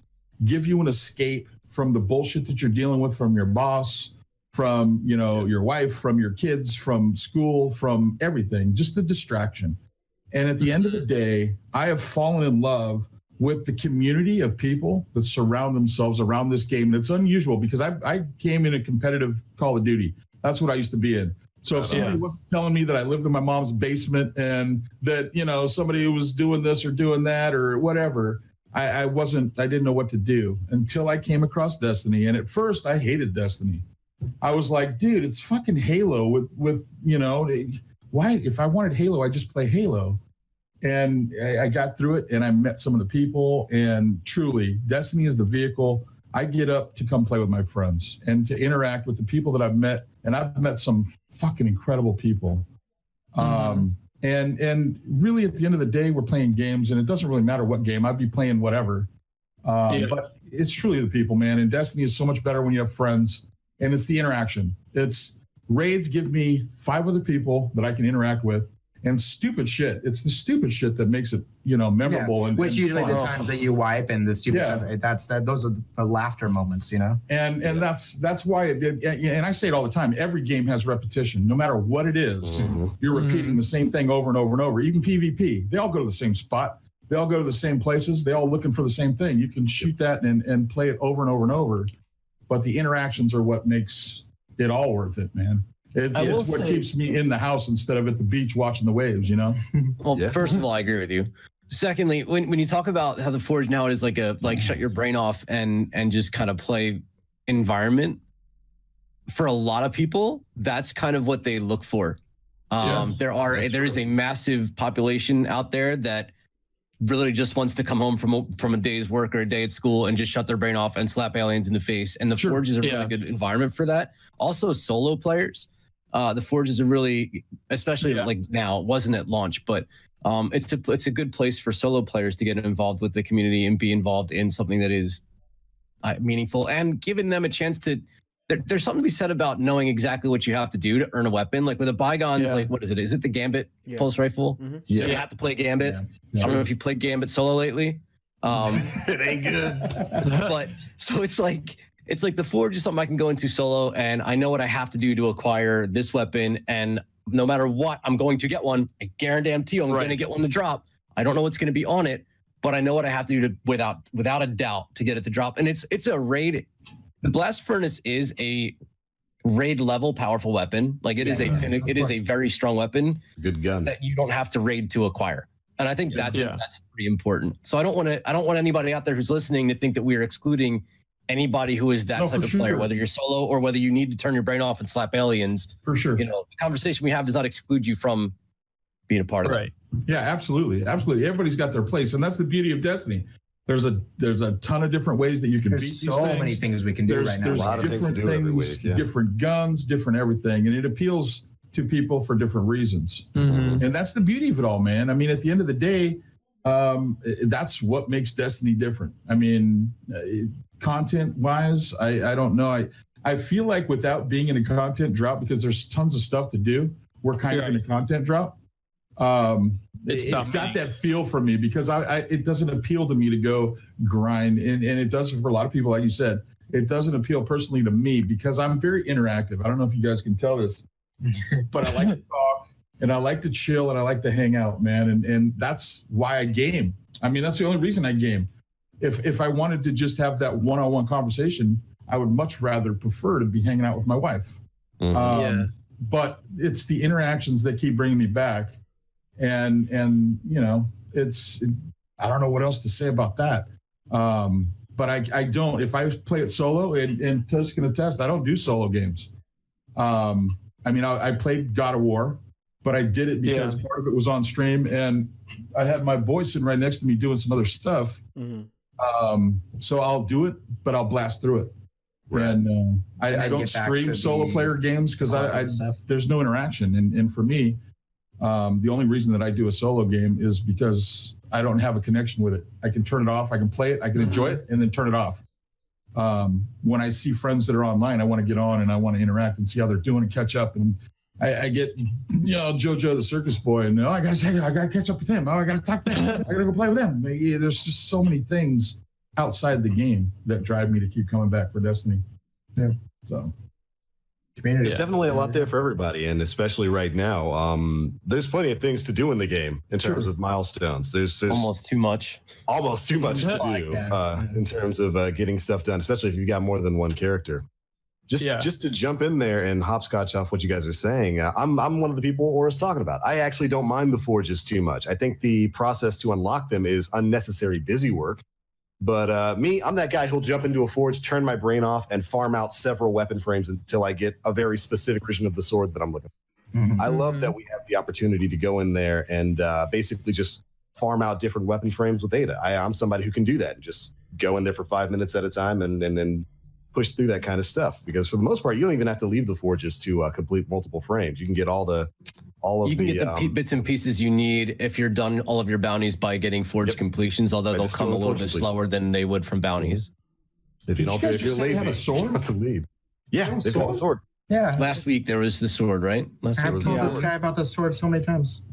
Speaker 2: give you an escape from the bullshit that you're dealing with from your boss, from your wife, from your kids, from school, from everything. Just a distraction. And at the end of the day, I have fallen in love with the community of people that surround themselves around this game. And it's unusual because I came in a competitive Call of Duty. That's what I used to be in. So if somebody wasn't telling me that I lived in my mom's basement and that, somebody was doing this or doing that or whatever, I didn't know what to do until I came across Destiny. And at first I hated Destiny. I was like, dude, it's fucking Halo with why, if I wanted Halo, I just play Halo. And I got through it and I met some of the people, and truly Destiny is the vehicle. I get up to come play with my friends and to interact with the people that I've met. And I've met some fucking incredible people. And really at the end of the day, we're playing games, and it doesn't really matter what game. I'd be playing whatever. But it's truly the people, man. And Destiny is so much better when you have friends, and it's the interaction. It's raids give me 5 other people that I can interact with. And stupid shit. It's the stupid shit that makes it, memorable. And
Speaker 5: usually
Speaker 2: fun.
Speaker 5: the times that you wipe and the stupid stuff. Those are the laughter moments,
Speaker 2: And that's why it did. And I say it all the time. Every game has repetition, no matter what it is. You're repeating the same thing over and over and over. Even PvP, they all go to the same spot. They all go to the same places. They all looking for the same thing. You can shoot that and play it over and over and over. But the interactions are what makes it all worth it, man. It's what keeps me in the house instead of at the beach watching the waves,
Speaker 3: Well, first of all, I agree with you. Secondly, when you talk about how the Forge now is like shut your brain off and just kind of play environment, for a lot of people, that's kind of what they look for. There is a massive population out there that really just wants to come home from a day's work or a day at school and just shut their brain off and slap aliens in the face. And the Forge is a really good environment for that. Also, solo players. The Forge is a really, especially like now, it wasn't at launch, but it's a good place for solo players to get involved with the community and be involved in something that is meaningful and giving them a chance to. There's something to be said about knowing exactly what you have to do to earn a weapon. Like with a Bygones, like what is it? Is it the Gambit pulse rifle? So you have to play Gambit. I don't know if you played Gambit solo lately.
Speaker 1: It ain't good.
Speaker 3: But so it's like the Forge is something I can go into solo, and I know what I have to do to acquire this weapon, and no matter what, I'm going to get one. I guarantee you I'm going to get one to drop. I don't know what's going to be on it, but I know what I have to do without a doubt to get it to drop. And it's a raid. The Blast Furnace is a raid level powerful weapon. Like it is a very strong weapon.
Speaker 1: Good gun
Speaker 3: that you don't have to raid to acquire. And I think that's pretty important. So I don't want anybody out there who's listening to think that we are excluding anybody who is that type of player, whether you're solo or whether you need to turn your brain off and slap aliens.
Speaker 2: For sure.
Speaker 3: The conversation we have does not exclude you from being a part of it.
Speaker 2: Yeah, absolutely. Absolutely. Everybody's got their place. And that's the beauty of Destiny. There's a ton of different ways that you can beat
Speaker 5: There's
Speaker 2: these
Speaker 5: so
Speaker 2: things.
Speaker 5: many things we can do right now.
Speaker 2: There's
Speaker 1: A lot of things to
Speaker 2: different
Speaker 1: do every week, yeah.
Speaker 2: different guns, different everything, and it appeals to people for different reasons. And that's the beauty of it all, man. I mean, at the end of the day, that's what makes Destiny different. I mean, content-wise, I don't know. I feel like without being in a content drop, because there's tons of stuff to do, we're kind of in a content drop. It's got that feel for me because it doesn't appeal to me to go grind, and it doesn't for a lot of people, like you said. It doesn't appeal personally to me because I'm very interactive. I don't know if you guys can tell this, but I like to talk and I like to chill and I like to hang out, man. And that's why I game. I mean, that's the only reason I game. If I wanted to just have that one-on-one conversation, I would much rather prefer to be hanging out with my wife. But it's the interactions that keep bringing me back. And you know, I don't know what else to say about that. But I don't, if I play it solo, and Tusk can attest, I don't do solo games. I mean, I played God of War, but I did it because part of it was on stream and I had my boy sitting right next to me doing some other stuff. So I'll do it, but I'll blast through it. Right. And I don't stream solo player games because there's no interaction. And for me, the only reason that I do a solo game is because I don't have a connection with it. I can turn it off, I can play it, I can enjoy it, and then turn it off. When I see friends that are online, I want to get on and I want to interact and see how they're doing and catch up. And I get, you know, JoJo the Circus Boy, and I gotta catch up with him. I gotta talk to him. I gotta go play with him. There's just so many things outside the game that drive me to keep coming back for Destiny. Yeah. So
Speaker 1: community. There's definitely a lot there for everybody, and especially right now, there's plenty of things to do in the game in terms of milestones. There's
Speaker 3: almost too much
Speaker 1: to do in terms of getting stuff done, especially if you've got more than one character. Just to jump in there and hopscotch off what you guys are saying, I'm one of the people Aura's talking about. I actually don't mind the forges too much. I think the process to unlock them is unnecessary busy work. But I'm that guy who'll jump into a forge, turn my brain off, and farm out several weapon frames until I get a very specific version of the sword that I'm looking for. I love that we have the opportunity to go in there and basically just farm out different weapon frames with Ada. I'm somebody who can do that and just go in there for 5 minutes at a time and then push through that kind of stuff. Because for the most part, you don't even have to leave the forges to complete multiple frames. You can get all of the
Speaker 3: bits and pieces you need if you're done all of your bounties by getting forge completions, although they'll come a little bit slower than they would from bounties.
Speaker 1: If you're lazy,
Speaker 2: have a sword?
Speaker 1: you have to lead. Yeah, they've got a sword.
Speaker 5: Yeah.
Speaker 3: Last week there was the sword, right?
Speaker 5: I've told this guy about the sword so many times.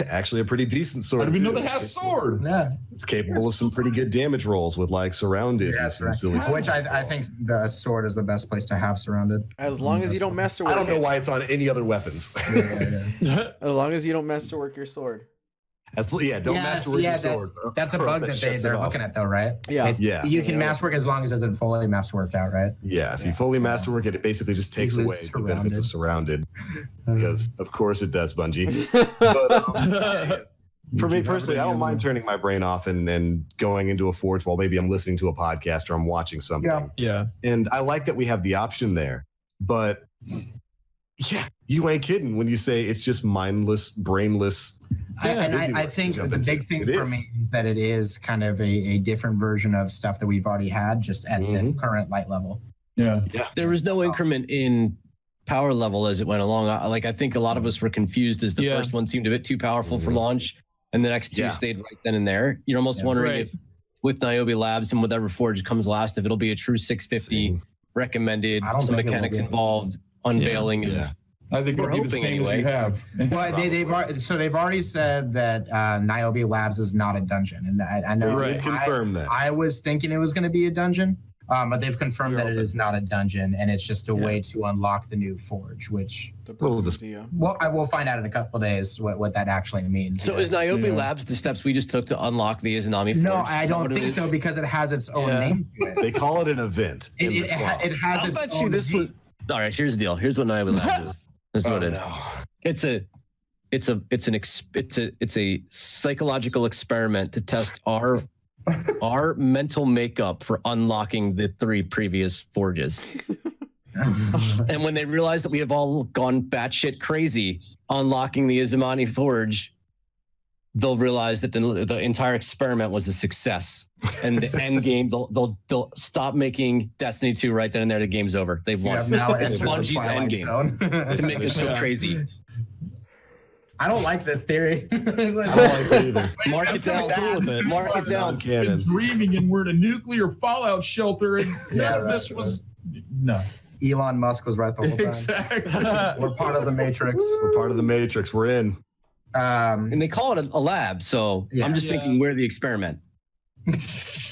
Speaker 1: Actually, a pretty decent sword.
Speaker 2: I didn't even know they had a sword.
Speaker 5: Yeah.
Speaker 1: It's capable of some pretty good damage rolls with like surrounded.
Speaker 5: Which I think the sword is the best place to have surrounded.
Speaker 6: As long as you don't mess to work.
Speaker 1: I don't know why it's on any other weapons.
Speaker 6: As long as you don't mess to work your sword.
Speaker 1: Don't masterwork your sword.
Speaker 5: That's a bug that they're looking at, though, right?
Speaker 1: Yeah.
Speaker 5: You can masterwork as long as it isn't fully masterworked out, right?
Speaker 1: Yeah, if you fully masterwork it, it basically just takes away the benefits of surrounded. Because, of course, it does, Bungie. But, for me personally, I don't mind turning my brain off and going into a forge while maybe I'm listening to a podcast or I'm watching something.
Speaker 4: Yeah.
Speaker 1: And I like that we have the option there. But, yeah, you ain't kidding when you say it's just mindless, brainless.
Speaker 5: I think the big thing for me is that it is kind of a different version of stuff that we've already had, just at the current light level.
Speaker 2: Yeah.
Speaker 3: There was no increment in power level as it went along. I think a lot of us were confused as the first one seemed a bit too powerful for launch, and the next two stayed right then and there. You're almost wondering if with Niobe Labs and whatever forge comes last, if it'll be a true 650 recommended, some mechanics involved, unveiling of.
Speaker 2: I think it'll be the same as you have.
Speaker 5: Well, they've already said that Niobe Labs is not a dungeon, and I know
Speaker 1: they did confirm that.
Speaker 5: I was thinking it was going to be a dungeon, but they've confirmed that it is not a dungeon, and it's just a way to unlock the new forge. Which I will find out in a couple of days what that actually means.
Speaker 3: So is Niobe Labs the steps we just took to unlock the Izanami forge?
Speaker 5: No, I don't think so because it has its own name to it.
Speaker 1: They call it an event.
Speaker 5: It has its own name.
Speaker 3: All right, here's the deal. Here's what Niobe Labs is. This is what it is. It's a psychological experiment to test our mental makeup for unlocking the 3 previous forges. And when they realize that we have all gone batshit crazy unlocking the Izamani forge, they'll realize that the entire experiment was a success, and the end game they'll stop making Destiny 2 right then and there. The game's over. They've won.
Speaker 5: Now
Speaker 3: It's
Speaker 5: entered the
Speaker 3: Bungie's end
Speaker 5: Twilight
Speaker 3: game
Speaker 5: Zone.
Speaker 3: to make this so crazy.
Speaker 5: I don't like this theory.
Speaker 1: I don't like it either.
Speaker 3: Mark it down. Mark it down.
Speaker 2: I've been dreaming, and we're in a nuclear fallout shelter, and none of this was no.
Speaker 5: Elon Musk was right the whole time.
Speaker 2: Exactly.
Speaker 5: We're part of the Matrix.
Speaker 1: We're part of the Matrix. We're in.
Speaker 3: And they call it a lab, so
Speaker 5: Yeah.
Speaker 3: I'm just thinking we're the experiment.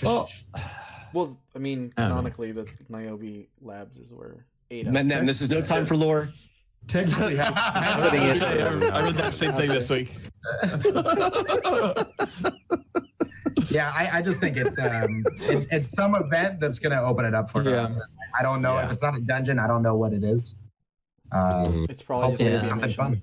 Speaker 4: Well,
Speaker 6: Well, I mean,
Speaker 4: I don't know.
Speaker 6: canonically, the Niobe Labs is where Ada.
Speaker 3: And this is no time for lore.
Speaker 2: Technically, has
Speaker 6: Putting it-
Speaker 4: I read that same thing this week.
Speaker 5: Yeah, I just think it's some event that's going to open it up for
Speaker 4: Yeah.
Speaker 5: us. I don't know if it's not a dungeon. I don't know what it is.
Speaker 6: It's probably
Speaker 5: Hopefully
Speaker 6: just
Speaker 5: it's
Speaker 6: a
Speaker 5: something
Speaker 6: mission.
Speaker 5: fun.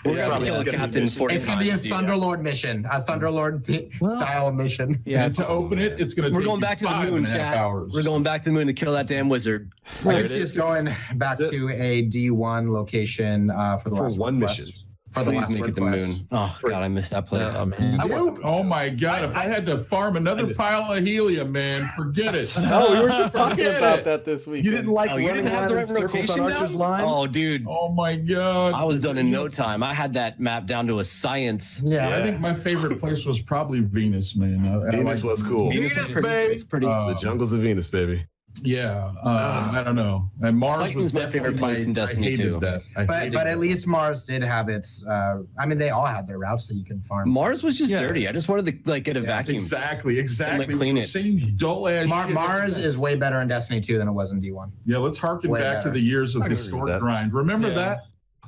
Speaker 3: We're gonna
Speaker 1: probably
Speaker 3: kill a
Speaker 1: gonna be
Speaker 3: captain
Speaker 1: busy.
Speaker 3: 40
Speaker 5: It's going to be a
Speaker 3: times, dude.
Speaker 5: Thunderlord mission, a Thunderlord style mission.
Speaker 6: Yeah,
Speaker 2: and to open it, it's going to.
Speaker 3: We're going back to the moon, chat.
Speaker 2: hours.
Speaker 3: We're going back to the moon to kill that damn wizard.
Speaker 1: There
Speaker 5: I
Speaker 1: it
Speaker 5: see us
Speaker 1: is.
Speaker 5: going back
Speaker 1: That's it.
Speaker 5: to a D1 location for the
Speaker 1: For
Speaker 5: last
Speaker 1: one
Speaker 5: quest.
Speaker 1: mission.
Speaker 5: For the
Speaker 3: Please
Speaker 5: last
Speaker 3: make it the
Speaker 5: quest.
Speaker 3: moon. Oh god, I missed that place.
Speaker 4: Oh man.
Speaker 2: Oh my God! If I had to farm another pile of helium, man, forget it.
Speaker 6: No, we were just talking
Speaker 2: Forget
Speaker 6: about
Speaker 2: it.
Speaker 6: that this week.
Speaker 1: You didn't like
Speaker 3: Oh, you
Speaker 1: running
Speaker 3: didn't have
Speaker 1: around
Speaker 3: the
Speaker 1: in
Speaker 3: right
Speaker 1: circles on
Speaker 3: rotation
Speaker 1: Archer's
Speaker 3: down?
Speaker 1: line?
Speaker 3: Oh, dude,
Speaker 2: Oh my God!
Speaker 3: I was done in no time. I had that map down to a science.
Speaker 5: Yeah.
Speaker 2: I think my favorite place was probably Venus, man. I
Speaker 1: Venus
Speaker 2: like-
Speaker 1: was cool.
Speaker 3: Venus was pretty,
Speaker 5: babe.
Speaker 3: it's pretty.
Speaker 2: Uh,
Speaker 1: The jungles of Venus, baby.
Speaker 2: Yeah, I don't know. And Mars
Speaker 3: Titan's
Speaker 2: was
Speaker 3: my
Speaker 2: definitely
Speaker 3: favorite place in Destiny
Speaker 2: I hated
Speaker 3: 2.
Speaker 2: that. I
Speaker 5: But
Speaker 2: hated
Speaker 5: at
Speaker 2: that.
Speaker 5: least Mars did have its. I mean, they all had their routes that you can farm.
Speaker 3: Mars was just
Speaker 4: Yeah.
Speaker 3: dirty. I just wanted to like get a vacuum.
Speaker 2: Exactly.
Speaker 3: Like,
Speaker 2: It was
Speaker 3: clean
Speaker 2: the
Speaker 3: it.
Speaker 2: same dull ass shit.
Speaker 5: Mars is way better in Destiny 2 than it was in D1.
Speaker 2: Yeah, let's harken
Speaker 5: way
Speaker 2: back
Speaker 5: better.
Speaker 2: to the years of
Speaker 1: I
Speaker 2: the
Speaker 1: agree with
Speaker 2: sword
Speaker 1: that.
Speaker 2: grind. Remember
Speaker 4: Yeah.
Speaker 2: that?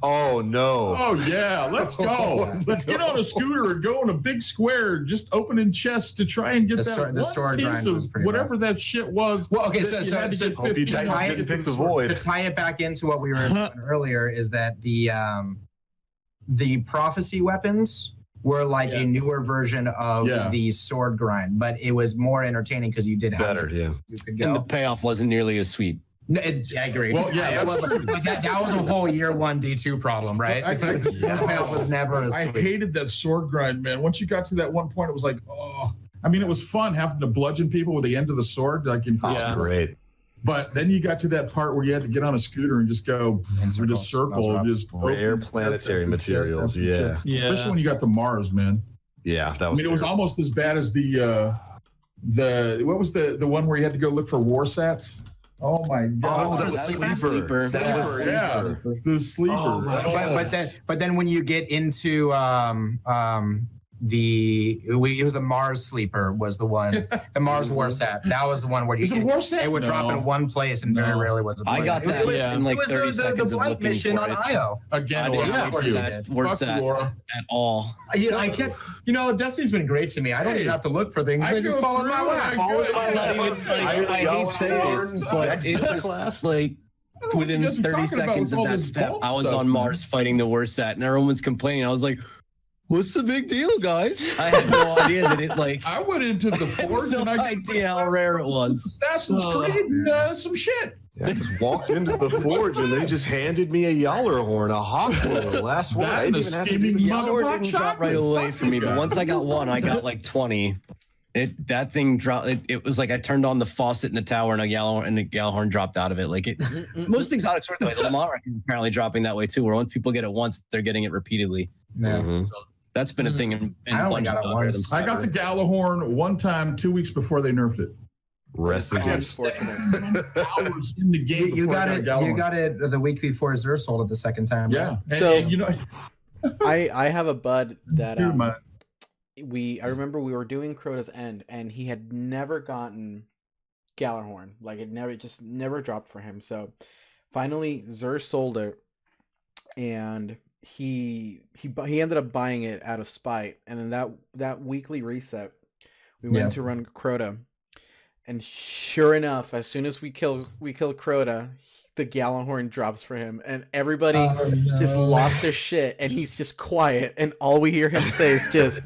Speaker 1: Oh no.
Speaker 2: Oh yeah, let's go. Let's get on a scooter and go in a big square, just opening chests to try and get
Speaker 5: The
Speaker 2: that
Speaker 5: sword- the
Speaker 2: one
Speaker 5: sword
Speaker 2: piece
Speaker 5: grind
Speaker 2: of
Speaker 5: was pretty
Speaker 2: whatever that shit was.
Speaker 5: Well, okay,
Speaker 2: that
Speaker 5: so-
Speaker 2: you
Speaker 5: so-
Speaker 2: had to
Speaker 5: so-
Speaker 2: get
Speaker 1: Hope you
Speaker 2: 15
Speaker 1: Titans
Speaker 2: times
Speaker 1: didn't
Speaker 2: to
Speaker 1: pick
Speaker 2: get
Speaker 1: the
Speaker 2: sword.
Speaker 5: To
Speaker 1: void.
Speaker 5: tie it back into what we were doing earlier is that the prophecy weapons were like
Speaker 2: Yeah.
Speaker 5: a newer version of
Speaker 2: Yeah.
Speaker 5: the sword grind, but it was more entertaining because you did have
Speaker 1: Better, yeah.
Speaker 5: You could
Speaker 3: And the
Speaker 5: go.
Speaker 3: payoff wasn't nearly as sweet.
Speaker 5: No, I agree.
Speaker 2: Well, yeah,
Speaker 5: It
Speaker 2: that's
Speaker 5: was-
Speaker 2: true.
Speaker 5: but that was a whole year one D2 problem, right?
Speaker 2: I-
Speaker 5: The payoff was never as
Speaker 2: I
Speaker 5: sweet.
Speaker 2: hated that sword grind, man. Once you got to that one point, it was like, oh. I mean, it was fun having to bludgeon people with the end of the sword, like in
Speaker 1: That's
Speaker 4: Yeah.
Speaker 1: great.
Speaker 2: But then you got to that part where you had to get on a scooter and just go through the
Speaker 5: circles.
Speaker 2: circle,
Speaker 5: Those
Speaker 2: just
Speaker 1: Rare
Speaker 2: open chest
Speaker 1: planetary
Speaker 2: after chest
Speaker 1: materials,
Speaker 2: after chest.
Speaker 4: Yeah.
Speaker 2: Especially when you got to Mars, man.
Speaker 1: Yeah, that
Speaker 2: I
Speaker 1: was.
Speaker 2: mean, it was
Speaker 1: terrible.
Speaker 2: almost as bad as the what was the one where you had to go look for war sats? Oh my god!
Speaker 1: Oh, that was sleeper. That was
Speaker 2: Sleeper, yeah.
Speaker 1: sleeper.
Speaker 2: The sleeper.
Speaker 1: Oh, my God.
Speaker 5: But then when you get into it was the Mars sleeper was the one, the Mars Warsat. That was the one where you
Speaker 2: Is it Warsat?
Speaker 5: it would drop
Speaker 2: No.
Speaker 5: in one place and very
Speaker 2: No.
Speaker 5: rarely was it.
Speaker 3: I got that
Speaker 4: Yeah.
Speaker 3: in like
Speaker 5: it was
Speaker 3: 30
Speaker 5: the
Speaker 3: seconds of
Speaker 5: blight
Speaker 3: looking
Speaker 5: mission
Speaker 3: for
Speaker 5: on
Speaker 3: it.
Speaker 5: IO.
Speaker 2: Again,
Speaker 3: I
Speaker 2: Laura,
Speaker 3: didn't
Speaker 5: yeah,
Speaker 2: fuck
Speaker 3: like
Speaker 2: you.
Speaker 3: that
Speaker 2: Fuck
Speaker 3: Warsat
Speaker 2: Laura.
Speaker 3: at all.
Speaker 5: I kept, Destiny's been great to me. I don't
Speaker 2: Hey,
Speaker 5: even have to look for things.
Speaker 2: I
Speaker 5: They just
Speaker 2: go
Speaker 5: fall in my
Speaker 2: through it.
Speaker 5: lap.
Speaker 2: I
Speaker 5: Fall in
Speaker 2: go-
Speaker 5: my
Speaker 3: I'm not
Speaker 5: lap.
Speaker 3: even like, I hate saying it, but it was like
Speaker 2: I don't know what
Speaker 3: within
Speaker 2: you guys are
Speaker 3: 30
Speaker 2: talking about
Speaker 3: seconds
Speaker 2: with
Speaker 3: of
Speaker 2: all
Speaker 3: that
Speaker 2: this
Speaker 3: step,
Speaker 2: vault
Speaker 3: I was
Speaker 2: stuff,
Speaker 3: on
Speaker 2: man.
Speaker 3: Mars fighting the worst set, and everyone was complaining. I was like, "What's the big deal, guys?" I had no idea that it like.
Speaker 2: I went into the
Speaker 3: I had
Speaker 2: forge
Speaker 3: no
Speaker 2: and I
Speaker 3: idea how rare it was.
Speaker 2: Assassin's Creed and some shit.
Speaker 1: Yeah, I just walked into the forge and they just handed me a Yaller horn, a hawk blower. Last one.
Speaker 2: That
Speaker 1: I
Speaker 2: and
Speaker 1: didn't
Speaker 2: the
Speaker 1: even have to do
Speaker 2: steaming
Speaker 1: the
Speaker 2: mug
Speaker 3: Yalor
Speaker 2: of hot
Speaker 3: didn't drop right
Speaker 2: chocolate.
Speaker 3: away
Speaker 2: Fuck
Speaker 3: for me, but
Speaker 2: yeah.
Speaker 3: once I got one, I got like 20. That thing dropped. It was like I turned on the faucet in the tower, and the Gjallarhorn dropped out of it. Like it, most exotics work that way. The Lamar is apparently dropping that way too. Where once people get it once, they're getting it repeatedly.
Speaker 5: Yeah.
Speaker 1: Mhm.
Speaker 3: That's been a thing in
Speaker 5: I only
Speaker 3: Bungie
Speaker 5: got it
Speaker 3: algorithms.
Speaker 5: once.
Speaker 2: I got the Gallahorn one time 2 weeks before they nerfed it.
Speaker 1: Rest in
Speaker 2: I
Speaker 1: peace.
Speaker 6: Unfortunate.
Speaker 2: Hours in the game.
Speaker 5: You
Speaker 2: before
Speaker 5: got
Speaker 2: I
Speaker 5: it.
Speaker 2: Gallahorn.
Speaker 5: You got it the week before Zur sold it the second time.
Speaker 2: Yeah.
Speaker 5: right?
Speaker 2: And,
Speaker 6: So-
Speaker 2: and you know,
Speaker 6: I have a bud that
Speaker 2: dude, my,
Speaker 6: I remember we were doing Crota's End, and he had never gotten Gjallarhorn. Like it just never dropped for him. So finally Zur sold it, and he ended up buying it out of spite. And then that weekly reset, we went
Speaker 5: Yeah.
Speaker 6: to run Crota, and sure enough, as soon as we kill Crota, the Gjallarhorn drops for him, and everybody
Speaker 5: Oh,
Speaker 6: just lost their shit, and he's just quiet, and all we hear him say is just,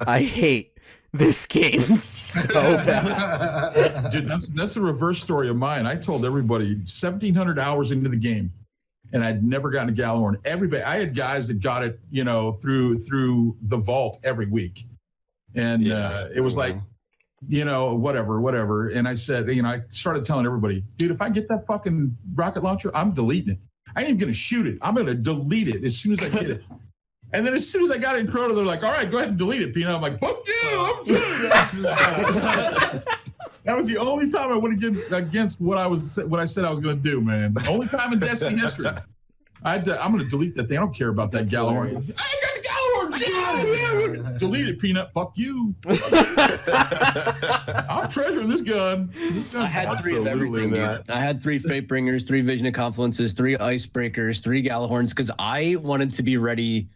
Speaker 6: "I hate this game so bad."
Speaker 2: dude, that's the reverse story of mine. I told everybody 1,700 hours into the game. and I'd never gotten a Gallahorn. Everybody, I had guys that got it, you know, through the vault every week, and it was like, you know, whatever. And I said, you know, I started telling everybody, dude, if I get that fucking rocket launcher, I'm deleting it. I ain't even gonna shoot it. I'm gonna delete it as soon as I get it. And then as soon as I got it in Corona, they're like, all right, go ahead and delete it, Peanut. I'm like, fuck you, I'm doing it. That was the only time I went against what I said I was going to do, man. The only time in Destiny history. I'm going to delete that thing. I don't care about that Gallahorn. I got the Gallahorn. Yeah. Delete it, Peanut. Fuck you. I'm treasuring this gun.
Speaker 3: I had 3 of everything. Dude. I had 3 Fatebringers, 3 Vision of Confluences, 3 Icebreakers, 3 Gallahorns, because I wanted to be ready.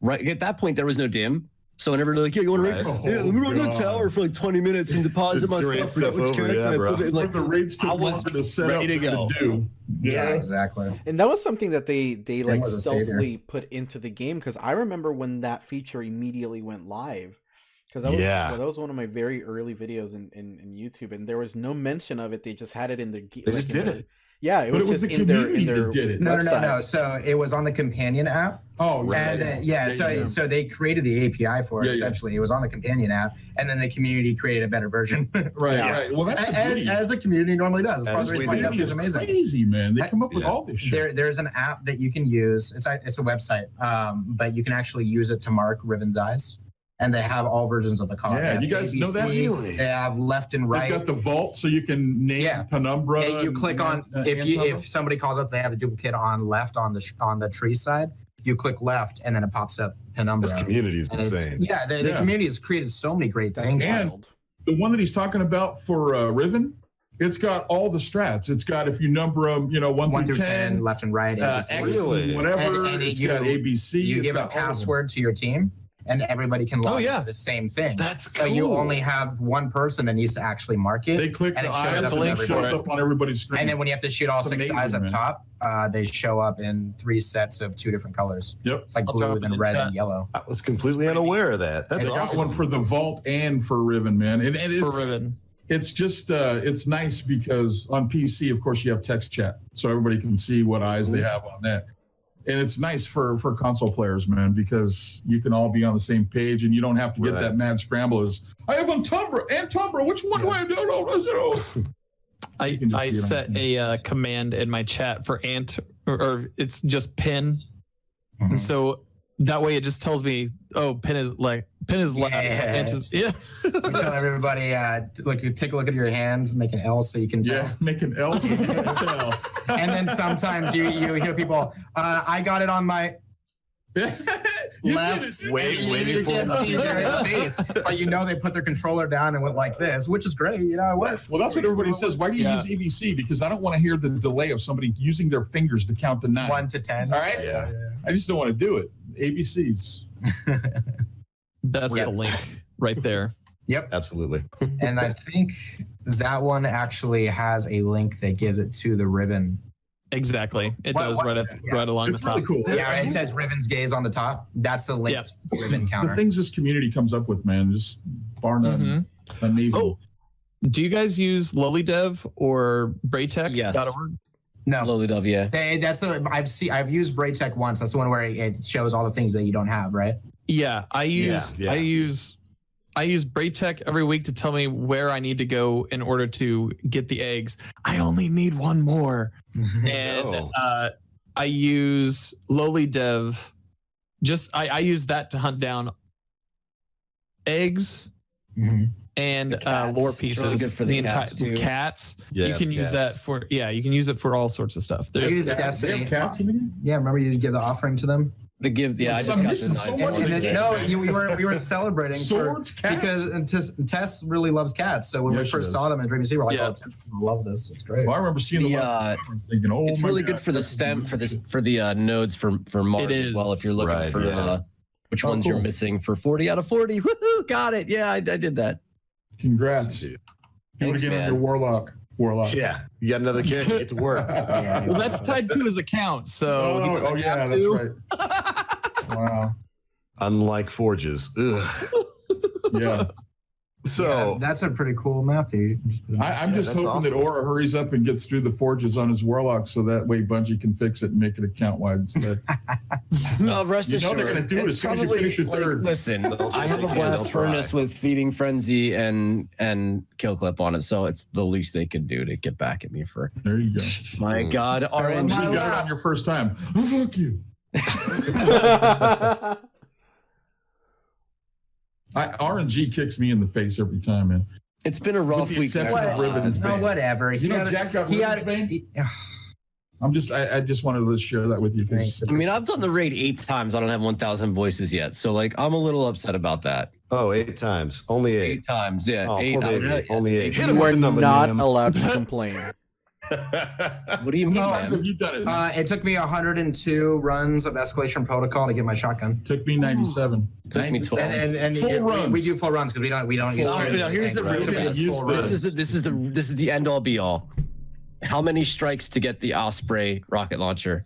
Speaker 3: Right at that point, there was no dim. So whenever they're like, yeah, you want to raid? Yeah, let me run to the tower for like 20 minutes and deposit my stuff.
Speaker 1: Like,
Speaker 2: the raids took longer to set up
Speaker 3: to go.
Speaker 2: Do.
Speaker 5: Yeah, exactly.
Speaker 6: And that was something that they like stealthily put into the game, because I remember when that feature immediately went live. Because that was one of my very early videos in YouTube, and there was no mention of it. They just had it in the game.
Speaker 1: They just did it.
Speaker 6: Yeah, it was
Speaker 2: the
Speaker 6: just in their
Speaker 2: that did it.
Speaker 5: No. So it was on the companion app.
Speaker 2: Oh, right.
Speaker 5: And so they created the API for it, essentially. It was on the companion app, and then the community created a better version.
Speaker 2: Right. Well, that's
Speaker 5: as the community normally does.
Speaker 2: This community is amazing. Crazy, man. They come up with all this shit.
Speaker 5: There's an app that you can use. It's a website, but you can actually use it to mark Riven's eyes. And they have all versions of the car.
Speaker 2: Yeah, you guys know that?
Speaker 5: Really? They have left and right.
Speaker 2: They've got the vault, so you can name Penumbra.
Speaker 5: Yeah, you click on if somebody calls up, they have a duplicate on left on the tree side. You click left, and then it pops up Penumbra.
Speaker 1: This community is insane.
Speaker 5: The community has created so many great things.
Speaker 2: And the one that he's talking about for Riven, it's got all the strats. It's got, if you number them, 1 through 10,
Speaker 5: left and right,
Speaker 2: X, whatever.
Speaker 5: And
Speaker 2: it's got ABC.
Speaker 5: You give a password to your team, and everybody can log into the same thing.
Speaker 1: That's cool.
Speaker 5: So you only have one person that needs to actually mark it.
Speaker 2: They click
Speaker 5: and
Speaker 2: the eyes, and it shows up on everybody's screen.
Speaker 5: And then when you have to shoot all 6 eyes up top, they show up in 3 sets of 2 different colors.
Speaker 2: Yep.
Speaker 5: It's like blue, then red, and yellow.
Speaker 1: I was completely unaware of that. That's
Speaker 2: got one for the Vault and for Riven, man. And it's,
Speaker 4: for Riven.
Speaker 2: It's just, it's nice because on PC, of course, you have text chat. So everybody can see what eyes they have on that. And it's nice for console players, man, because you can all be on the same page and you don't have to get that mad scramble as, I have Antumbra, which one do I do?
Speaker 4: I set a command in my chat for or it's just pin. Mm-hmm. And so that way it just tells me, oh, pin is left.
Speaker 5: You tell everybody, take a look at your hands, make an L so you can tell.
Speaker 2: Yeah, make an L so you can tell.
Speaker 5: And then sometimes you hear people, I got it on my left.
Speaker 1: Waiting for
Speaker 5: them to see their face. But they put their controller down and went like this, which is great. It works.
Speaker 2: Well, that's what everybody says. Why do you use ABC? Because I don't want to hear the delay of somebody using their fingers to count to 9.
Speaker 5: 1 to 10.
Speaker 2: All right?
Speaker 1: Yeah.
Speaker 2: I just don't want to do it. ABCs.
Speaker 4: That's the link right there.
Speaker 5: Yep.
Speaker 1: Absolutely.
Speaker 5: And I think that one actually has a link that gives it to the Riven.
Speaker 4: Exactly. It does right along
Speaker 2: it's
Speaker 4: the top.
Speaker 2: Really cool.
Speaker 5: Yeah, it says Riven's gaze on the top. That's the link to the Riven counter.
Speaker 2: The things this community comes up with, man, just bar none. Amazing.
Speaker 4: Oh, do you guys use LowlyDev or Braytech.org?
Speaker 3: Yes.
Speaker 5: No,
Speaker 3: LowlyDev, yeah.
Speaker 5: That's I've used Braytech once. That's the one where it shows all the things that you don't have, right?
Speaker 4: Yeah, I use Braytech every week to tell me where I need to go in order to get the eggs. I only need one more. And I use LowlyDev. I use that to hunt down eggs and lore pieces.
Speaker 3: Really good for the cats too.
Speaker 4: Cats.
Speaker 1: Yeah,
Speaker 4: you can use that for you can use it for all sorts of stuff.
Speaker 5: I use Destiny. Yeah, remember you give the offering to them?
Speaker 3: The gift, I just got the
Speaker 5: we were celebrating
Speaker 2: swords, cats?
Speaker 5: because Tess really loves cats. So when we first saw them in Dream Sea, we're like, "Oh, Tess, I love this. It's great."
Speaker 2: Well, I remember seeing the thinking, "Oh,
Speaker 3: it's really good for the stem for the nodes for Mars as well. If you're looking for which ones you're missing for 40 out of 40. Woohoo! Got it. Yeah, I did that.
Speaker 2: Congrats. You want to get on your Warlock.
Speaker 1: Yeah, you got another character. Get to work.
Speaker 4: Well, that's tied to his account. So
Speaker 2: that's right. Wow.
Speaker 1: Unlike Forges. Ugh.
Speaker 2: Yeah.
Speaker 1: So
Speaker 5: that's a pretty cool map. Dude.
Speaker 2: I'm just hoping that Aura hurries up and gets through the forges on his warlock, so that way Bungie can fix it and make it account wide instead.
Speaker 3: Rest assured,
Speaker 2: they're going to do it as soon as you finish your third.
Speaker 3: Listen, I have a blast furnace with feeding frenzy and kill clip on it, so it's the least they can do to get back at me for.
Speaker 2: There you go.
Speaker 3: My God, RNG.
Speaker 2: You got it on your first time. Oh, fuck you. RNG kicks me in the face every time, man.
Speaker 3: It's been a rough week.
Speaker 5: Whatever.
Speaker 2: Jack got I just wanted to share that with you.
Speaker 3: I mean, I've done the raid 8 times. I don't have 1,000 voices yet, so like I'm a little upset about that.
Speaker 1: Oh, 8 times. Only 8.
Speaker 3: 8 times, yeah.
Speaker 1: Oh,
Speaker 3: 8.
Speaker 1: Only 8.
Speaker 6: You are not allowed to complain.
Speaker 3: What do you mean?
Speaker 2: How many times have you done it?
Speaker 5: It took me 102 runs of Escalation Protocol to get my shotgun.
Speaker 2: Took me 97.
Speaker 3: Took me 12.
Speaker 5: And
Speaker 2: full runs.
Speaker 5: We do full runs because we don't use.
Speaker 3: Here's the reason. This is the end all be all. How many strikes to get the Osprey rocket launcher?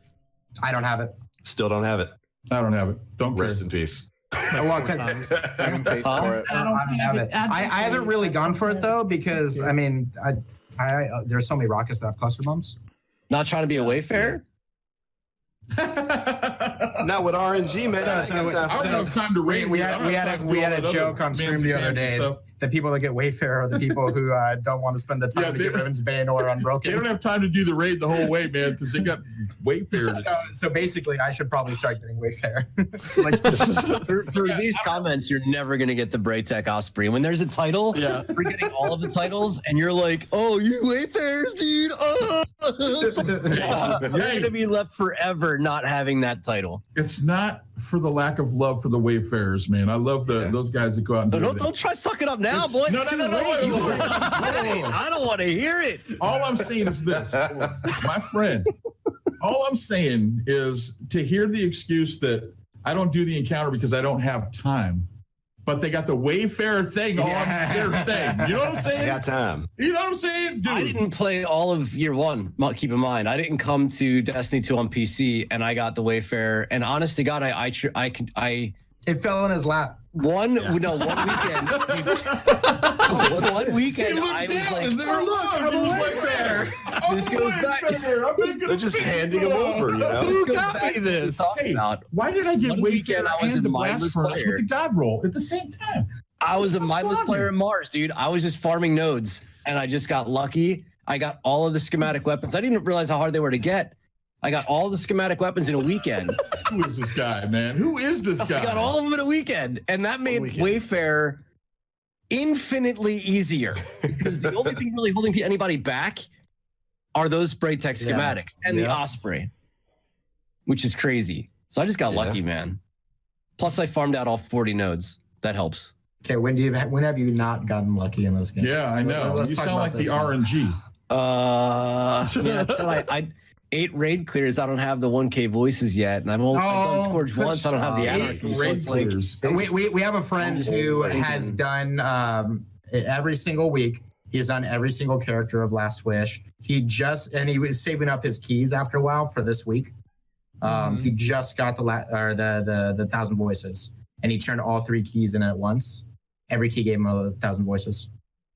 Speaker 5: I don't have it.
Speaker 1: Still don't have it.
Speaker 2: I don't have it. Don't
Speaker 1: Rest in peace.
Speaker 5: Well, I don't have it. I haven't really gone for it though because I mean there's so many rockets that have cluster bombs.
Speaker 3: Not trying to be a wayfarer?
Speaker 1: Not with RNG, man.
Speaker 2: I don't have time to raid.
Speaker 5: We had a joke on stream the other day. The people that get Wayfarer are the people who don't want to spend the time to get Riven's Bane or Unbroken.
Speaker 2: They don't have time to do the raid the whole way, man, because they got Wayfarer.
Speaker 5: So basically, I should probably start getting Wayfarer.
Speaker 3: for these comments, you're never going to get the Braytech Osprey. When there's a title, you're getting all of the titles, and you're like, oh, you Wayfarers, dude. Oh. You're going to be left forever not having that title.
Speaker 2: It's not for the lack of love for the Wayfarers, man. I love those guys that go out and
Speaker 3: don't try sucking up now, boy.
Speaker 2: No.
Speaker 3: I don't want to hear it.
Speaker 2: All I'm saying is this, my friend. All I'm saying is to hear the excuse that I don't do the encounter because I don't have time. But they got the Wayfarer thing on their thing. You know what I'm saying?
Speaker 1: I got time.
Speaker 2: You know what I'm saying? Dude.
Speaker 3: I didn't play all of year 1. Keep in mind, I didn't come to Destiny 2 on PC, and I got the Wayfarer. And honest to God, I
Speaker 5: it fell in his lap.
Speaker 3: One weekend. One weekend, I was like,
Speaker 2: I'm a Wayfarer.
Speaker 3: This goes back.
Speaker 1: They're just handing them over, you know?
Speaker 3: Who got me this?
Speaker 2: Hey, why did I get Wayfarer and the blast furnace with the God roll at the same time?
Speaker 3: I was a mindless player in Mars, dude. I was just farming nodes, and I just got lucky. I got all of the schematic weapons. I didn't realize how hard they were to get. I got all the schematic weapons in a weekend.
Speaker 2: Who is this guy, man? Who is this guy?
Speaker 3: I got all of them in a weekend, and that made Wayfarer infinitely easier because the only thing really holding anybody back are those Braytech schematics and the Osprey, which is crazy. So I just got lucky, man. Plus, I farmed out all 40 nodes. That helps.
Speaker 5: Okay, when have you not gotten lucky in this game?
Speaker 2: Yeah, I know. You sound like the RNG.
Speaker 3: I 8 raid clears. I don't have the 1K voices yet, and I've done Scourge once. I don't have the Anarchy.
Speaker 2: Raid clears.
Speaker 5: We have a friend who has done every single week. He's done every single character of Last Wish. He was saving up his keys after a while for this week. He just got the 1,000 voices, and he turned all 3 keys in at once. Every key gave him 1,000 voices.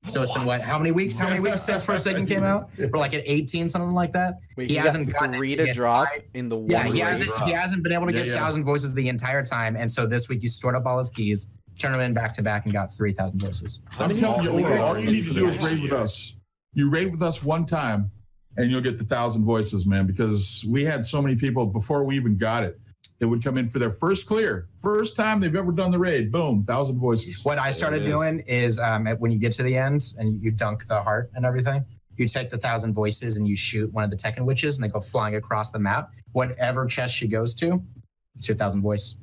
Speaker 5: So it's been how many weeks? How many weeks since Forsaken came out? We're like at 18, something like that.
Speaker 6: Wait, he hasn't gotten 3 to drop in the one.
Speaker 5: Yeah, he hasn't been able to get 1,000 voices the entire time, and so this week he stored up all his keys, turned them in back to back, and got 3,000 voices.
Speaker 2: I'm telling you, all you need to do is raid with us. You raid with us one time, and you'll get the 1,000 voices, man. Because we had so many people before we even got it. They would come in for their first clear. First time they've ever done the raid. Boom, 1,000 voices.
Speaker 5: What I started doing is when you get to the end and you dunk the heart and everything, you take the 1,000 voices and you shoot one of the Tekken witches and they go flying across the map. Whatever chest she goes to, it's your 1,000 voice.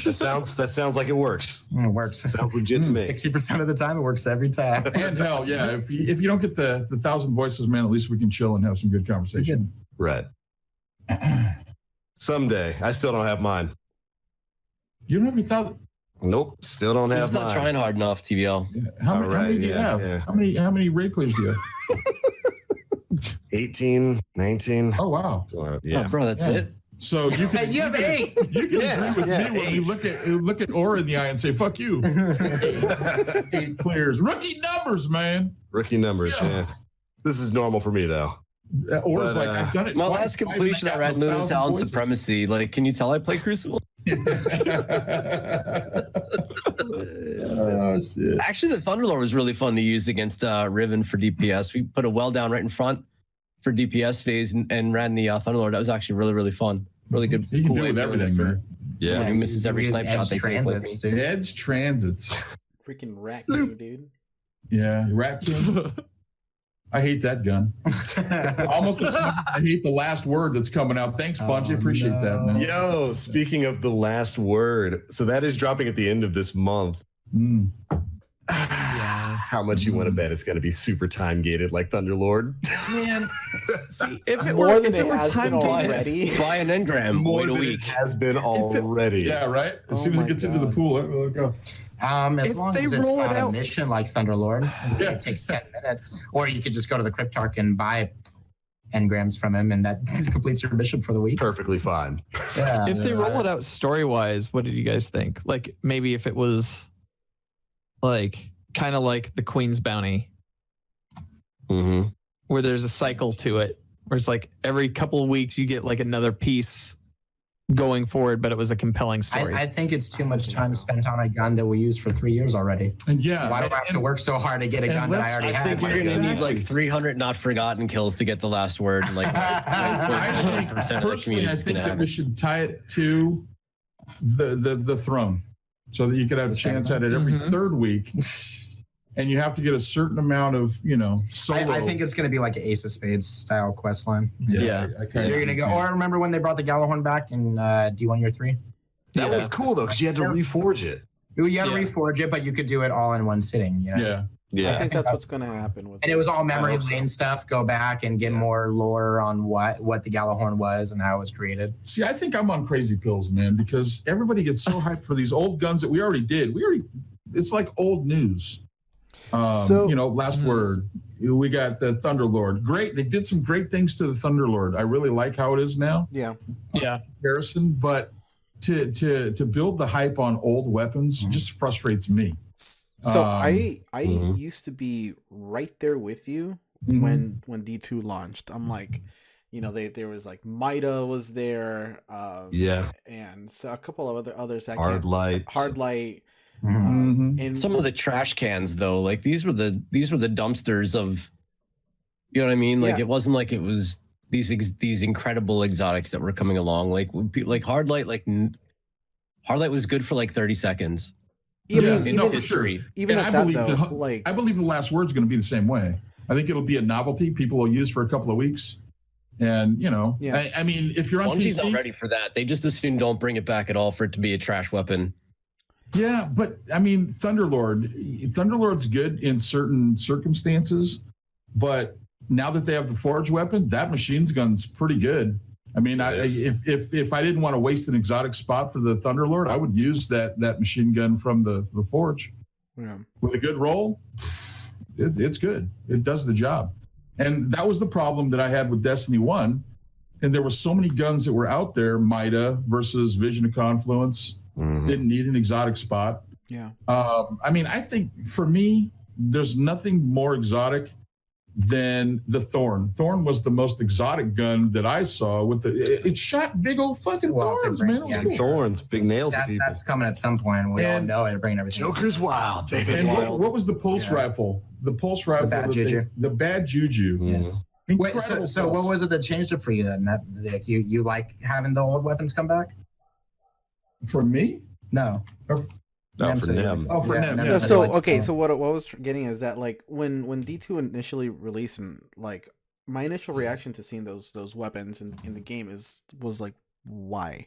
Speaker 1: That sounds like it works.
Speaker 5: It works.
Speaker 1: Sounds legit to me.
Speaker 5: 60% of the time, it works every time.
Speaker 2: And hell, yeah, if you don't get the 1,000 voices, man, at least we can chill and have some good conversation.
Speaker 1: Right. Someday. I still don't have mine.
Speaker 2: You don't have 1,000?
Speaker 1: Nope. Still don't have mine.
Speaker 3: Not trying hard enough, TVL.
Speaker 2: Yeah. How many do you have?
Speaker 1: Yeah.
Speaker 2: How many raid clears do you have?
Speaker 1: 18, 19.
Speaker 2: Oh, wow.
Speaker 1: So,
Speaker 3: Oh, bro, that's it?
Speaker 2: So you can
Speaker 5: You have 8.
Speaker 2: You can
Speaker 1: Yeah,
Speaker 2: agree with
Speaker 1: yeah,
Speaker 2: me when we
Speaker 1: 8.
Speaker 2: look at Aura in the eye and say, "Fuck you." 8 clears, rookie numbers, man.
Speaker 1: Rookie numbers. Yeah. This is normal for me though.
Speaker 2: Aura's
Speaker 1: But,
Speaker 2: like, I've done it.
Speaker 3: My
Speaker 2: twice,
Speaker 3: last
Speaker 2: and
Speaker 3: completion, I
Speaker 2: got
Speaker 3: ran Luna's
Speaker 2: 1,000
Speaker 3: Howl and
Speaker 2: voices.
Speaker 3: Supremacy. Like, can you tell I play Crucible?
Speaker 2: Oh shit!
Speaker 3: Actually, the Thunderlord was really fun to use against Riven for DPS. We put a well down right in front for DPS phase and ran the Thunderlord. That was actually really, really fun. Really good.
Speaker 2: You can
Speaker 3: cool
Speaker 2: do
Speaker 3: way
Speaker 2: with
Speaker 3: of doing
Speaker 2: everything,
Speaker 3: it for
Speaker 2: man.
Speaker 1: Yeah.
Speaker 3: someone who misses every
Speaker 5: Use
Speaker 3: snipe shot
Speaker 5: edge
Speaker 3: they take. Like
Speaker 5: transits,
Speaker 3: me.
Speaker 5: dude.
Speaker 2: Edge transits.
Speaker 6: Freaking Rat King, dude.
Speaker 2: Yeah, Rat King. I hate that gun. Almost as much as I hate the last word that's coming out. Thanks, Bunch. I appreciate that, man.
Speaker 1: Yo, speaking of the last word, so that is dropping at the end of this month.
Speaker 2: Mm.
Speaker 1: How much you want to bet it's going to be super time gated like Thunderlord?
Speaker 4: Man, see, if it
Speaker 6: More
Speaker 4: were,
Speaker 6: than
Speaker 4: if it
Speaker 6: it
Speaker 4: were
Speaker 6: has been
Speaker 4: time gated,
Speaker 6: already.
Speaker 3: Buy an engram.
Speaker 1: More
Speaker 3: Wait a
Speaker 1: than
Speaker 3: week.
Speaker 1: it has been already.
Speaker 2: Yeah, right. As
Speaker 6: Oh
Speaker 2: soon as
Speaker 6: my
Speaker 2: it gets into the
Speaker 6: God.
Speaker 2: pool, it'll go.
Speaker 5: As
Speaker 4: If
Speaker 5: long
Speaker 4: they
Speaker 5: as it's
Speaker 4: roll it
Speaker 5: not a
Speaker 4: out-
Speaker 5: mission like Thunderlord,
Speaker 2: Yeah.
Speaker 5: it takes 10 minutes. Or you could just go to the Cryptarch and buy engrams from him, and that completes your mission for the week.
Speaker 1: Perfectly fine.
Speaker 5: Yeah.
Speaker 4: if they roll it out story wise, what did you guys think? Like maybe if it was like kind of like the Queen's Bounty,
Speaker 1: Mm-hmm.
Speaker 4: where there's a cycle to it, where it's like every couple of weeks you get like another piece going forward, but it was a compelling story.
Speaker 5: I think it's too much time spent on a gun that we used for 3 years already.
Speaker 2: And yeah,
Speaker 5: Why do I have to work so hard to get a
Speaker 2: and
Speaker 5: gun that I
Speaker 2: let's-
Speaker 5: already
Speaker 3: I
Speaker 5: had?
Speaker 3: think you're
Speaker 5: Like,
Speaker 3: gonna need
Speaker 2: Exactly.
Speaker 3: like 300 not forgotten kills to get the last word. And like,
Speaker 2: I think
Speaker 3: 50% of the
Speaker 2: personally, I
Speaker 3: community's
Speaker 2: think
Speaker 3: gonna
Speaker 2: that
Speaker 3: have
Speaker 2: we
Speaker 3: it.
Speaker 2: should tie it to the throne, so that you could have a chance at it every
Speaker 4: Mhm.
Speaker 2: third week, and you have to get a certain amount of solo.
Speaker 5: I think it's going to be like an Ace of Spades style quest line.
Speaker 4: Yeah.
Speaker 2: I kinda
Speaker 5: You're going to go, or remember when they brought the Galahorn back in D1 Year 3?
Speaker 1: That
Speaker 4: Yeah.
Speaker 1: was cool though, because you had to reforge it.
Speaker 5: You had to
Speaker 4: Yeah.
Speaker 5: reforge it, but you could do it all in one sitting. You know?
Speaker 2: Yeah,
Speaker 6: I
Speaker 1: Yeah.
Speaker 6: think that's what's gonna happen with
Speaker 5: And it was all
Speaker 6: this.
Speaker 5: memory
Speaker 6: I hope so.
Speaker 5: lane stuff. Go back and get more lore on what the Galahorn was and how it was created.
Speaker 2: see, I think I'm on crazy pills, man, because everybody gets so hyped for these old guns that we already did. It's like old news.
Speaker 6: So-
Speaker 2: Last word. We got the Thunderlord. Great, they did some great things to the Thunderlord. I really like how it is now.
Speaker 6: Yeah.
Speaker 4: yeah.
Speaker 2: Comparison, but to build the hype on old weapons just frustrates me.
Speaker 6: So
Speaker 2: Um,
Speaker 6: I
Speaker 1: Mhm.
Speaker 6: used to be right there with you
Speaker 2: Mhm.
Speaker 6: when D2 launched. I'm like, there was like Mida was there,
Speaker 1: Yeah.
Speaker 6: and so a couple of others that
Speaker 1: Hard light.
Speaker 6: Hard Light,
Speaker 2: Mhm.
Speaker 6: and
Speaker 3: Some of the trash cans though, like these were the dumpsters of, you know what I mean? Like
Speaker 6: Yeah.
Speaker 3: it wasn't like it was these incredible exotics that were coming along. Like Hard Light, Hard Light was good for like 30 seconds.
Speaker 6: I mean,
Speaker 2: Yeah,
Speaker 6: even,
Speaker 2: no, for sure.
Speaker 6: even
Speaker 2: And
Speaker 6: at
Speaker 2: I
Speaker 6: that
Speaker 2: believe
Speaker 6: though,
Speaker 2: the-
Speaker 6: like
Speaker 2: I believe the last word's going to be the same way. I think it'll be a novelty people will use for a couple of weeks. And,
Speaker 6: Yeah.
Speaker 2: I mean, if you're on
Speaker 3: Bungie's
Speaker 2: PC,
Speaker 3: not ready for that. They just assume don't bring it back at all for it to be a trash weapon.
Speaker 2: yeah, but I mean, Thunderlord's good in certain circumstances, but now that they have the forge weapon, that machine gun's pretty good. I mean,
Speaker 1: It is.
Speaker 2: if I didn't want to waste an exotic spot for the Thunderlord, I would use that machine gun from the forge.
Speaker 6: yeah.
Speaker 2: With a good roll, it's good. It does the job. And that was the problem that I had with Destiny 1. And there were so many guns that were out there, Mida versus Vision of Confluence,
Speaker 1: Mhm.
Speaker 2: didn't need an exotic spot.
Speaker 6: Yeah.
Speaker 2: I mean, I think for me, there's nothing more exotic than the Thorn. Thorn was the most exotic gun that I saw with it shot big old fucking
Speaker 5: Well,
Speaker 2: thorns,
Speaker 5: they bring-
Speaker 2: man. It was
Speaker 5: yeah,
Speaker 2: cool.
Speaker 1: Thorns, big nails at people.
Speaker 5: That's coming at some point. We all
Speaker 2: And-
Speaker 5: know it. Bringing everything.
Speaker 1: Joker's wild, baby.
Speaker 2: And what was the pulse
Speaker 5: Yeah.
Speaker 2: rifle? The pulse rifle.
Speaker 5: bad
Speaker 2: that
Speaker 5: juju.
Speaker 2: the bad juju.
Speaker 1: Mhm.
Speaker 5: Wait,
Speaker 2: Incredible
Speaker 5: so what
Speaker 2: pulse.
Speaker 5: was it that changed it for you then? That like, you like having the old weapons come back?
Speaker 2: For me?
Speaker 5: No.
Speaker 1: No,
Speaker 5: Nem
Speaker 1: for
Speaker 5: said you
Speaker 1: Nem.
Speaker 5: like-
Speaker 2: Oh, for Nem,
Speaker 5: Nem
Speaker 2: yeah.
Speaker 5: said
Speaker 6: So
Speaker 5: you liked
Speaker 6: okay,
Speaker 5: the-
Speaker 6: so what I was getting is that like when D2 initially released and like my initial reaction to seeing those weapons in the game was like, why?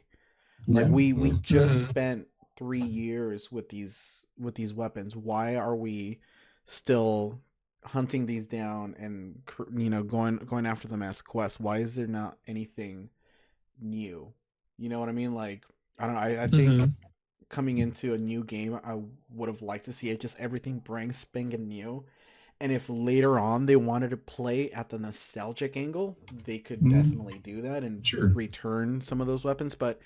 Speaker 6: Like
Speaker 2: Yeah.
Speaker 6: we just
Speaker 4: Mhm.
Speaker 6: spent 3 years with these weapons. Why are we still hunting these down and going after them as quests? Why is there not anything new? You know what I mean? Like I don't know. I think
Speaker 4: Mhm.
Speaker 6: coming into a new game, I would have liked to see it just everything brand spanking new. And if later on they wanted to play at the nostalgic angle, they could definitely do that and return some of those weapons. But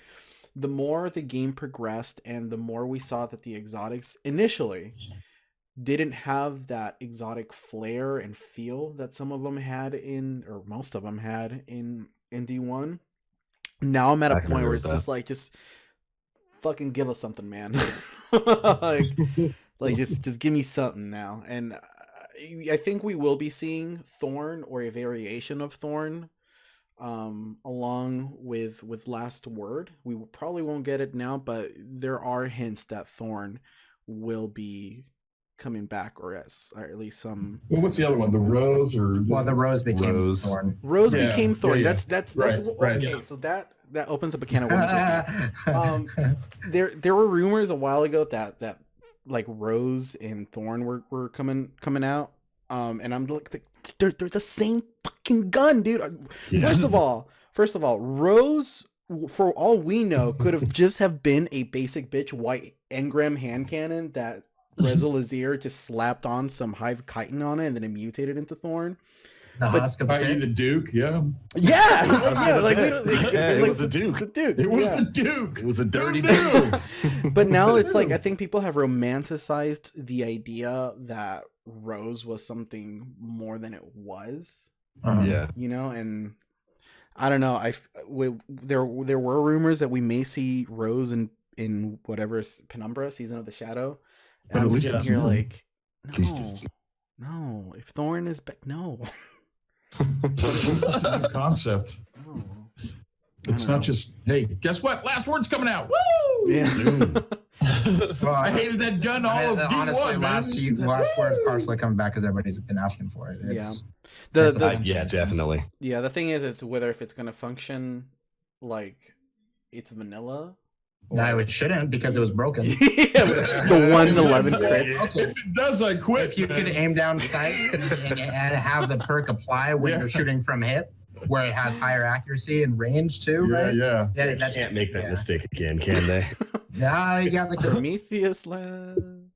Speaker 6: the more the game progressed and the more we saw that the exotics initially didn't have that exotic flair and feel that some of them had or most of them had in D1. Now I'm at a point where it's just fucking give us something, man. like just give me something now. And I think we will be seeing Thorn or a variation of Thorn along with Last Word. We probably won't get it now, but there are hints that Thorn will be coming back, or at least some.
Speaker 2: Well, what's the other one? The Rose, or
Speaker 5: the Rose became Thorn.
Speaker 6: Rose became Thorn.
Speaker 2: Yeah.
Speaker 6: That's
Speaker 2: right.
Speaker 6: Okay. So that opens up a can of worms. There were rumors a while ago that like Rose and Thorn were coming out. And I'm like, they're the same fucking gun, dude. Yeah. First of all, Rose, for all we know, could have just have been a basic bitch white engram hand cannon that Reza Lazir just slapped on some Hive chitin on it and then it mutated into Thorn.
Speaker 2: The Duke, yeah.
Speaker 1: It was the Duke.
Speaker 2: It was the Duke.
Speaker 1: It was a dirty Duke.
Speaker 6: But now it's like, I think people have romanticized the idea that Rose was something more than it was.
Speaker 1: Yeah.
Speaker 6: You know, and I don't know. There were rumors that we may see Rose in whatever Penumbra, Season of the Shadow. And I'm just here like, no. If Thorn is back, no.
Speaker 2: It's a new concept.
Speaker 6: No.
Speaker 2: It's not just, hey, guess what? Last Word's coming out. Woo!
Speaker 6: Yeah.
Speaker 5: Well,
Speaker 2: I hated that gun all of D1,
Speaker 5: honestly,
Speaker 2: man.
Speaker 5: Last Word's partially coming back because everybody's been asking for it.
Speaker 1: Definitely.
Speaker 6: Yeah, the thing is, it's whether if it's gonna function like it's vanilla.
Speaker 5: No, it shouldn't because it was broken.
Speaker 6: The 111 crits.
Speaker 2: If it does, I quit.
Speaker 5: If you could aim down sight and have the perk apply when you're shooting from hip, where it has higher accuracy and range too, right?
Speaker 2: Yeah.
Speaker 1: They can't make that mistake again, can they?
Speaker 5: Yeah, you got the
Speaker 6: Prometheus lens.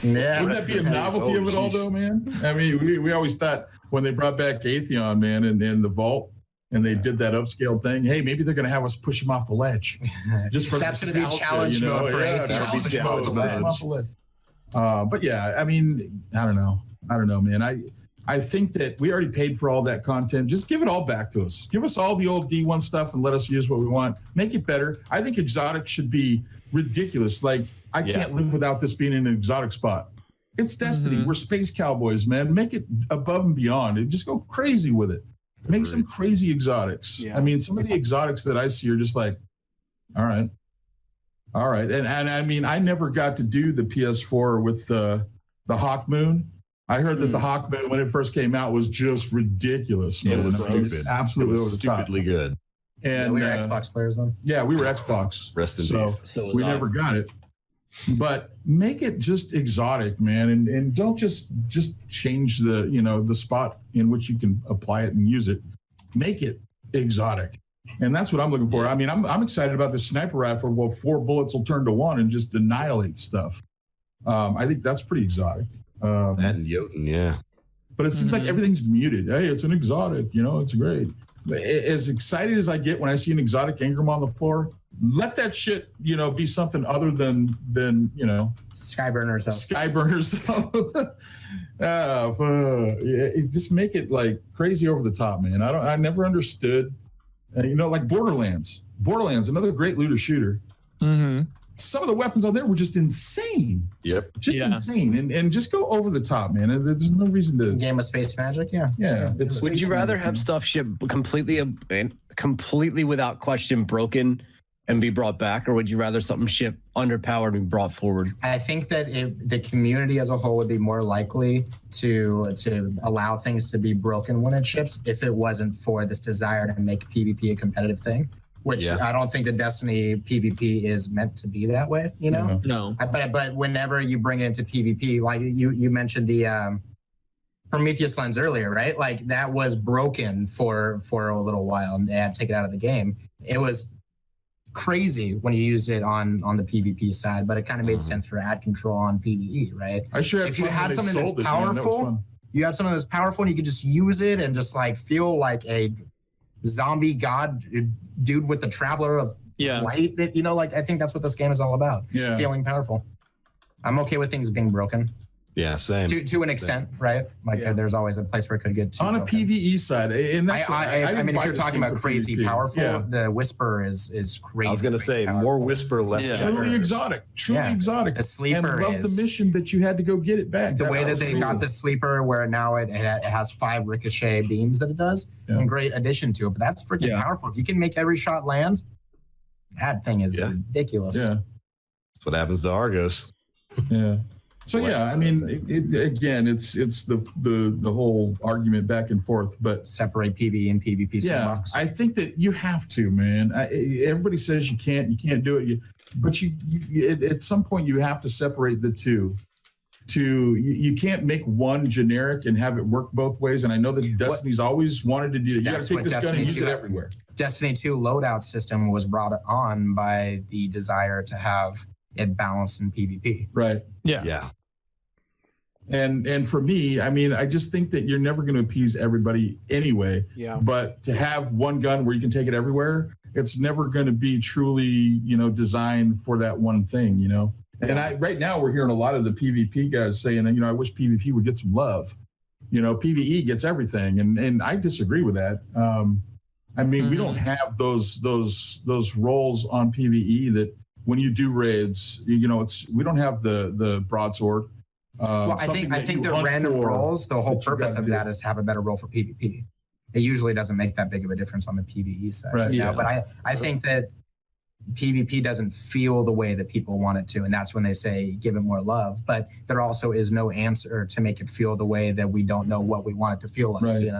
Speaker 5: Yeah.
Speaker 2: Wouldn't that be a novelty of it all, though, man? I mean, we always thought when they brought back Atheon, man, and the Vault, and they did that upscale thing, hey, maybe they're going to have us push him off the ledge. Just for
Speaker 5: that's going to be challenge mode for Atheon.
Speaker 2: But yeah, I mean, I don't know, man. I think that we already paid for all that content. Just give it all back to us. Give us all the old D1 stuff and let us use what we want. Make it better. I think exotic should be ridiculous. Like, I can't live without this being in an exotic spot. It's Destiny. We're space cowboys, man. Make it above and beyond. And just go crazy with it. Make some crazy exotics. Yeah. I mean, some of the exotics that I see are just like, all right. And I mean, I never got to do the PS4 with the Hawk Moon. I heard that the Hawk Moon, when it first came out, was just ridiculous.
Speaker 1: Yeah, it was stupid.
Speaker 2: Absolutely,
Speaker 1: it was stupidly good.
Speaker 2: And
Speaker 5: we were Xbox players then.
Speaker 2: Yeah, we were Xbox.
Speaker 1: Rest in peace.
Speaker 2: So we never got it. But make it just exotic, man, and don't just change the spot in which you can apply it and use it. Make it exotic, and that's what I'm looking for. I mean, I'm excited about the sniper rifle. Well, 4 bullets will turn to 1 and just annihilate stuff. I think that's pretty exotic.
Speaker 1: And Jotun, yeah.
Speaker 2: But it seems like everything's muted. Hey, it's an exotic. It's great. As excited as I get when I see an exotic Ingram on the floor, let that shit, be something other than
Speaker 5: Skyburners.
Speaker 2: Just make it like crazy over the top, man. I never understood, like Borderlands, another great looter shooter. Some of the weapons on there were just insane.
Speaker 1: Yep.
Speaker 2: Insane. And just go over the top, man. And there's no reason to.
Speaker 5: Game of Space Magic, yeah.
Speaker 2: Yeah.
Speaker 3: Would you rather have stuff shipped completely without question broken and be brought back, or would you rather something ship underpowered and brought forward?
Speaker 5: I think that the community as a whole would be more likely to allow things to be broken when it ships if it wasn't for this desire to make PvP a competitive thing, which I don't think the Destiny PvP is meant to be that way,
Speaker 4: No.
Speaker 5: But whenever you bring it into PvP, like you mentioned the Prometheus lens earlier, right? Like that was broken for a little while and they had to take it out of the game. It was crazy when you use it on the PvP side, but it kind of made sense for ad control on PvE, right?
Speaker 2: I sure
Speaker 5: if you had something that's powerful, you have something that's powerful and you can just use it and just like feel like a zombie god dude with the traveler of light. You know, like I think that's what this game is all about.
Speaker 2: Yeah.
Speaker 5: Feeling powerful. I'm okay with things being broken.
Speaker 1: Yeah, same.
Speaker 5: To an extent, right? Like there's always a place where it could get too
Speaker 2: on
Speaker 5: broken.
Speaker 2: a PvE side, and that's
Speaker 5: I mean, if you're talking about crazy
Speaker 2: PvP.
Speaker 5: powerful, the Whisper is crazy.
Speaker 1: I was gonna say
Speaker 5: powerful.
Speaker 1: more Whisper, less
Speaker 2: truly exotic, exotic.
Speaker 5: The sleeper
Speaker 2: and love the mission that you had to go get it back.
Speaker 5: The way that they got the sleeper, where now it has 5 ricochet beams that it does, and great addition to it. But that's freaking powerful. If you can make every shot land, that thing is ridiculous.
Speaker 2: Yeah,
Speaker 1: that's what happens to Argos.
Speaker 2: Yeah. So yeah, I mean, again, it's the whole argument back and forth, but
Speaker 5: separate PvE and PvP.
Speaker 2: Yeah, I think that you have to, man. Everybody says you can't do it, but you at some point you have to separate the two. You can't make one generic and have it work both ways. And I know that Destiny's always wanted to do. You got to take this gun and use it everywhere.
Speaker 5: Destiny 2 loadout system was brought on by the desire to have it balanced in PvP.
Speaker 2: Right.
Speaker 1: Yeah.
Speaker 2: And for me, I mean, I just think that you're never going to appease everybody anyway.
Speaker 6: Yeah.
Speaker 2: But to have one gun where you can take it everywhere, it's never going to be truly, designed for that one thing, And right now we're hearing a lot of the PvP guys saying, I wish PvP would get some love. PvE gets everything, and I disagree with that. I mean, we don't have those roles on PvE that when you do raids, we don't have the broadsword.
Speaker 5: Well, I think the random roles, the whole purpose of that is to have a better role for PvP. It usually doesn't make that big of a difference on the PvE side.
Speaker 2: Right.
Speaker 5: Yeah. But I think that PvP doesn't feel the way that people want it to. And that's when they say, give it more love. But there also is no answer to make it feel the way that we don't know what we want it to feel like.
Speaker 2: Right.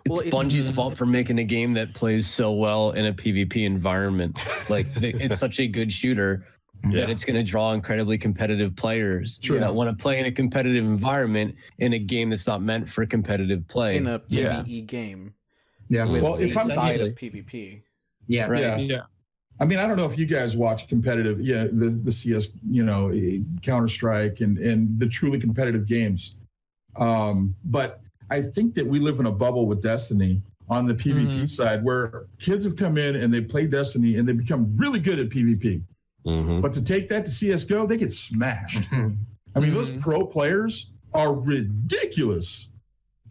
Speaker 3: It's Bungie's fault for making a game that plays so well in a PvP environment. Like it's such a good shooter that it's going to draw incredibly competitive players that want to play in a competitive environment in a game that's not meant for competitive play.
Speaker 6: In a PvE game.
Speaker 5: Yeah.
Speaker 2: Well, if I'm
Speaker 6: side of PvP.
Speaker 5: Yeah.
Speaker 3: Right.
Speaker 2: Yeah. I mean, I don't know if you guys watch competitive, the CS, Counter-Strike and the truly competitive games. But I think that we live in a bubble with Destiny on the PvP side where kids have come in and they play Destiny and they become really good at PvP. But to take that to CSGO, they get smashed. I mean, those pro players are ridiculous.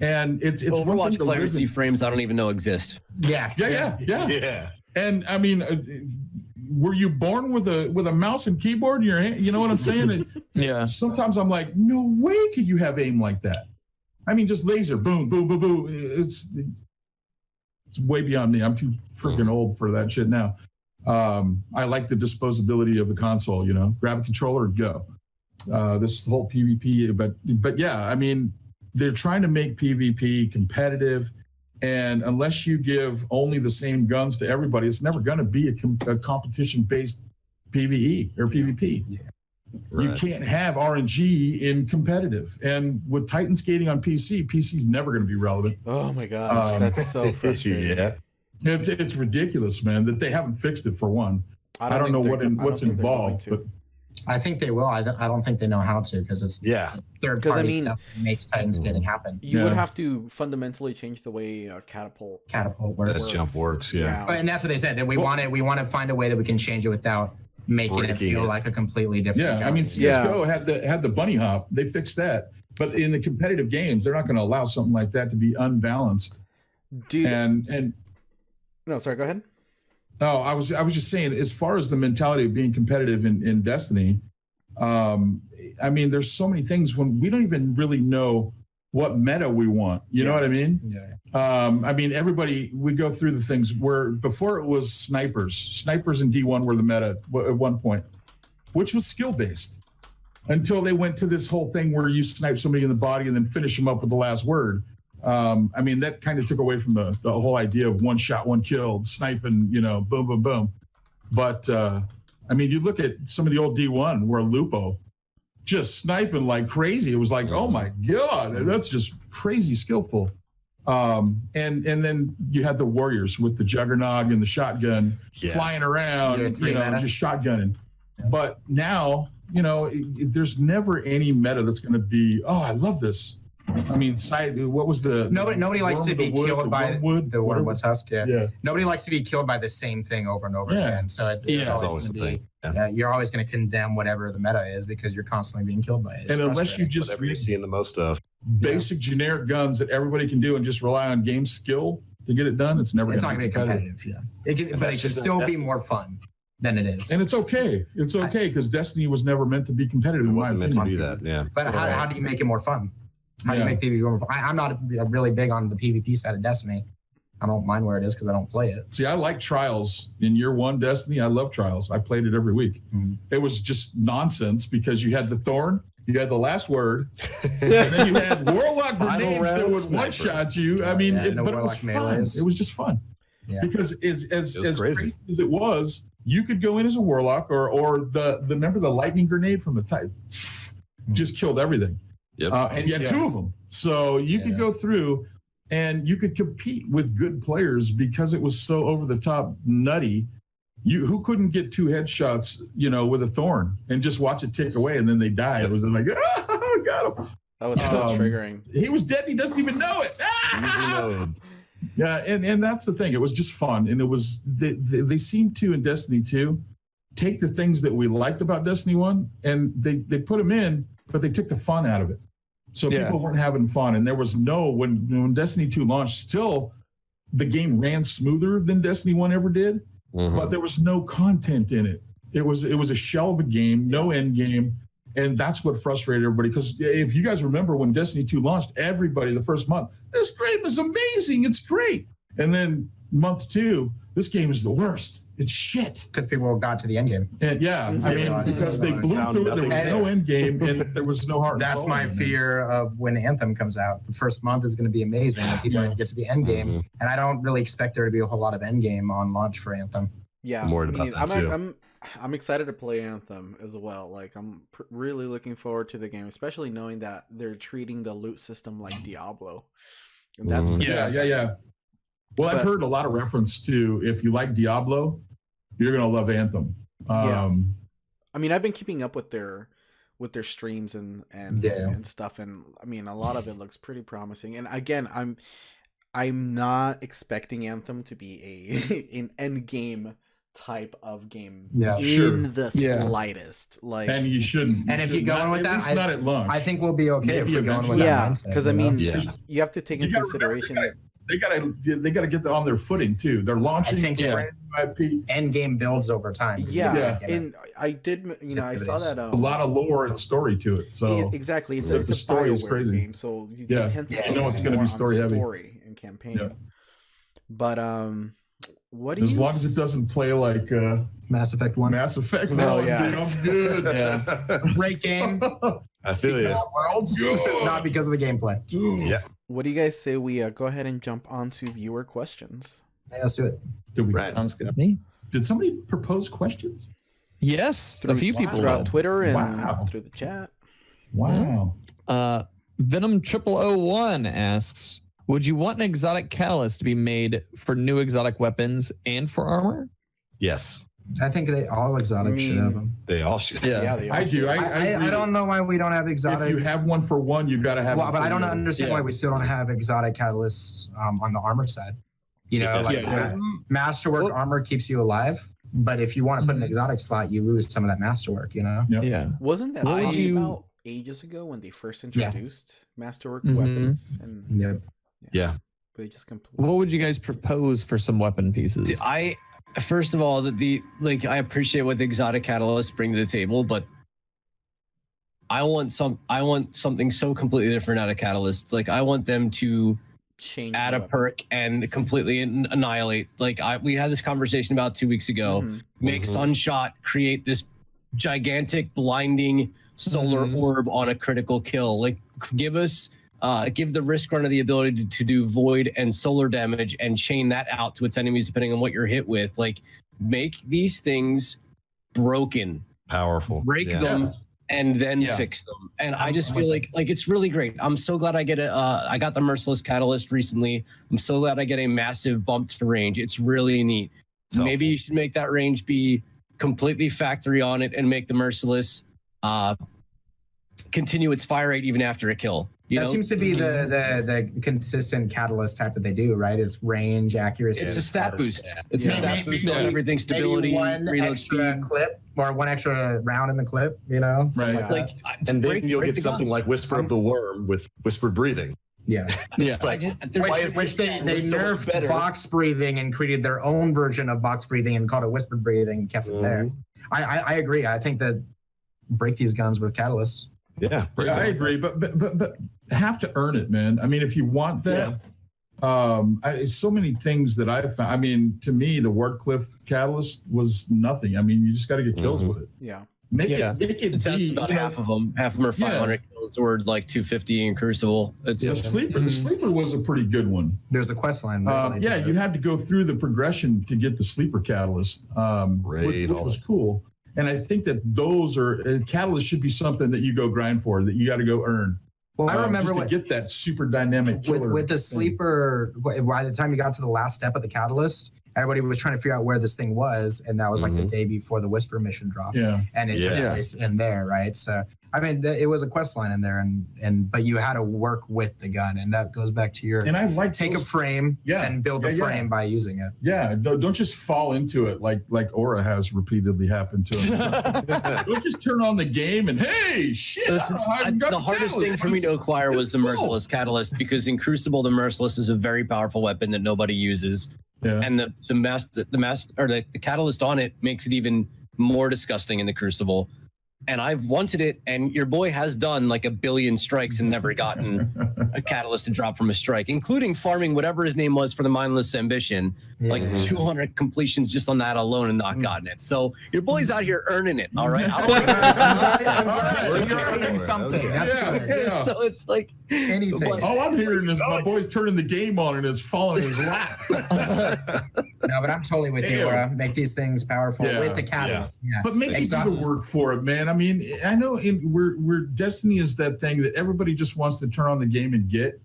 Speaker 2: And it's
Speaker 3: Overwatch players see frames I don't even know exist.
Speaker 2: Yeah. And I mean, were you born with a mouse and keyboard in your hand? You know what I'm saying?
Speaker 4: Yeah.
Speaker 2: Sometimes I'm like, no way could you have aim like that. I mean, just laser, boom, boom, boom, boom. It's way beyond me. I'm too freaking old for that shit now. I like the disposability of the console. Grab a controller and go. This whole PvP, but yeah, I mean, they're trying to make PvP competitive. And unless you give only the same guns to everybody, it's never going to be a competition-based PvE or PvP. Yeah. Right. You can't have RNG in competitive. And with Titan skating on PC's never going to be relevant.
Speaker 6: Oh my gosh, that's so frustrating.
Speaker 1: Yeah.
Speaker 2: It's ridiculous, man, that they haven't fixed it for one. I don't know what's involved, but
Speaker 5: I think they will. I don't think they know how to because it's third-party stuff that makes Titan skating happen.
Speaker 6: You would have to fundamentally change the way catapult
Speaker 5: works.
Speaker 1: Jump works,
Speaker 5: And that's what they said, that we want to find a way that we can change it without making it feel like a completely different jump.
Speaker 2: I mean, CSGO had the bunny hop. They fixed that. But in the competitive games, they're not going to allow something like that to be unbalanced.
Speaker 6: Dude.
Speaker 2: And
Speaker 6: no, sorry, go ahead.
Speaker 2: Oh, I was just saying, as far as the mentality of being competitive in Destiny, I mean, there's so many things when we don't even really know what meta we want. You know what I mean?
Speaker 5: Yeah.
Speaker 2: I mean, we go through the things where before it was snipers in D1 were the meta at one point, which was skill based until they went to this whole thing where you snipe somebody in the body and then finish them up with the last word. I mean, that kind of took away from the whole idea of one shot, one kill, sniping, boom, boom, boom. But, I mean, you look at some of the old D1 where Lupo just sniping like crazy. It was like, oh my God, that's just crazy skillful. And then you had the Warriors with the Juggernaut and the shotgun flying around, just shotgunning. But now, there's never any meta that's going to be, oh, I love this. I mean, what was the
Speaker 5: Nobody likes to be killed by the wormwood's husk.
Speaker 2: Yeah.
Speaker 5: Nobody likes to be killed by the same thing over and over
Speaker 2: Yeah.
Speaker 5: again. So
Speaker 1: That's always the thing. Yeah.
Speaker 5: you're always going to condemn whatever the meta is because you're constantly being killed by it. It's
Speaker 2: And unless you
Speaker 5: frustrating.
Speaker 2: just
Speaker 1: Whatever you're seeing the most of.
Speaker 2: basic generic guns that everybody can do and just rely on game skill to get it done, it's never
Speaker 5: It's not
Speaker 2: going to
Speaker 5: going to be competitive. Yeah. But it
Speaker 1: that's
Speaker 5: should
Speaker 1: just
Speaker 5: still
Speaker 1: not
Speaker 5: be
Speaker 1: Destiny.
Speaker 5: more fun than it is.
Speaker 2: And it's okay. It's okay because Destiny was never meant to be competitive.
Speaker 1: It
Speaker 2: in my
Speaker 1: wasn't meant to be
Speaker 2: opinion.
Speaker 1: that. Yeah.
Speaker 5: But
Speaker 2: So-
Speaker 5: how do you make it more fun? How do you
Speaker 2: Yeah.
Speaker 5: make PvP more fun? I'm not really big on the PvP side of Destiny. I don't mind where it is because I don't play it.
Speaker 2: See, I like Trials. In year one, Destiny, I love Trials. I played it every week.
Speaker 5: Mhm.
Speaker 2: It was just nonsense because you had the Thorn, you had the last word, and then you had Warlock
Speaker 1: Final
Speaker 2: grenades that
Speaker 1: round
Speaker 2: would
Speaker 1: sniper.
Speaker 2: one-shot you. I mean,
Speaker 5: Yeah, no
Speaker 2: but it was
Speaker 5: Warlock
Speaker 2: fun.
Speaker 5: melees.
Speaker 2: It was just fun.
Speaker 5: Yeah.
Speaker 2: Because as
Speaker 1: It was
Speaker 2: crazy.
Speaker 1: crazy.
Speaker 2: As it was, you could go in as a Warlock or the remember the lightning grenade from the type just killed everything.
Speaker 1: Yep.
Speaker 2: And you had two of them. So you could go through and you could compete with good players because it was so over the top nutty. Who couldn't get 2 headshots, with a thorn and just watch it tick away and then they die. It was like, got him.
Speaker 6: That was so triggering.
Speaker 2: He was dead. He doesn't even know it.
Speaker 1: Easy mode.
Speaker 2: Yeah, and that's the thing. It was just fun, and it was they seemed to in Destiny 2 take the things that we liked about Destiny 1 and they put them in, but they took the fun out of it. So people weren't having fun, and there was when Destiny 2 launched, still the game ran smoother than Destiny 1 ever did, but there was no content in it. It was a shell of a game, no end game. And that's what frustrated everybody. Because if you guys remember when Destiny 2 launched, everybody the first month, this game is amazing. It's great. And then month 2, this game is the worst. It's shit.
Speaker 5: Because people got to the end game.
Speaker 2: And because they blew
Speaker 1: Found
Speaker 2: through it, there was
Speaker 1: nothing
Speaker 2: no
Speaker 1: there.
Speaker 2: end game, and there was no heart. and
Speaker 5: That's
Speaker 2: soul
Speaker 5: my
Speaker 2: in it.
Speaker 5: fear of when Anthem comes out. The first month is going to be amazing. And people are going to get to the end game. And I don't really expect there to be a whole lot of end game on launch for Anthem.
Speaker 6: Yeah,
Speaker 1: I'm worried about that too.
Speaker 6: I'm excited to play Anthem as well. Like I'm really looking forward to the game, especially knowing that they're treating the loot system like Diablo. And that's pretty awesome.
Speaker 2: Yeah. Well, I've heard a lot of reference to if you like Diablo, you're gonna love Anthem.
Speaker 6: I mean, I've been keeping up with their streams and stuff, and I mean, a lot of it looks pretty promising. And again, I'm not expecting Anthem to be an end game type of game in the slightest. Like,
Speaker 2: and you shouldn't.
Speaker 5: And if you go in with that,
Speaker 2: at least not at launch.
Speaker 5: I think we'll be okay
Speaker 2: Maybe
Speaker 5: if we're going with
Speaker 2: eventually.
Speaker 5: that mindset.
Speaker 6: because I mean,
Speaker 1: Yeah.
Speaker 6: you have to take into consideration.
Speaker 2: They gotta get that on their footing too. They're launching.
Speaker 5: I think
Speaker 2: brand new IP.
Speaker 5: end game builds over time.
Speaker 6: Yeah, and I did, I saw that
Speaker 2: A lot of lore and story to it. So
Speaker 6: exactly, it's
Speaker 2: the
Speaker 6: a
Speaker 2: story is
Speaker 6: BioWare
Speaker 2: crazy.
Speaker 6: game, so you tend to
Speaker 5: Yeah, I know
Speaker 6: focus
Speaker 2: it's gonna be
Speaker 6: more on
Speaker 2: story heavy.
Speaker 6: story and campaign.
Speaker 2: Yeah.
Speaker 6: But what do you?
Speaker 2: as long as it doesn't play like
Speaker 5: Mass Effect 1.
Speaker 2: Mass Effect,
Speaker 6: Oh, yeah.
Speaker 2: I'm good.
Speaker 5: Great game.
Speaker 1: I feel you.
Speaker 5: World. Not because of the gameplay.
Speaker 1: Yeah.
Speaker 6: What do you guys say we go ahead and jump onto viewer questions?
Speaker 5: Yeah, let's do it.
Speaker 1: Right.
Speaker 4: Sounds good to me.
Speaker 2: Did somebody propose questions?
Speaker 4: Yes, a few people
Speaker 6: throughout
Speaker 4: did.
Speaker 6: Twitter and
Speaker 2: Wow.
Speaker 6: through the chat.
Speaker 2: Wow.
Speaker 4: Venom 0001 asks, would you want an exotic catalyst to be made for new exotic weapons and for armor?
Speaker 1: Yes.
Speaker 5: I think all exotics should have them.
Speaker 1: They all should.
Speaker 6: Yeah, they
Speaker 2: I
Speaker 6: all
Speaker 2: do.
Speaker 6: should.
Speaker 5: I don't know why we don't have
Speaker 2: If
Speaker 5: exotic.
Speaker 2: you have one for one, you got to have.
Speaker 5: Well,
Speaker 2: it
Speaker 5: but
Speaker 2: for
Speaker 5: I don't
Speaker 2: the other.
Speaker 5: understand why we still don't have exotic catalysts on the armor side. Masterwork armor keeps you alive, but if you want to put an exotic slot, you lose some of that masterwork.
Speaker 4: Yeah.
Speaker 6: Wasn't that
Speaker 4: What would
Speaker 6: talked
Speaker 4: you-
Speaker 6: about ages ago when they first introduced Masterwork
Speaker 4: Mhm.
Speaker 6: weapons? And
Speaker 1: Yeah.
Speaker 6: they just completely.
Speaker 4: What would you guys propose for some weapon pieces?
Speaker 3: Dude, first of all, I appreciate what the exotic catalysts bring to the table, but I want something so completely different out of catalyst. Like I want them to
Speaker 6: change
Speaker 3: add
Speaker 6: the
Speaker 3: a
Speaker 6: weapon.
Speaker 3: perk and completely annihilate. Like we had this conversation about 2 weeks ago.
Speaker 6: Mhm.
Speaker 3: Make Sunshot create this gigantic blinding solar orb on a critical kill. Like give the risk runner the ability to do void and solar damage and chain that out to its enemies depending on what you're hit with. Like make these things broken,
Speaker 1: Powerful.
Speaker 3: break them, and then fix them. And I just feel like it's really great. I'm so glad I get I got the Merciless Catalyst recently. I'm so glad I get a massive bump to range. It's really neat.
Speaker 1: So
Speaker 3: Maybe you should make that range be completely factory on it and make the Merciless continue its fire rate even after a kill. You
Speaker 5: That
Speaker 3: know?
Speaker 5: seems to be the consistent catalyst type that they do, right? Is range, accuracy.
Speaker 3: It's a stat boost. It's a
Speaker 6: Yeah.
Speaker 3: stat boost on
Speaker 5: Maybe-
Speaker 3: everything, stability,
Speaker 5: Maybe one
Speaker 3: reload
Speaker 5: extra
Speaker 3: speed.
Speaker 5: clip or one extra round in the clip, you know? Something
Speaker 2: Right.
Speaker 5: Like,
Speaker 3: Like,
Speaker 5: that.
Speaker 1: And then
Speaker 3: break-
Speaker 1: you'll
Speaker 3: break
Speaker 1: get
Speaker 3: the
Speaker 1: something
Speaker 3: guns.
Speaker 1: like Whisper of the Worm with whispered breathing.
Speaker 5: Yeah.
Speaker 3: Yeah,
Speaker 1: It's like,
Speaker 5: Which they
Speaker 1: It's so much
Speaker 5: nerfed
Speaker 1: better.
Speaker 5: box breathing and created their own version of box breathing and called it whispered breathing and kept it there.
Speaker 1: Mm-hmm.
Speaker 5: I agree. I think that break these guns with catalysts.
Speaker 1: Yeah,
Speaker 2: Yeah, I agree, but have to earn it, man. I mean, if you want that, so many things that I've found. I mean, to me, the Wardcliff catalyst was nothing. I mean, you just got to get kills with it.
Speaker 6: Yeah.
Speaker 2: Make
Speaker 4: Yeah.
Speaker 2: it
Speaker 3: That's
Speaker 2: be,
Speaker 3: about
Speaker 2: you know,
Speaker 3: half of them. Half of them are 500 kills, or like 250 in Crucible. It's
Speaker 2: The sleeper, the sleeper was a pretty good one.
Speaker 5: There's a quest line.
Speaker 2: Yeah, you had to go through the progression to get the sleeper catalyst, which was cool. And I think that those are catalyst should be something that you go grind for, that you got to go earn.
Speaker 5: Well, I remember
Speaker 2: just to get that super dynamic killer
Speaker 5: with the
Speaker 2: thing.
Speaker 5: sleeper. By the time you got to the last step of the catalyst, everybody was trying to figure out where this thing was, and that was like the day before the Whisper mission dropped.
Speaker 2: Yeah,
Speaker 5: and it took place in there, right? So I mean, it was a quest line in there, and but you had to work with the gun, and that goes back to your
Speaker 2: and I like
Speaker 5: take
Speaker 2: those,
Speaker 5: a frame and build the frame by using it.
Speaker 2: Yeah, don't just fall into it like Aura has repeatedly happened to him. Don't just turn on the game and hey, shit.
Speaker 3: Listen, the hardest thing for me to acquire was the Merciless Catalyst, because in Crucible, the Merciless is a very powerful weapon that nobody uses.
Speaker 2: Yeah.
Speaker 3: And the catalyst on it makes it even more disgusting in the Crucible. And I've wanted it, and your boy has done like 1 billion strikes and never gotten a catalyst to drop from a strike, including farming whatever his name was for the Mindless Ambition, like 200 completions just on that alone and not gotten it. So your boy's out here earning it, all right?
Speaker 5: You're earning something. That's good.
Speaker 2: Yeah.
Speaker 3: So it's like
Speaker 5: Anything.
Speaker 2: All I'm hearing is my boy's turning the game on and it's falling in his lap.
Speaker 5: No, but I'm totally with you, Laura. Make these things powerful with the catalyst. Yeah.
Speaker 2: But make it do the work for it, man. I mean, I know we're Destiny is that thing that everybody just wants to turn on the game and get.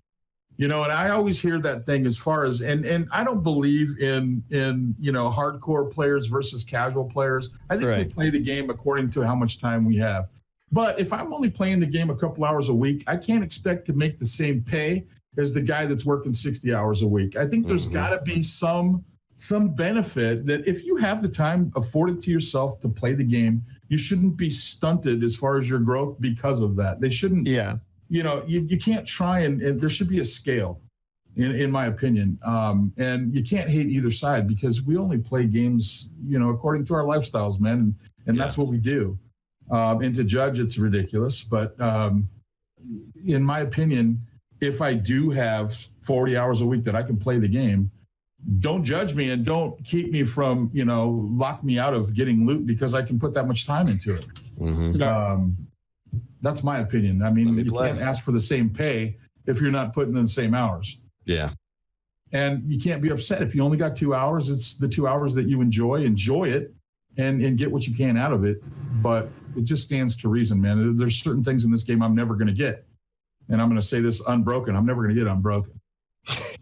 Speaker 2: You know, and I always hear that thing as far as and I don't believe in hardcore players versus casual players. I think we play the game according to how much time we have. But if I'm only playing the game a couple hours a week, I can't expect to make the same pay as the guy that's working 60 hours a week. I think there's got to be some benefit that if you have the time afforded to yourself to play the game, you shouldn't be stunted as far as your growth because of that. They shouldn't. Yeah. You can't try and there should be a scale, in my opinion. And you can't hate either side because we only play games, according to our lifestyles, man. And that's what we do. And to judge, it's ridiculous. But in my opinion, if I do have 40 hours a week that I can play the game, don't judge me and don't keep me from, lock me out of getting loot because I can put that much time into it. That's my opinion. I mean, you can't ask for the same pay if you're not putting in the same hours.
Speaker 1: Yeah.
Speaker 2: And you can't be upset if you only got 2 hours. It's the 2 hours that you enjoy it and get what you can out of it. But it just stands to reason, man. There's certain things in this game I'm never going to get. And I'm going to say this unbroken. I'm never going to get unbroken.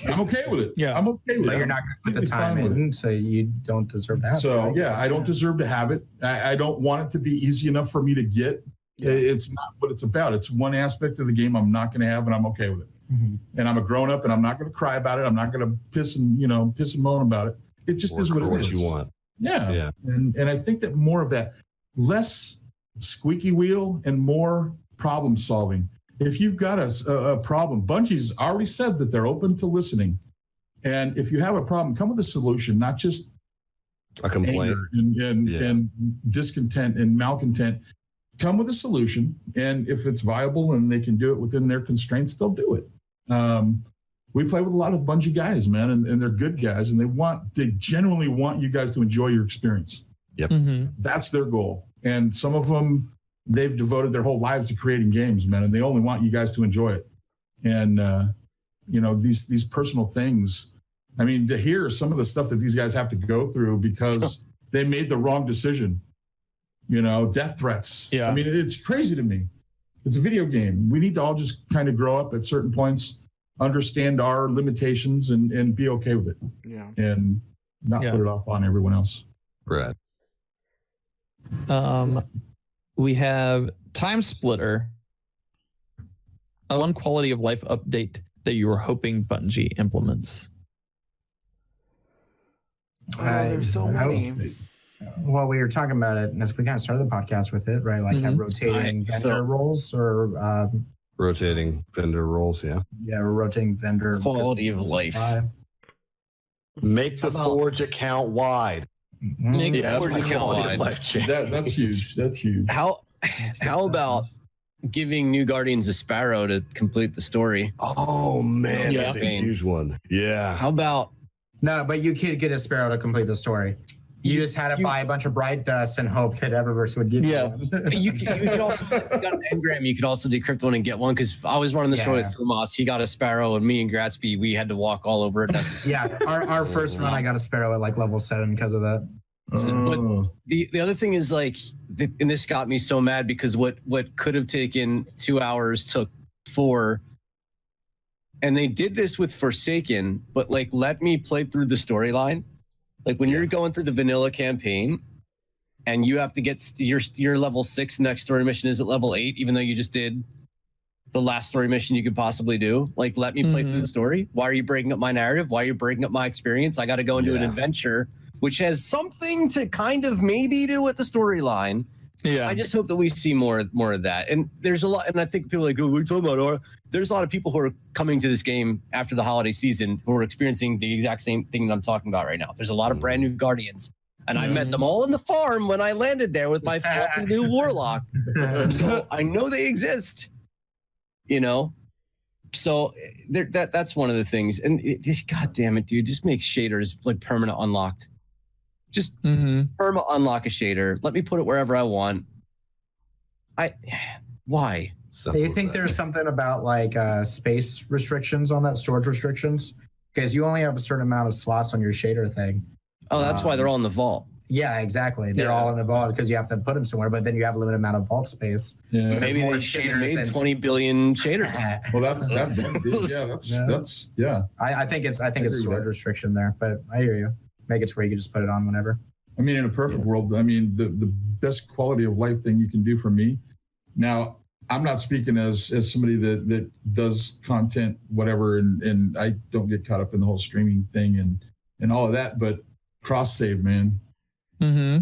Speaker 2: I'm okay with it. Yeah, I'm okay with it.
Speaker 5: But you're not going to put the time in, so you don't deserve to have it.
Speaker 2: So, yeah, I don't deserve to have it. I don't want it to be easy enough for me to get. It's not what it's about. It's one aspect of the game I'm not going to have, and I'm okay with it. And I'm a grown up, and I'm not going to cry about it. I'm not going to piss and moan about it. It just is what it is.
Speaker 1: What you want.
Speaker 2: Yeah. And I think that more of that, less squeaky wheel and more problem solving. If you've got a problem, Bungie's already said that they're open to listening. And if you have a problem, come with a solution, not just
Speaker 1: a complaint
Speaker 2: and discontent and malcontent. Come with a solution. And if it's viable and they can do it within their constraints, they'll do it. We play with a lot of Bungie guys, man, and they're good guys. And they genuinely want you guys to enjoy your experience.
Speaker 1: Yep.
Speaker 2: That's their goal. And some of them, they've devoted their whole lives to creating games, man, and they only want you guys to enjoy it. And, these personal things, I mean, to hear some of the stuff that these guys have to go through because they made the wrong decision, death threats. Yeah. I mean, it's crazy to me. It's a video game. We need to all just kind of grow up at certain points, understand our limitations and be okay with it. Yeah. And not put it off on everyone else.
Speaker 1: Right.
Speaker 4: We have Time Splitter.
Speaker 7: one quality of life update that you were hoping Bungie implements?
Speaker 6: There's so many.
Speaker 5: Well, we were talking about it as we kind of started the podcast with it, right? Like have rotating vendor roles or
Speaker 1: rotating vendor roles, yeah.
Speaker 5: Yeah, rotating vendor
Speaker 3: Quality of life.
Speaker 1: Make the Forge account wide.
Speaker 3: Make the Forge account
Speaker 1: Quality of
Speaker 3: wide.
Speaker 1: life change.
Speaker 2: That's huge. That's huge.
Speaker 3: How about giving New Guardians a Sparrow to complete the story?
Speaker 1: Oh man, that's a huge one. Yeah.
Speaker 3: How about
Speaker 5: No, but you could get a Sparrow to complete the story. You just had to buy a bunch of bright dust and hope that Eververse would give you one.
Speaker 3: you could also you got an engram. You could also decrypt one and get one because I was running the story with Thumos. He got a Sparrow, and me and Gratsby, we had to walk all over it.
Speaker 5: Yeah, our first run, I got a Sparrow at like level 7 because of that.
Speaker 3: But the other thing is like, and this got me so mad because what could have taken 2 hours took 4. And they did this with Forsaken, but like let me play through the storyline. Like when you're going through the vanilla campaign and you have to get your level 6 next story mission is at level 8, even though you just did the last story mission you could possibly do. Like, let me play through the story. Why are you breaking up my narrative? Why are you breaking up my experience? I got to go and do an adventure, which has something to kind of maybe do with the storyline.
Speaker 7: Yeah.
Speaker 3: I just hope that we see more of that. And there's a lot, and I think people are like, oh, what are you talking about? There's a lot of people who are coming to this game after the holiday season who are experiencing the exact same thing that I'm talking about right now. There's a lot of brand new Guardians. And I met them all in the farm when I landed there with my fluffy new Warlock. So I know they exist, you know? So that's one of the things. And God damn it, dude, just make shaders like permanent unlocked. Just perma unlock a shader. Let me put it wherever I want. Why?
Speaker 5: Do you think there's something about like space restrictions on that, storage restrictions? Because you only have a certain amount of slots on your shader thing.
Speaker 3: Oh, that's why they're all in the vault.
Speaker 5: Yeah, exactly. They're all in the vault because you have to put them somewhere, but then you have a limited amount of vault space.
Speaker 2: Yeah.
Speaker 3: Maybe they should have made 20 billion shaders.
Speaker 2: Well, that's
Speaker 5: I think it's storage restriction there, but I hear you. Make it to where you can just put it on whenever.
Speaker 2: I mean, in a perfect world, I mean, the best quality of life thing you can do for me. Now, I'm not speaking as somebody that does content, whatever, and I don't get caught up in the whole streaming thing and all of that, but cross save, man.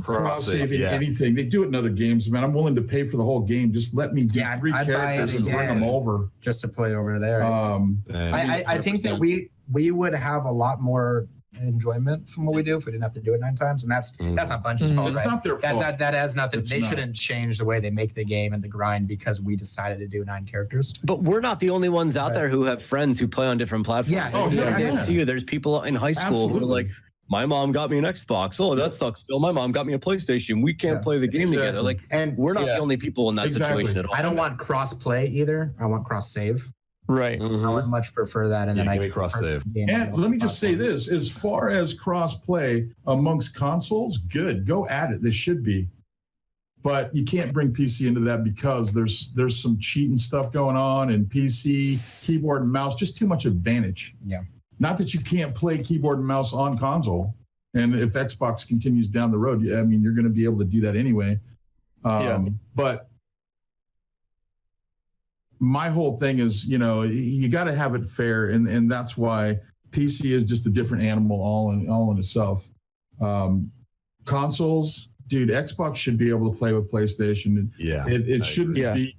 Speaker 2: Cross saving anything. They do it in other games, man. I'm willing to pay for the whole game. Just let me get 3 characters and bring them over.
Speaker 5: Just to play over there. I think that we would have a lot more enjoyment from what we do if we didn't have to do it 9 times, and that's not Bungie's fault, right?
Speaker 2: It's not their fault.
Speaker 5: That has nothing.
Speaker 2: They
Speaker 5: shouldn't change the way they make the game and the grind because we decided to do 9 characters.
Speaker 3: But we're not the only ones out there who have friends who play on different platforms.
Speaker 5: Yeah.
Speaker 3: I guarantee you, there's people in high school who are like, my mom got me an Xbox. Oh, that sucks. Still, my mom got me a PlayStation. We can't play the game together. Like, and we're not the only people in that situation at all.
Speaker 5: I don't want cross play either. I want cross save.
Speaker 7: Right.
Speaker 5: I would much prefer that. And then I can
Speaker 1: cross save.
Speaker 2: And let me just say this: as far as cross play amongst consoles, good. Go at it. They should be. But you can't bring PC into that because there's some cheating stuff going on, and PC, keyboard and mouse, just too much advantage.
Speaker 5: Yeah.
Speaker 2: Not that you can't play keyboard and mouse on console. And if Xbox continues down the road, I mean, you're going to be able to do that anyway. But my whole thing is, you know, you got to have it fair. And that's why PC is just a different animal all in itself. Consoles, dude, Xbox should be able to play with PlayStation.
Speaker 1: Yeah.
Speaker 2: It shouldn't be...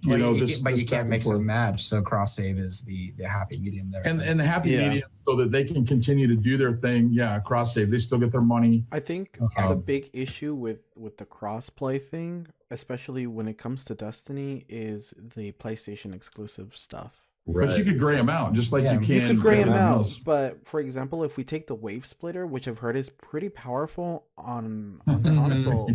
Speaker 2: You know,
Speaker 5: but you can't mix and match. So cross save is the happy medium there.
Speaker 2: And the happy medium so that they can continue to do their thing. Yeah, cross save. They still get their money.
Speaker 6: I think the big issue with the crossplay thing, especially when it comes to Destiny, is the PlayStation exclusive stuff.
Speaker 1: Right.
Speaker 2: But you could gray them out just like you can.
Speaker 6: You could gray them out. But for example, if we take the wave splitter, which I've heard is pretty powerful on console.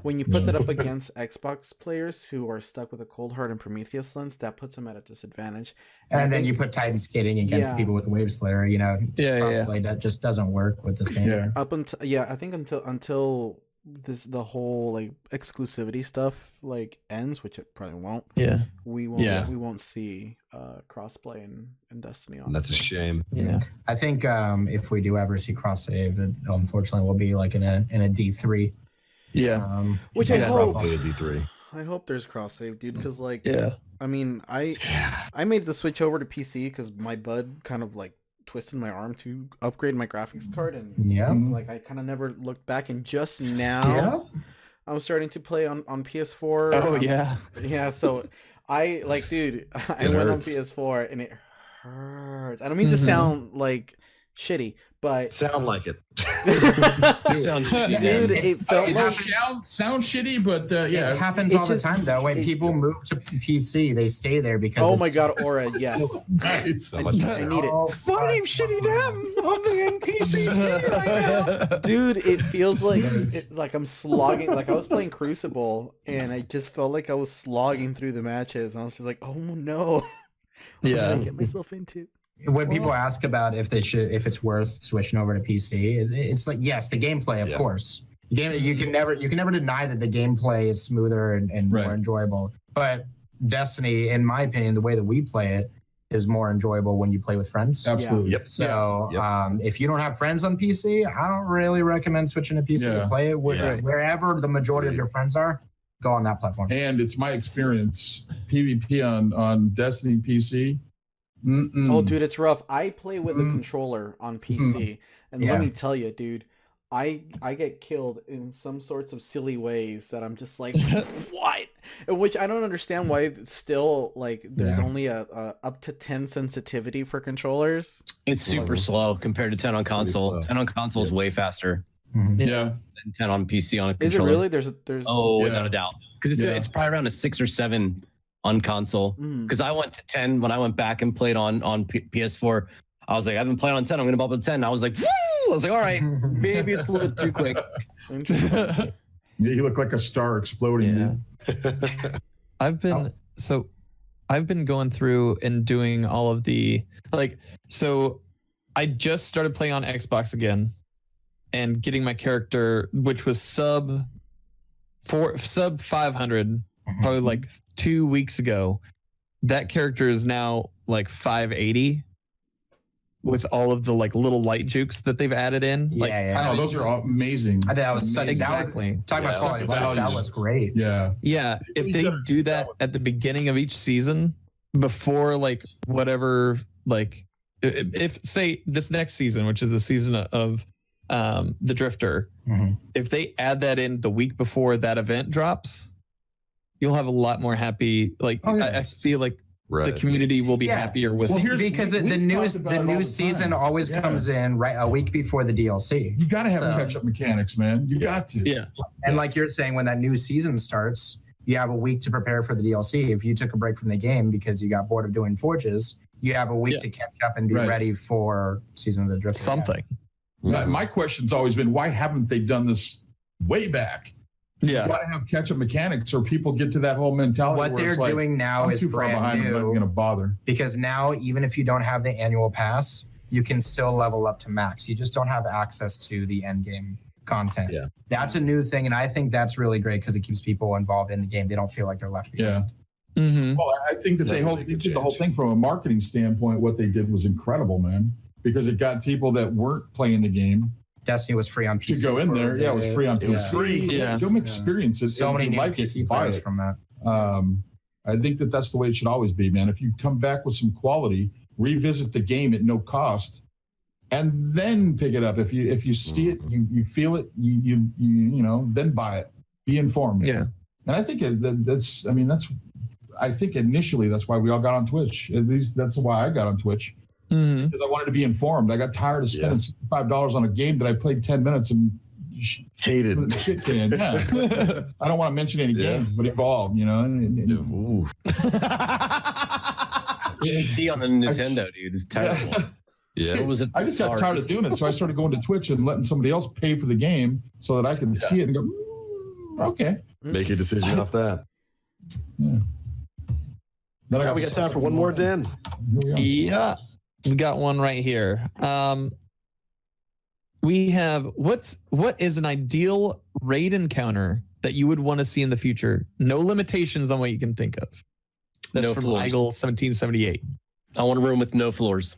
Speaker 6: When you put that up against Xbox players who are stuck with a cold heart and Prometheus lens, that puts them at a disadvantage.
Speaker 5: And then you put Titan skating against people with the wave splitter. You know, crossplay that just doesn't work with this game.
Speaker 2: Yeah.
Speaker 6: Up until I think until the whole like exclusivity stuff like ends, which it probably won't.
Speaker 7: Yeah.
Speaker 6: We won't see crossplay in Destiny on.
Speaker 1: That's a shame.
Speaker 7: Yeah.
Speaker 5: I think if we do ever see cross save, it unfortunately will be like in a D3.
Speaker 7: Yeah.
Speaker 6: Which I hope
Speaker 1: probably a D3.
Speaker 6: I hope there's cross save, dude. Because like,
Speaker 7: Yeah.
Speaker 6: I mean, I made the switch over to PC because my bud kind of like twisted my arm to upgrade my graphics card, and
Speaker 5: Yeah.
Speaker 6: like I kind of never looked back. And just now, I'm starting to play on PS4.
Speaker 7: Oh yeah.
Speaker 6: Yeah. So I like, dude, I went on PS4 and it hurts. I don't mean to sound like shitty, but
Speaker 1: Sound like it.
Speaker 3: Sounds shitty,
Speaker 6: dude,
Speaker 3: man.
Speaker 6: it felt like
Speaker 2: Sound shitty, but yeah,
Speaker 5: It happens
Speaker 6: it
Speaker 5: all
Speaker 6: just-
Speaker 5: the time though. When
Speaker 6: it-
Speaker 5: people move to PC, they stay there because
Speaker 6: oh
Speaker 5: it's
Speaker 6: my god, Aura, yes.
Speaker 2: it's
Speaker 1: So much
Speaker 6: I need it.
Speaker 3: My name's Shitty Damn. I'm the NPC right now.
Speaker 6: Dude, it feels like like I'm slogging. Like I was playing Crucible, and I just felt like I was slogging through the matches. And I was just like, "Oh no, what did I get myself into?"
Speaker 5: When people ask about if it's worth switching over to PC, it's like yes, the gameplay, of course. The game, you can never deny that the gameplay is smoother and
Speaker 2: Right.
Speaker 5: more enjoyable. But Destiny, in my opinion, the way that we play it is more enjoyable when you play with friends.
Speaker 2: absolutely.
Speaker 1: Yep.
Speaker 5: So
Speaker 1: Yep.
Speaker 5: if you don't have friends on PC, I don't really recommend switching to PC
Speaker 2: Yeah.
Speaker 5: to play it.
Speaker 1: Yeah.
Speaker 5: Wherever the majority of your friends are, go on that platform.
Speaker 2: And it's my experience. PvP on Destiny PC.
Speaker 6: Oh, dude, it's rough. I play with a controller on PC, and
Speaker 5: Yeah.
Speaker 6: let me tell you, dude, I get killed in some sorts of silly ways that I'm just like, what? Which I don't understand why it's still like there's
Speaker 5: Yeah.
Speaker 6: only a up to 10 sensitivity for controllers.
Speaker 3: It's super slow compared to 10 on console.
Speaker 1: slow.
Speaker 3: 10 on console is way faster
Speaker 2: Yeah.
Speaker 3: than 10 on PC on a
Speaker 6: Is it
Speaker 3: controller.
Speaker 6: really? There's
Speaker 3: Oh,
Speaker 2: Yeah.
Speaker 3: without a doubt. Because
Speaker 2: Yeah.
Speaker 3: it's probably around a 6 or 7 on console. Because I went to 10 when I went back and played on PS4. I was like, I haven't played on 10. I'm going to bump up to 10. And I was like, woo! I was like, all right, maybe it's a little bit too quick.
Speaker 6: interesting.
Speaker 2: Yeah, you look like a star exploding.
Speaker 7: Yeah.
Speaker 2: dude.
Speaker 7: I've been going through and doing all of the so I just started playing on Xbox again and getting my character, which was sub 500 probably like 2 weeks ago. That character is now like 580 with all of the like little light jukes that they've added in. Like,
Speaker 2: Oh, those are all amazing.
Speaker 5: That was such
Speaker 2: Amazing.
Speaker 7: exactly.
Speaker 5: talking about
Speaker 1: Yeah.
Speaker 5: quality of life, that
Speaker 2: Values.
Speaker 5: was great.
Speaker 2: Yeah.
Speaker 7: Yeah, if they do that at the beginning of each season, before like whatever, like if say this next season, which is the season of the Drifter, if they add that in the week before that event drops, you'll have a lot more happy. Like I feel like the community will be happier with.
Speaker 5: Well,
Speaker 2: here's-
Speaker 5: because the
Speaker 2: we've
Speaker 5: new
Speaker 2: talked about it all the
Speaker 5: season
Speaker 2: time.
Speaker 5: always
Speaker 2: Yeah.
Speaker 5: comes in right a week before the DLC.
Speaker 2: You got to have
Speaker 5: So-
Speaker 2: catch-up mechanics, man. You got to.
Speaker 7: Yeah.
Speaker 5: And like you're saying, when that new season starts, you have a week to prepare for the DLC. If you took a break from the game because you got bored of doing forges, you have a week to catch up and be
Speaker 2: Right.
Speaker 5: ready for Season of the Drift.
Speaker 7: Something.
Speaker 2: My question's always been, why haven't they done this way back? You
Speaker 7: Yeah.
Speaker 2: got to have catch-up mechanics, or people get to that whole mentality.
Speaker 5: What
Speaker 2: where
Speaker 5: they're
Speaker 2: it's like,
Speaker 5: doing now
Speaker 2: I'm
Speaker 5: is
Speaker 2: too far
Speaker 5: brand
Speaker 2: behind. I'm not
Speaker 5: new
Speaker 2: going to bother.
Speaker 5: because now, even if you don't have the annual pass, you can still level up to max. You just don't have access to the end game content.
Speaker 1: Yeah.
Speaker 5: That's a new thing, and I think that's really great because it keeps people involved in the game. They don't feel like they're left behind.
Speaker 2: Yeah.
Speaker 7: Mm-hmm.
Speaker 2: Well, I think that
Speaker 1: Definitely
Speaker 2: they
Speaker 1: good
Speaker 2: did the whole
Speaker 1: change.
Speaker 2: thing from a marketing standpoint. What they did was incredible, man, because it got people that weren't playing the game
Speaker 5: Destiny was free on PC.
Speaker 2: to go in
Speaker 5: for a
Speaker 2: there. Yeah, it was
Speaker 5: bit.
Speaker 2: free on
Speaker 1: It was
Speaker 2: PC.
Speaker 1: free.
Speaker 7: Yeah.
Speaker 2: Go experience it.
Speaker 5: So
Speaker 2: If
Speaker 5: many
Speaker 2: you
Speaker 5: new
Speaker 2: like it,
Speaker 5: PC
Speaker 2: buy
Speaker 5: players
Speaker 2: it.
Speaker 5: from that.
Speaker 2: I think that that's the way it should always be, man. If you come back with some quality, revisit the game at no cost, and then pick it up. If you see it, you feel it, you know, then buy it. Be informed.
Speaker 7: Yeah.
Speaker 2: And I think that's. I mean, that's. I think initially that's why we all got on Twitch. At least that's why I got on Twitch,
Speaker 7: Mm-hmm.
Speaker 2: because I wanted to be informed. I got tired of spending $65 on a game that I played 10 minutes and
Speaker 1: Hated.
Speaker 2: shit can. Yeah. I don't want to mention any games, but Evolve, you know.
Speaker 1: Ooh.
Speaker 3: HD on the Nintendo, dude. It's terrible.
Speaker 1: Yeah.
Speaker 3: What was it?
Speaker 2: I just got tired of doing it, so I started going to Twitch and letting somebody else pay for the game so that I could see it and go, okay.
Speaker 1: Make a decision off that.
Speaker 2: Yeah. Then I
Speaker 1: We got time for one more, Dan.
Speaker 2: Here we are.
Speaker 7: Yeah, we got one right here. We have what is an ideal raid encounter that you would want to see in the future? No limitations on what you can think of. That's
Speaker 3: No
Speaker 7: from
Speaker 3: floors.
Speaker 7: Eagle 1778.
Speaker 3: I want a room with no floors.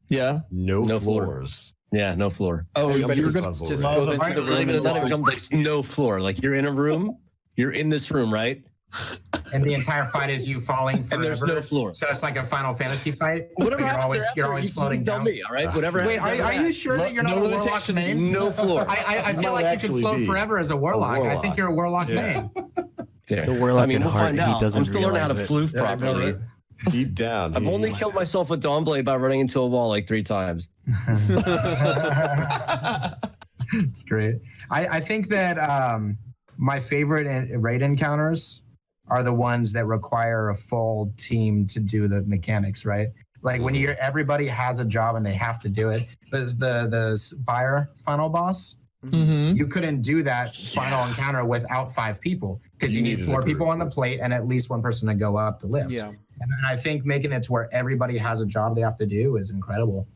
Speaker 7: Yeah.
Speaker 1: No
Speaker 3: floor.
Speaker 1: floors.
Speaker 3: Yeah, no floor.
Speaker 7: Oh,
Speaker 1: Everybody
Speaker 7: you're
Speaker 1: just
Speaker 7: gonna
Speaker 1: puzzle,
Speaker 6: just
Speaker 1: right?
Speaker 6: goes into the
Speaker 3: Not
Speaker 6: room
Speaker 3: even
Speaker 6: and
Speaker 3: not
Speaker 6: just
Speaker 3: even jump, like, no floor. Like you're in a room, you're in this room, right?
Speaker 5: And the entire fight is you falling forever.
Speaker 3: And there's no floor.
Speaker 5: So it's like a Final Fantasy fight.
Speaker 3: Whatever
Speaker 5: but
Speaker 3: happens
Speaker 5: you're
Speaker 3: thereafter,
Speaker 5: always
Speaker 3: you
Speaker 5: floating
Speaker 3: tell
Speaker 5: down.
Speaker 3: me, all right? Whatever.
Speaker 5: Wait,
Speaker 3: happens
Speaker 5: are you
Speaker 3: after
Speaker 5: sure that you're not
Speaker 3: no
Speaker 5: a warlock
Speaker 3: limitations,
Speaker 5: main?
Speaker 3: no floor.
Speaker 5: I feel
Speaker 1: Might
Speaker 5: like you can
Speaker 1: actually
Speaker 5: float
Speaker 1: be
Speaker 5: forever as a warlock. I
Speaker 1: warlock.
Speaker 5: think you're a warlock
Speaker 1: Yeah.
Speaker 5: main.
Speaker 3: There.
Speaker 6: So warlock
Speaker 3: I mean,
Speaker 6: in
Speaker 3: we'll
Speaker 6: heart,
Speaker 3: find
Speaker 6: he
Speaker 3: out.
Speaker 6: doesn't
Speaker 3: I'm still learning how to
Speaker 6: realize it.
Speaker 3: floof
Speaker 2: Yeah, I know,
Speaker 3: properly.
Speaker 2: right?
Speaker 1: Deep down.
Speaker 3: I've only killed myself with Dawnblade by running into a wall like 3 times.
Speaker 5: It's great. I think that my favorite raid encounters are the ones that require a full team to do the mechanics, right? Like when everybody has a job and they have to do it. There's the Spire final boss.
Speaker 7: Mhm.
Speaker 5: You couldn't do that final encounter without 5 people because you need
Speaker 1: needed a
Speaker 5: 4 people
Speaker 1: group.
Speaker 5: on the plate and at least 1 person to go up the lift.
Speaker 6: Yeah.
Speaker 5: And I think making it to where everybody has a job they have to do is incredible.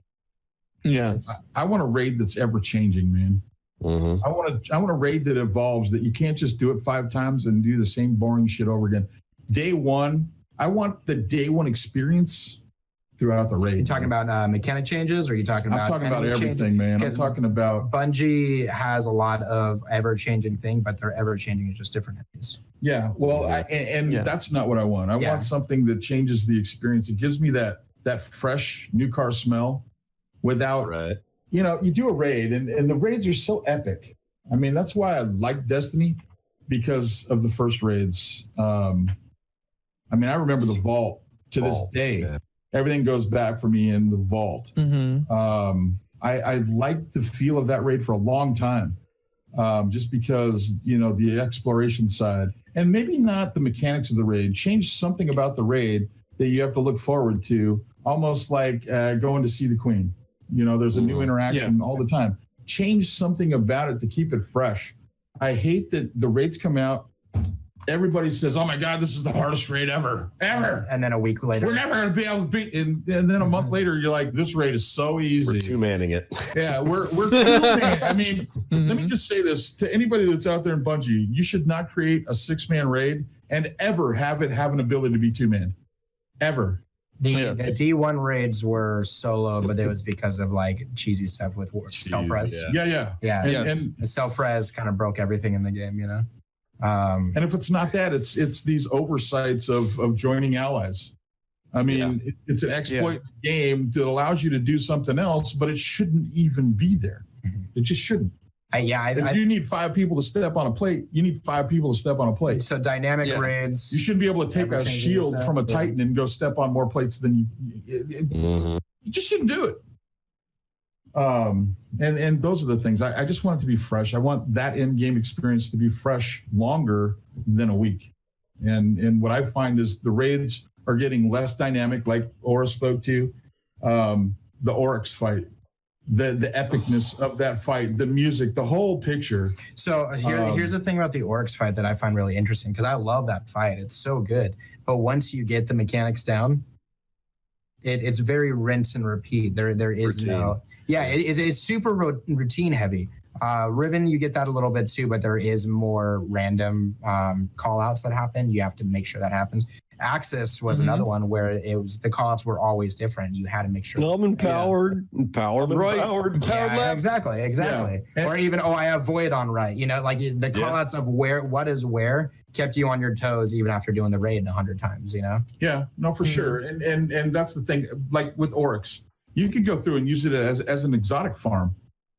Speaker 7: Yeah.
Speaker 2: I want a raid that's ever changing, man.
Speaker 1: Mhm.
Speaker 2: I want a raid that evolves, that you can't just do it 5 times and do the same boring shit over again. Day one, I want the day one experience throughout the raid.
Speaker 5: You talking about mechanic changes, or are you talking about?
Speaker 2: I'm talking about
Speaker 5: enemy changes?
Speaker 2: everything, man. I'm
Speaker 5: Because
Speaker 2: talking about
Speaker 5: Bungie has a lot of ever-changing thing, but their ever-changing is just different enemies.
Speaker 2: yeah. Well,
Speaker 7: Yeah.
Speaker 2: that's not what I want. I
Speaker 5: Yeah.
Speaker 2: want something that changes the experience. It gives me that fresh new car smell without
Speaker 1: Right.
Speaker 2: you do a raid, and the raids are so epic. I mean, that's why I like Destiny, because of the first raids. I mean, I remember the vault to this
Speaker 1: Vault,
Speaker 2: day.
Speaker 1: yeah.
Speaker 2: Everything goes back for me in the vault.
Speaker 7: Mm-hmm.
Speaker 2: I liked the feel of that raid for a long time, just because, the exploration side, and maybe not the mechanics of the raid, change something about the raid that you have to look forward to, almost like going to see the Queen. There's a new interaction all the time. Change something about it to keep it fresh. I hate that the raids come out, everybody says, "Oh my God, this is the hardest raid ever."
Speaker 5: And then a week later,
Speaker 2: We're never going to be able to beat. And then a month later, you're like, "This raid is so easy."
Speaker 1: We're 2-manning it.
Speaker 2: Yeah, we're 2-man. I mean, let me just say this to anybody that's out there in Bungie: you should not create a 6-man raid and ever have it have an ability to be 2-man, ever.
Speaker 5: the D1 raids were solo, but it was because of like cheesy stuff with self-res.
Speaker 1: yeah.
Speaker 2: Yeah.
Speaker 5: Yeah,
Speaker 2: And
Speaker 5: the self-res kind of broke everything in the game,
Speaker 2: and if it's not that, it's these oversights of joining allies. I mean, it's an exploit game that allows you to do something else, but it shouldn't even be there. It just shouldn't. If you need 5 people to step on a plate, you need 5 people to step on a plate.
Speaker 5: So dynamic raids.
Speaker 2: You shouldn't be able to take a
Speaker 5: Ever-changing
Speaker 2: shield
Speaker 5: stuff,
Speaker 2: from a
Speaker 5: yeah.
Speaker 2: Titan and go step on more plates than you just shouldn't do it. And those are the things. I just want it to be fresh. I want that in-game experience to be fresh longer than a week. And what I find is the raids are getting less dynamic, like Aura spoke to. The Oryx fight, the epicness of that fight, the music, the whole picture.
Speaker 5: So here's the thing about the Oryx fight that I find really interesting, because I love that fight. It's so good. But once you get the mechanics down, it's very rinse and repeat. There is
Speaker 1: Routine.
Speaker 5: it's super routine heavy. Riven, you get that a little bit too, but there is more random call outs that happen. You have to make sure that happens. Axis was another one where it was the call outs were always different. You had to make sure.
Speaker 3: I'm empowered, empowered right, empowered
Speaker 5: Yeah,
Speaker 3: left.
Speaker 5: exactly.
Speaker 2: Yeah.
Speaker 5: Or even, I have void on right. Like the call outs of what is where kept you on your toes even after doing the raid 100 times.
Speaker 2: Yeah, no, for sure. And that's the thing. Like with Oryx, you could go through and use it as an exotic farm,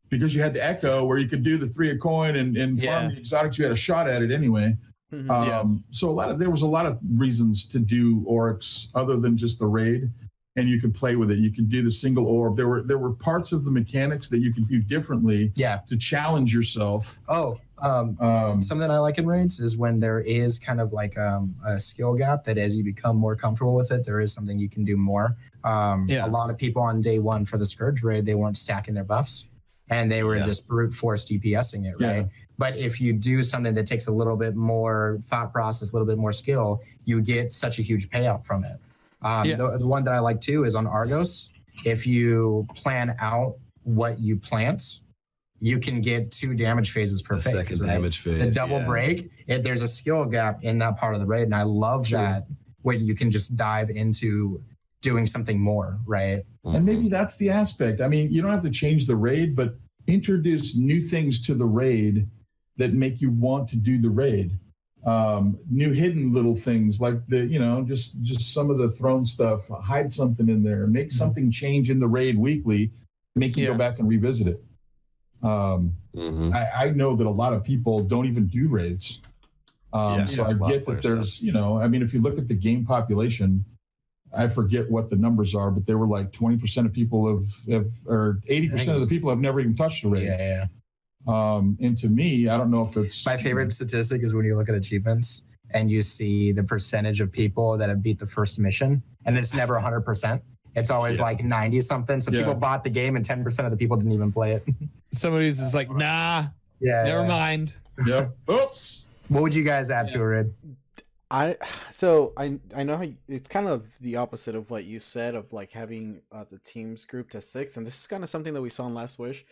Speaker 2: because you had the Echo where you could do the 3 a coin and farm the exotics. You had a shot at it anyway. So there was a lot of reasons to do Oryx other than just the raid, and you could play with it. You could do the single orb. There were parts of the mechanics that you could do differently to challenge yourself.
Speaker 5: Something I like in raids is when there is kind of like a skill gap, that as you become more comfortable with it, there is something you can do more. A lot of people on day 1 for the Scourge raid, they weren't stacking their buffs, and they were just brute force DPSing it, right? But if you do something that takes a little bit more thought process, a little bit more skill, you get such a huge payout from it. The one that I like too is on Argos. If you plan out what you plant, you can get 2 damage phases per phase.
Speaker 1: Second
Speaker 5: right?
Speaker 1: damage phase.
Speaker 5: The double break, there's a skill gap in that part of the raid, and I love that, where you can just dive into doing something more, right?
Speaker 2: And maybe that's the aspect. I mean, you don't have to change the raid, but introduce new things to the raid that make you want to do the raid. new hidden little things like just some of the thrown stuff, hide something in there, make something change in the raid weekly, make you go back and revisit it. I know that a lot of people don't even do raids. So I get that there's, if you look at the game population, I forget what the numbers are, but they were like 20% of people or 80% of the people have never even touched a raid.
Speaker 5: Yeah.
Speaker 2: And to me, I don't know if it's
Speaker 5: my favorite statistic is when you look at achievements and you see the percentage of people that have beat the first mission, and it's never 100%. It's always like 90 something. So people bought the game and 10% of the people didn't even play it.
Speaker 7: Somebody's just like, nah, never mind.
Speaker 2: Yep. Oops.
Speaker 5: What would you guys add to a raid?
Speaker 6: I know how it's kind of the opposite of what you said of like having the teams grouped to 6, and this is kind of something that we saw in Last Wish.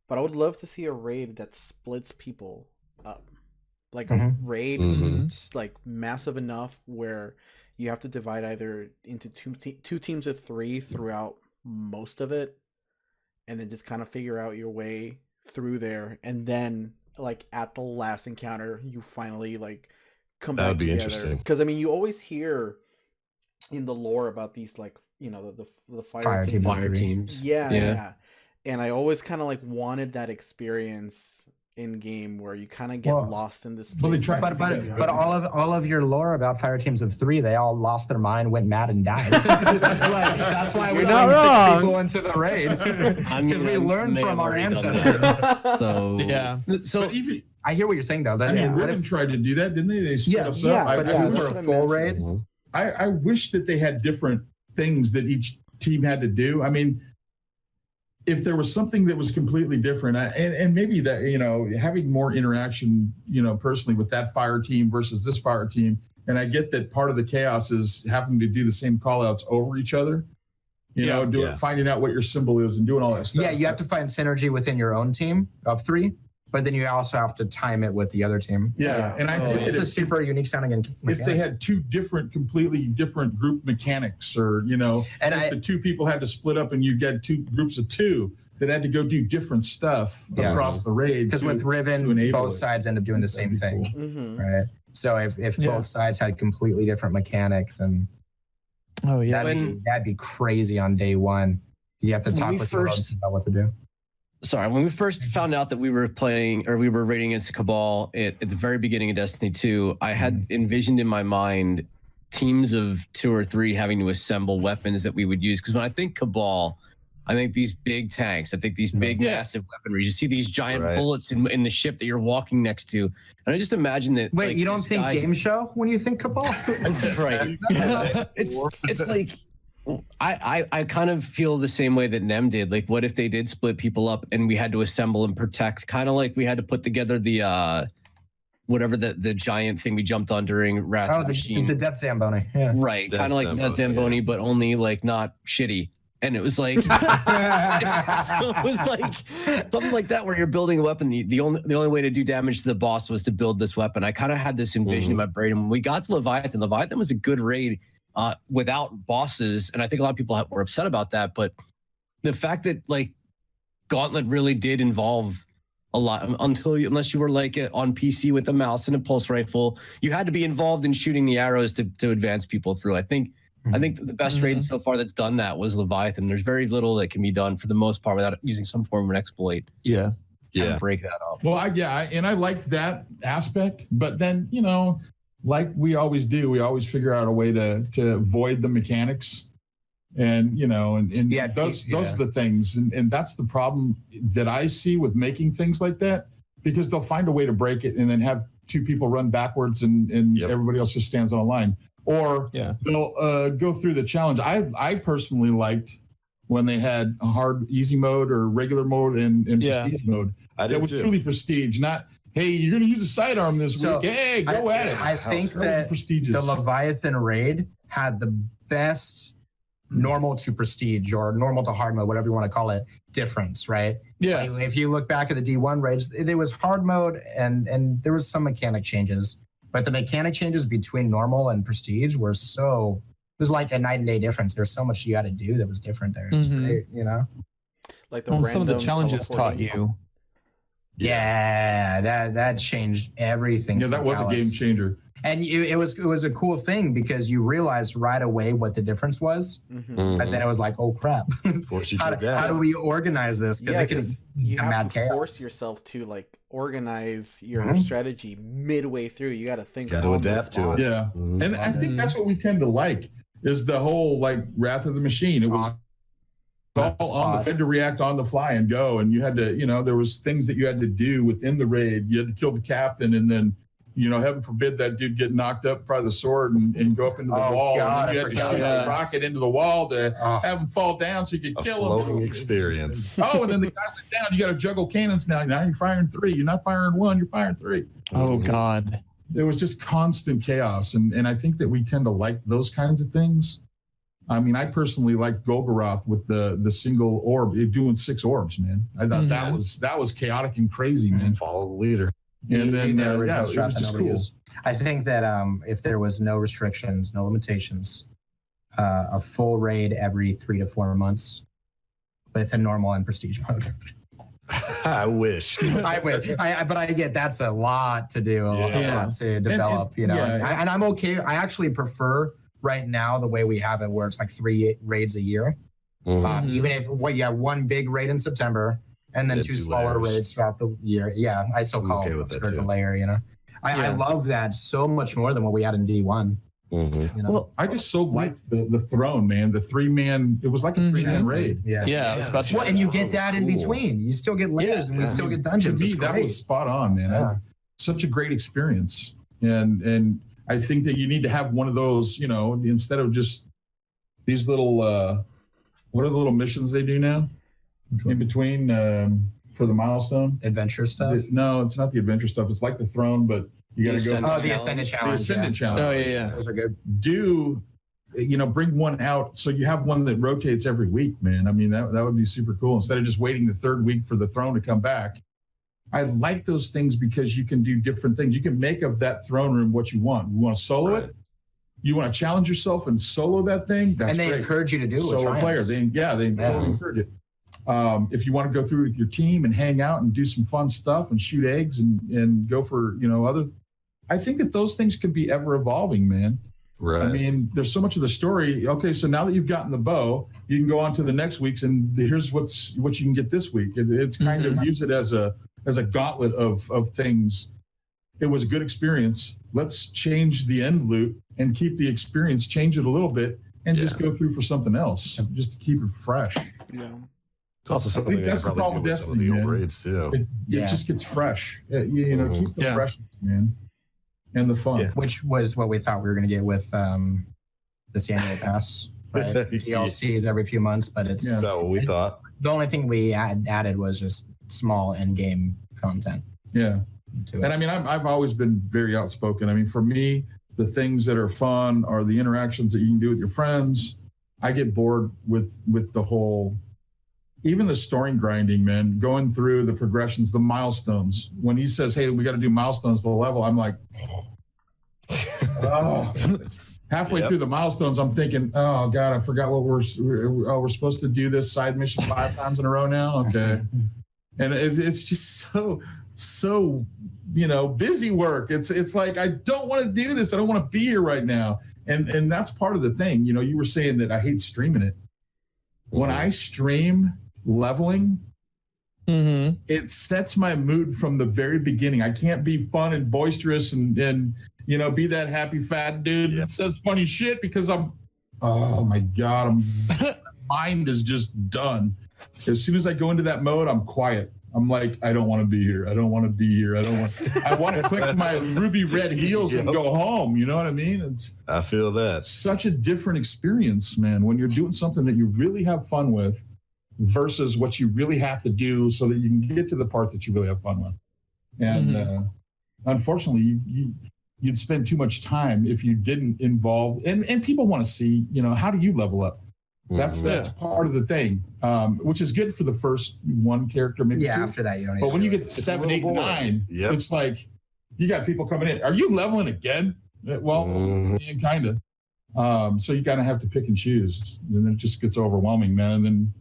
Speaker 6: But I would love to see a raid that splits people up, like a raid like massive enough where you have to divide either into two teams of 3 throughout most of it, and then just kind of figure out your way through there, and then like at the last encounter you finally like come back together. That would be interesting, because I mean you always hear in the lore about these like the fire teams. Yeah. And I always kind of like wanted that experience in game where you kind of get lost in this place.
Speaker 5: But all of your lore about fire teams of 3, they all lost their mind, went mad, and died. Like, that's why we're not 6 people into the raid, because we learned from our ancestors.
Speaker 3: So
Speaker 5: even I hear what you're saying though.
Speaker 2: Riven tried to do that, didn't they? They split us up.
Speaker 5: But for a full raid.
Speaker 2: I wish that they had different things that each team had to do. I mean, if there was something that was completely different, and maybe that, having more interaction, personally with that fire team versus this fire team. And I get that part of the chaos is having to do the same call outs over each other, finding out what your symbol is and doing all that stuff.
Speaker 5: Yeah, you have to find synergy within your own team of 3, but then you also have to time it with the other team.
Speaker 2: Yeah. And I think
Speaker 5: it's a super unique sounding mechanic.
Speaker 2: If they had 2 completely different group mechanics, or, and if the 2 people had to split up and you get 2 groups of 2 that had to go do different stuff across the raid.
Speaker 5: Because with Riven, both sides end up doing the same thing, right? So if both sides had completely different mechanics, and that'd be crazy on day 1. You have to talk with your host about what to do.
Speaker 3: Sorry, when we first found out that we were playing, or we were raiding against Cabal at the very beginning of Destiny 2, I had envisioned in my mind teams of 2 or 3 having to assemble weapons that we would use. Because when I think Cabal, I think these big tanks, I think these big massive weaponry. You see these giant bullets in the ship that you're walking next to, and I just imagine that.
Speaker 5: Wait, you don't think game show when you think Cabal?
Speaker 3: Right. It's like. I kind of feel the same way that Nem did. Like, what if they did split people up and we had to assemble and protect? Kind of like we had to put together the whatever the giant thing we jumped on during Wrath of the Machine.
Speaker 5: The Death Zamboni. Yeah.
Speaker 3: Right, kind of like the Death Zamboni, but only like not shitty. And it was like, so it was like something like that where you're building a weapon. The only way to do damage to the boss was to build this weapon. I kind of had this envision in my brain. And when we got to Leviathan was a good raid. Without bosses, and I think a lot of people were upset about that, but the fact that like Gauntlet really did involve a lot unless you were like on PC with a mouse and a pulse rifle, you had to be involved in shooting the arrows to advance people through. I think the best raid so far that's done that was Leviathan. There's very little that can be done for the most part without using some form of an exploit.
Speaker 2: Yeah.
Speaker 3: Break that up.
Speaker 2: Well, I liked that aspect, but then like we always do, we always figure out a way to avoid the mechanics, and those are the things, and that's the problem that I see with making things like that, because they'll find a way to break it and then have 2 people run backwards and everybody else just stands on a line, or they'll go through the challenge. I personally liked when they had a hard easy mode or regular mode and prestige mode. It was truly prestige, not hey, you're going to use a sidearm this week. Hey, go at it.
Speaker 5: I think that the Leviathan raid had the best normal to prestige or normal to hard mode, whatever you want to call it, difference, right?
Speaker 7: Yeah.
Speaker 5: Like, if you look back at the D1 raids, it was hard mode and there was some mechanic changes, but the mechanic changes between normal and prestige were it was like a night and day difference. There's so much you got to do that was different there. It's great,
Speaker 6: Like
Speaker 7: some of the challenges taught you.
Speaker 5: Yeah, that changed everything.
Speaker 2: Yeah, that was a game changer.
Speaker 5: And it was a cool thing because you realized right away what the difference was. But then it was like, oh crap, how do we organize this? Because
Speaker 6: you have to force yourself to like organize your strategy midway through. You got to think.
Speaker 1: Got to adapt to it.
Speaker 2: Yeah, and I think that's what we tend to like is the whole like Wrath of the Machine. It was all on the Fed to react on the fly and go, and you had to, there was things that you had to do within the raid. You had to kill the captain, and then, heaven forbid that dude get knocked up by the sword and go up into the wall.
Speaker 5: God,
Speaker 2: and then you had to shoot a rocket into the wall to have him fall down so you could kill him.
Speaker 1: Floating experience.
Speaker 2: And then the guy went down. You got to juggle cannons now. Now you're firing 3. You're not firing 1. You're firing 3.
Speaker 7: Oh God.
Speaker 2: There was just constant chaos, and I think that we tend to like those kinds of things. I mean, I personally like Golgoroth with the single orb, doing 6 orbs, man. I thought that was chaotic and crazy, man.
Speaker 1: Follow the leader.
Speaker 2: And then it was just cool.
Speaker 5: I think that if there was no restrictions, no limitations, a full raid every 3 to 4 months with a normal and prestige mode.
Speaker 1: I wish.
Speaker 5: I wish. But I get that's a lot to do, a lot to develop, and I'm okay. I actually prefer right now the way we have it, where it's like 3 raids a year. Even if you have 1 big raid in September and then 2 smaller raids throughout the year. Yeah, I still call it a spiritual layer. I love that so much more than what we had in D1.
Speaker 2: Well, I just so liked the throne, man. The 3-man, it was like a 3-man raid.
Speaker 5: And you get that in between. You still get layers and we still get dungeons.
Speaker 2: To me, that was spot on, man. Such a great experience. And I think that you need to have one of those, instead of just these little, what are the little missions they do now in between for the milestone?
Speaker 5: Adventure stuff?
Speaker 2: No, it's not the adventure stuff. It's like the throne, but you got to go.
Speaker 5: The Ascendant Challenge.
Speaker 2: The Ascendant Challenge.
Speaker 7: Oh, yeah.
Speaker 5: Those are good.
Speaker 2: Bring one out so you have one that rotates every week, man. I mean, that would be super cool. Instead of just waiting the 3rd week for the throne to come back. I like those things because you can do different things. You can make of that throne room what you want. You want to solo it? You want to challenge yourself and solo that thing? That's great.
Speaker 5: And they encourage you to do it.
Speaker 2: Solo player. They totally encourage it. If you want to go through with your team and hang out and do some fun stuff and shoot eggs and go for, other, I think that those things can be ever evolving, man.
Speaker 1: Right.
Speaker 2: I mean, there's so much of the story. Okay, so now that you've gotten the bow, you can go on to the next week's and here's what you can get this week. It's kind of use it as a gauntlet of things. It was a good experience. Let's change the end loop and keep the experience, change it a little bit, and just go through for something else, just to keep it fresh.
Speaker 6: Yeah.
Speaker 1: It's also something that's the problem with some of the old raids too.
Speaker 2: It just gets fresh. Keep the freshness, man, and the fun.
Speaker 5: Which was what we thought we were going to get with this annual pass. Right? DLCs every few months, but it's
Speaker 1: not what we thought.
Speaker 5: The only thing we added was just small end-game content.
Speaker 2: Yeah. And I mean, I've always been very outspoken. I mean, for me, the things that are fun are the interactions that you can do with your friends. I get bored with the whole, even the story grinding, man, going through the progressions, the milestones. When he says, hey, we got to do milestones to the level, I'm like, oh. Halfway through the milestones, I'm thinking, oh God, I forgot what we're supposed to do this side mission 5 times in a row now. Okay. And it's just so busy work. It's like, I don't want to do this. I don't want to be here right now. And that's part of the thing. You were saying that I hate streaming it. When I stream leveling, it sets my mood from the very beginning. I can't be fun and boisterous and be that happy fat dude that says funny shit because oh my God, my mind is just done. As soon as I go into that mode, I'm quiet. I'm like, I don't want to be here. I don't want to be here. I want to click my ruby red heels and go home. You know what I mean?
Speaker 1: I feel that.
Speaker 2: Such a different experience, man, when you're doing something that you really have fun with versus what you really have to do so that you can get to the part that you really have fun with. And unfortunately, you'd spend too much time if you didn't involve, and people want to see, how do you level up? That's part of the thing, which is good for the first 1 character, maybe 2.
Speaker 5: After that, you don't.
Speaker 2: But when you get to 7, 8, 9, it's like you got people coming in. Are you leveling again? Well, kind of. So you kind of have to pick and choose, and then it just gets overwhelming, man. And then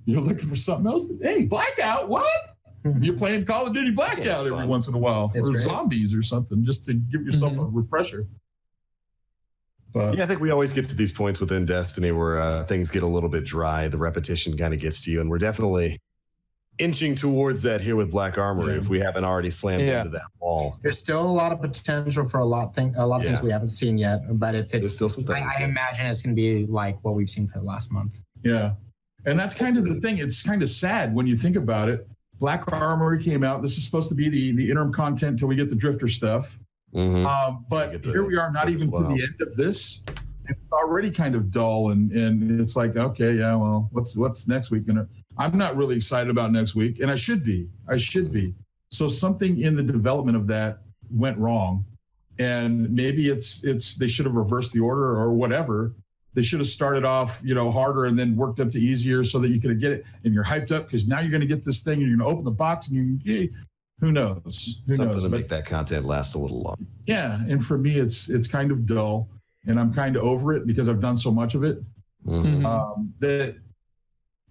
Speaker 2: you're looking for something else. Hey, Blackout, what? You're playing Call of Duty Blackout every once in a while,
Speaker 5: It's
Speaker 2: or
Speaker 5: great.
Speaker 2: zombies or something, just to give yourself a refresher. But
Speaker 1: Yeah, I think we always get to these points within Destiny where things get a little bit dry. The repetition kind of gets to you, and we're definitely inching towards that here with Black Armory. If we haven't already slammed into that wall,
Speaker 5: There's still a lot of potential for a lot of things we haven't seen yet. But if
Speaker 1: there's
Speaker 5: it's,
Speaker 1: still some things.
Speaker 5: I imagine it's going to be like what we've seen for the last month.
Speaker 2: yeah, and that's kind of the thing. It's kind of sad when you think about it. Black Armory came out. This is supposed to be the interim content till we get the Drifter stuff. But here we are, not even to the end of this. It's already kind of dull, and it's like, okay, yeah, well, what's next week? And I'm not really excited about next week, and I should be. So something in the development of that went wrong, and maybe it's they should have reversed the order or whatever. They should have started off, harder and then worked up to easier so that you could get it, and you're hyped up because now you're going to get this thing and you're going to open the box and who knows?
Speaker 1: Something to make that content last a little longer.
Speaker 2: Yeah, and for me, it's kind of dull, and I'm kind of over it because I've done so much of it. That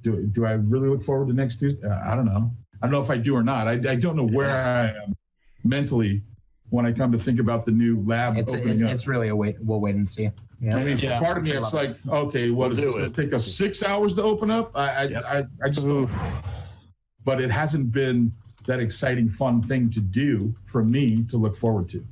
Speaker 2: do I really look forward to next Tuesday? I don't know. I don't know if I do or not. I don't know where I am mentally when I come to think about the new lab opening up.
Speaker 5: It's really a wait. We'll wait and see. Yeah.
Speaker 2: I mean, for part of me, it's like, okay, what is it going to take us 6 hours to open up? I just don't. But it hasn't been that exciting, fun thing to do for me to look forward to.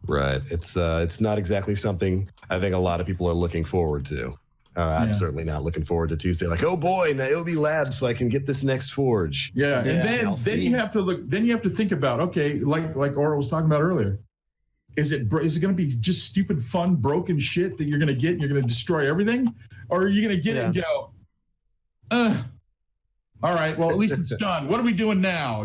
Speaker 1: Right. It's not exactly something I think a lot of people are looking forward to. I'm certainly not looking forward to Tuesday. Like, oh boy, Niobe Labs, so I can get this next forge.
Speaker 2: Yeah, and then you have to look. Then you have to think about, okay, like Aura was talking about earlier. Is it going to be just stupid, fun, broken shit that you're going to get and you're going to destroy everything, or are you going to get it and go, all right, well, at least it's done. What are we doing now?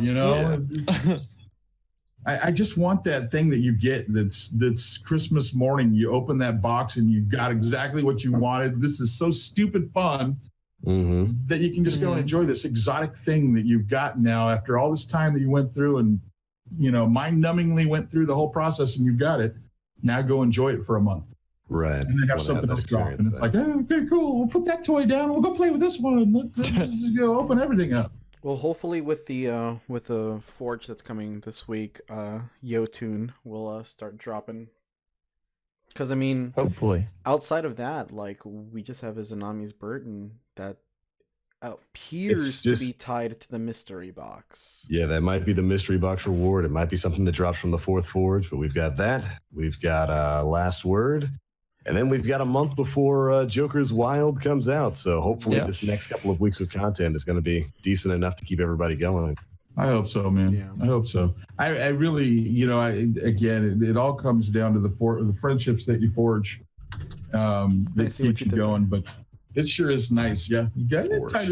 Speaker 2: I just want that thing that you get that's Christmas morning. You open that box and you got exactly what you wanted. This is so stupid fun that you can just go and enjoy this exotic thing that you've got now after all this time that you went through and, mind-numbingly went through the whole process and you got it. Now go enjoy it for a month.
Speaker 1: Right.
Speaker 2: And then have something else drop. And it's like, oh, okay, cool. We'll put that toy down. We'll go play with this one. Let's just go open everything up.
Speaker 6: Well, hopefully with the forge that's coming this week, Yotun will start dropping. Because I mean,
Speaker 7: hopefully
Speaker 6: outside of that, like we just have Izanami's burden that appears to be tied to the mystery box.
Speaker 1: Yeah, that might be the mystery box reward. It might be something that drops from the fourth forge, but we've got that. We've got Last Word. And then we've got a month before Joker's Wild comes out. So hopefully this next couple of weeks of content is going to be decent enough to keep everybody going.
Speaker 2: I hope so, man. Yeah. I hope so. I really, it all comes down to the friendships that you forge that keeps you going. But it sure is nice. Yeah. You got it tight.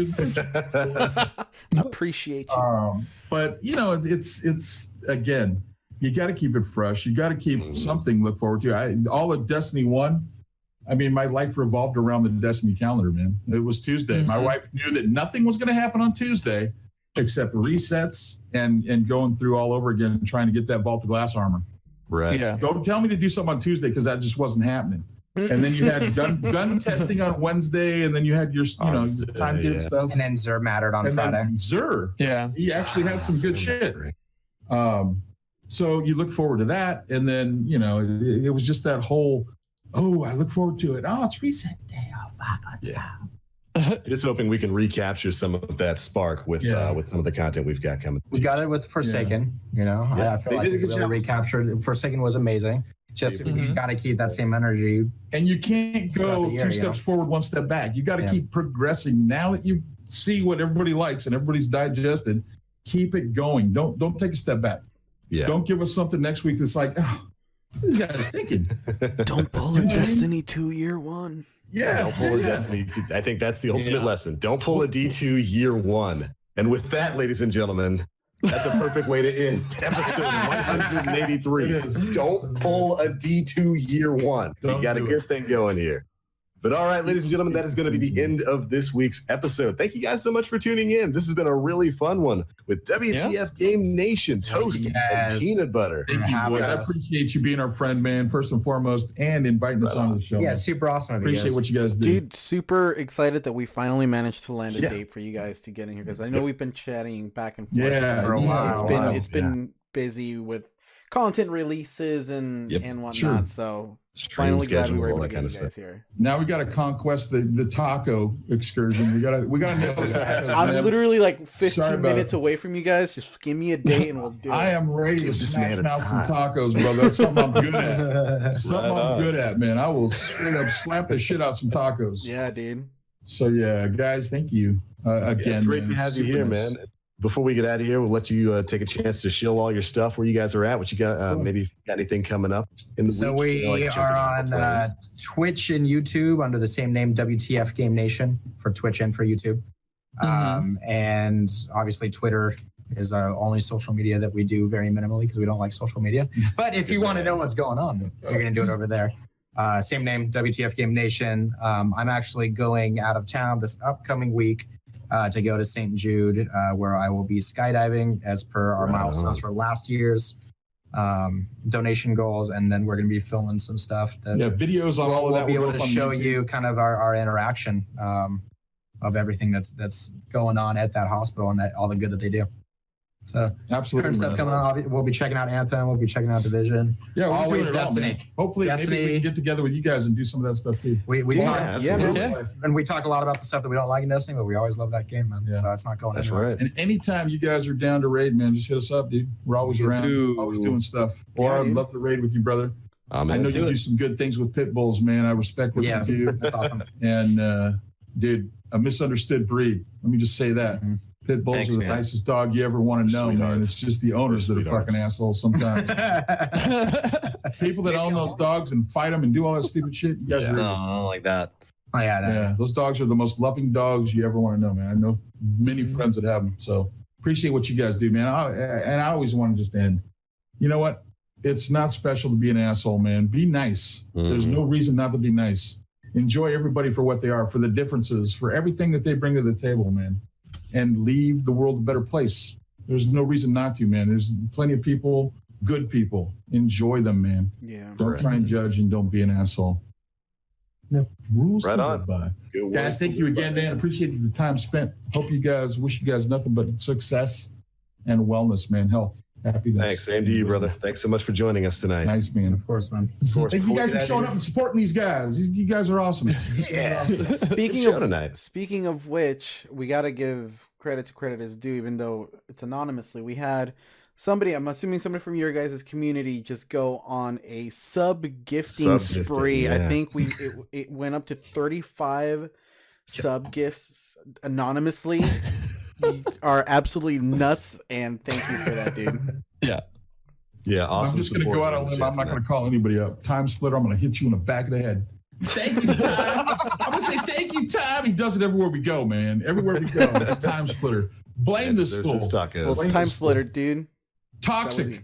Speaker 6: Appreciate you.
Speaker 2: But, it's again, you got to keep it fresh. You got to keep something to look forward to. All of Destiny 1, I mean, my life revolved around the Destiny calendar, man. It was Tuesday. My wife knew that nothing was going to happen on Tuesday except resets and going through all over again and trying to get that Vault of Glass armor.
Speaker 1: Right.
Speaker 2: Yeah. Don't tell me to do something on Tuesday because that just wasn't happening. And then you had gun testing on Wednesday, and then you had your time to get stuff.
Speaker 5: And then Zur mattered on Friday.
Speaker 2: Zur, he actually had some good shit. So you look forward to that, and then it was just that whole, I look forward to it. Oh, it's reset day. Oh fuck, let's go.
Speaker 1: Just hoping we can recapture some of that spark with some of the content we've got coming.
Speaker 5: We got it with Forsaken. I feel like we really recaptured. Forsaken was amazing. Just you got to keep that same energy.
Speaker 2: And you can't go two steps forward, one step back. You got to keep progressing. Now that you see what everybody likes and everybody's digested, keep it going. Don't take a step back. Yeah. Don't give us something next week that's like, this guy's thinking.
Speaker 6: Don't pull a Destiny 2 year one.
Speaker 1: Yeah. Don't pull a Destiny 2. I think that's the ultimate lesson. Don't pull a D2 year one. And with that, ladies and gentlemen, that's a perfect way to end episode 183. Don't pull a D2 year one. You got a good thing going here. But all right, ladies and gentlemen, that is going to be the end of this week's episode. Thank you guys so much for tuning in. This has been a really fun one with WTF Game Nation, toast and peanut butter.
Speaker 2: Thank you, boys. I appreciate you being our friend, man, first and foremost, and inviting us on the show.
Speaker 5: Yeah, super awesome.
Speaker 2: Appreciate what you guys do.
Speaker 6: Dude, super excited that we finally managed to land a date for you guys to get in here, because I know we've been chatting back and forth
Speaker 2: for a while.
Speaker 6: It's been busy with content releases and whatnot. So finally glad we were able to get you guys here.
Speaker 2: Now we got to conquest the taco excursion. We gotta nail the
Speaker 6: I'm literally like 15 minutes away from you guys. Just give me a date and we'll do it.
Speaker 2: I am ready to smash out some tacos, bro. That's something I'm good at. I'm good at, man. I will straight up slap the shit out some tacos.
Speaker 6: Yeah, dude.
Speaker 2: So yeah, guys, thank you again.
Speaker 1: It's great to have you here, man. Before we get out of here, we'll let you take a chance to shill all your stuff where you guys are at. What you got? Maybe got anything coming up in the week?
Speaker 5: So we are on Twitch and YouTube under the same name, WTF Game Nation, for Twitch and for YouTube. And obviously Twitter is our only social media that we do very minimally because we don't like social media. But if you want to know what's going on, you're going to do it over there. Same name, WTF Game Nation. I'm actually going out of town this upcoming week to go to St. Jude, where I will be skydiving as per our milestones for last year's donation goals, and then we're going to be filming some stuff that
Speaker 2: videos on all of that.
Speaker 5: We'll be able to show you kind of our interaction of everything that's going on at that hospital and all the good that they do. So
Speaker 2: absolutely
Speaker 5: stuff coming on. We'll be checking out Anthem. We'll be checking out Division.
Speaker 2: Yeah,
Speaker 5: always Destiny.
Speaker 2: Hopefully, maybe we can get together with you guys and do some of that stuff too.
Speaker 5: We talk, and we talk a lot about the stuff that we don't like in Destiny, but we always love that game, man. Yeah. So it's not going anywhere.
Speaker 1: Right.
Speaker 2: And anytime you guys are down to raid, man, just hit us up, dude. We're always around, always doing stuff. Or I'd love to raid with you, brother. I know you do some good things with pit bulls, man. I respect what you do.
Speaker 5: That's awesome.
Speaker 2: And dude, a misunderstood breed. Let me just say that. Pit bulls are the nicest dog you ever want to know, man. It's just the owners that are fucking assholes sometimes. People that own those dogs and fight them and do all that stupid shit. You guys are
Speaker 3: I don't like that.
Speaker 5: Oh, yeah.
Speaker 2: Those dogs are the most loving dogs you ever want to know, man. I know many friends that have them. So appreciate what you guys do, man. I always want to just end. You know what? It's not special to be an asshole, man. Be nice. There's no reason not to be nice. Enjoy everybody for what they are, for the differences, for everything that they bring to the table, man. And leave the world a better place. There's no reason not to, man. There's plenty of people, good people. Enjoy them, man.
Speaker 6: Yeah.
Speaker 2: Don't try and judge and don't be an asshole. No rules.
Speaker 1: Right on.
Speaker 2: Guys, thank you again, man. Appreciate the time spent. Hope you guys, wish you guys nothing but success and wellness, man. Health, happiness.
Speaker 1: Thanks. Same to you, brother. Thanks so much for joining us tonight.
Speaker 2: Nice, man.
Speaker 5: Of course, man.
Speaker 2: Thank you guys for showing up and supporting these guys. You guys are awesome.
Speaker 1: Yeah.
Speaker 6: Speaking of which, we got to give credit to credit is due, even though it's anonymously. We had somebody, I'm assuming somebody from your guys' community, just go on a sub-gifting spree. I think it went up to 35 sub-gifts anonymously. You are absolutely nuts, and thank you for that, dude.
Speaker 1: Yeah, awesome.
Speaker 2: I'm just going to go out on a limb. I'm not going to call anybody up. Time Splitter, I'm going to hit you in the back of the head. Thank you, Time. I'm going to say thank you, Time. He does it everywhere we go, man. Everywhere we go. It's Time Splitter. Blame this fool.
Speaker 6: Well, it's Time Splitter, dude.
Speaker 2: Toxic.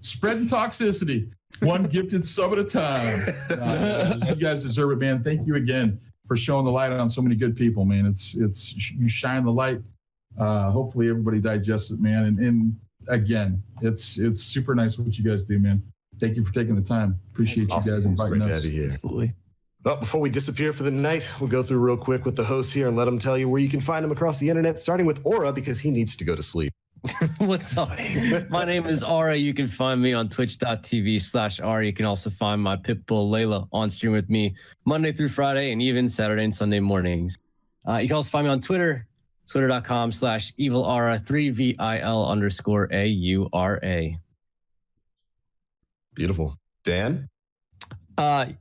Speaker 2: Spreading toxicity. One gifted sub at a time. You guys deserve it, man. Thank you again for showing the light on so many good people, man. It's you shine the light. Hopefully everybody digests it, man. And again, it's super nice what you guys do, man. Thank you for taking the time. Appreciate you guys inviting us.
Speaker 1: To have you here.
Speaker 7: Absolutely.
Speaker 1: Well, before we disappear for the night, we'll go through real quick with the hosts here and let them tell you where you can find them across the internet, starting with Aura because he needs to go to sleep.
Speaker 3: What's up? My name is Aura. You can find me on twitch.tv/Aura. You can also find my pitbull Layla on stream with me Monday through Friday and even Saturday and Sunday mornings. You can also find me on Twitter, twitter.com/evilaura, 3VIL_AURA.
Speaker 1: Beautiful. Dan?
Speaker 7: Hi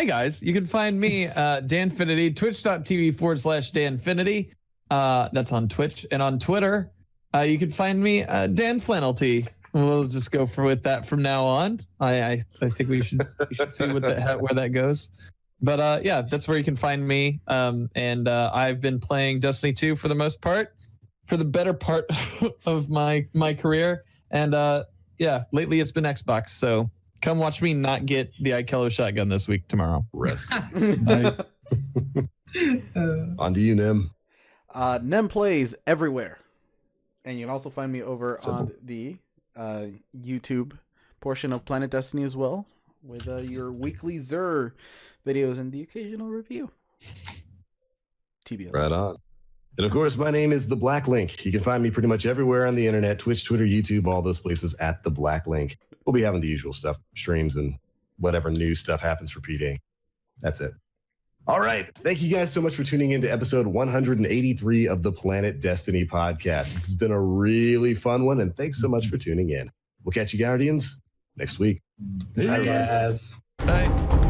Speaker 7: guys. You can find me Danfinity, twitch.tv/Danfinity. That's on Twitch. And on Twitter, you can find me Dan Flannelty. We'll just go with that from now on. I think we should see where that goes. But yeah, that's where you can find me. And I've been playing Destiny 2 for the most part, for the better part of my career. And yeah, lately it's been Xbox. So Come watch me not get the Ikello shotgun this week tomorrow.
Speaker 1: Rest.
Speaker 2: I-
Speaker 1: On to you, Nim.
Speaker 6: Nem plays everywhere, and you can also find me over
Speaker 1: Simple.
Speaker 6: on the YouTube portion of Planet Destiny as well, with your weekly Xur videos and the occasional review. TBL.
Speaker 1: Right on. And of course, my name is The Black Link. You can find me pretty much everywhere on the internet, Twitch, Twitter, YouTube, all those places at The Black Link. We'll be having the usual stuff, streams and whatever new stuff happens for PD. That's it. All right. Thank you guys so much for tuning in to episode 183 of the Planet Destiny podcast. This has been a really fun one, and thanks so much for tuning in. We'll catch you Guardians next week.
Speaker 2: Hey,
Speaker 1: Bye, everybody.
Speaker 5: Yes.
Speaker 7: Bye.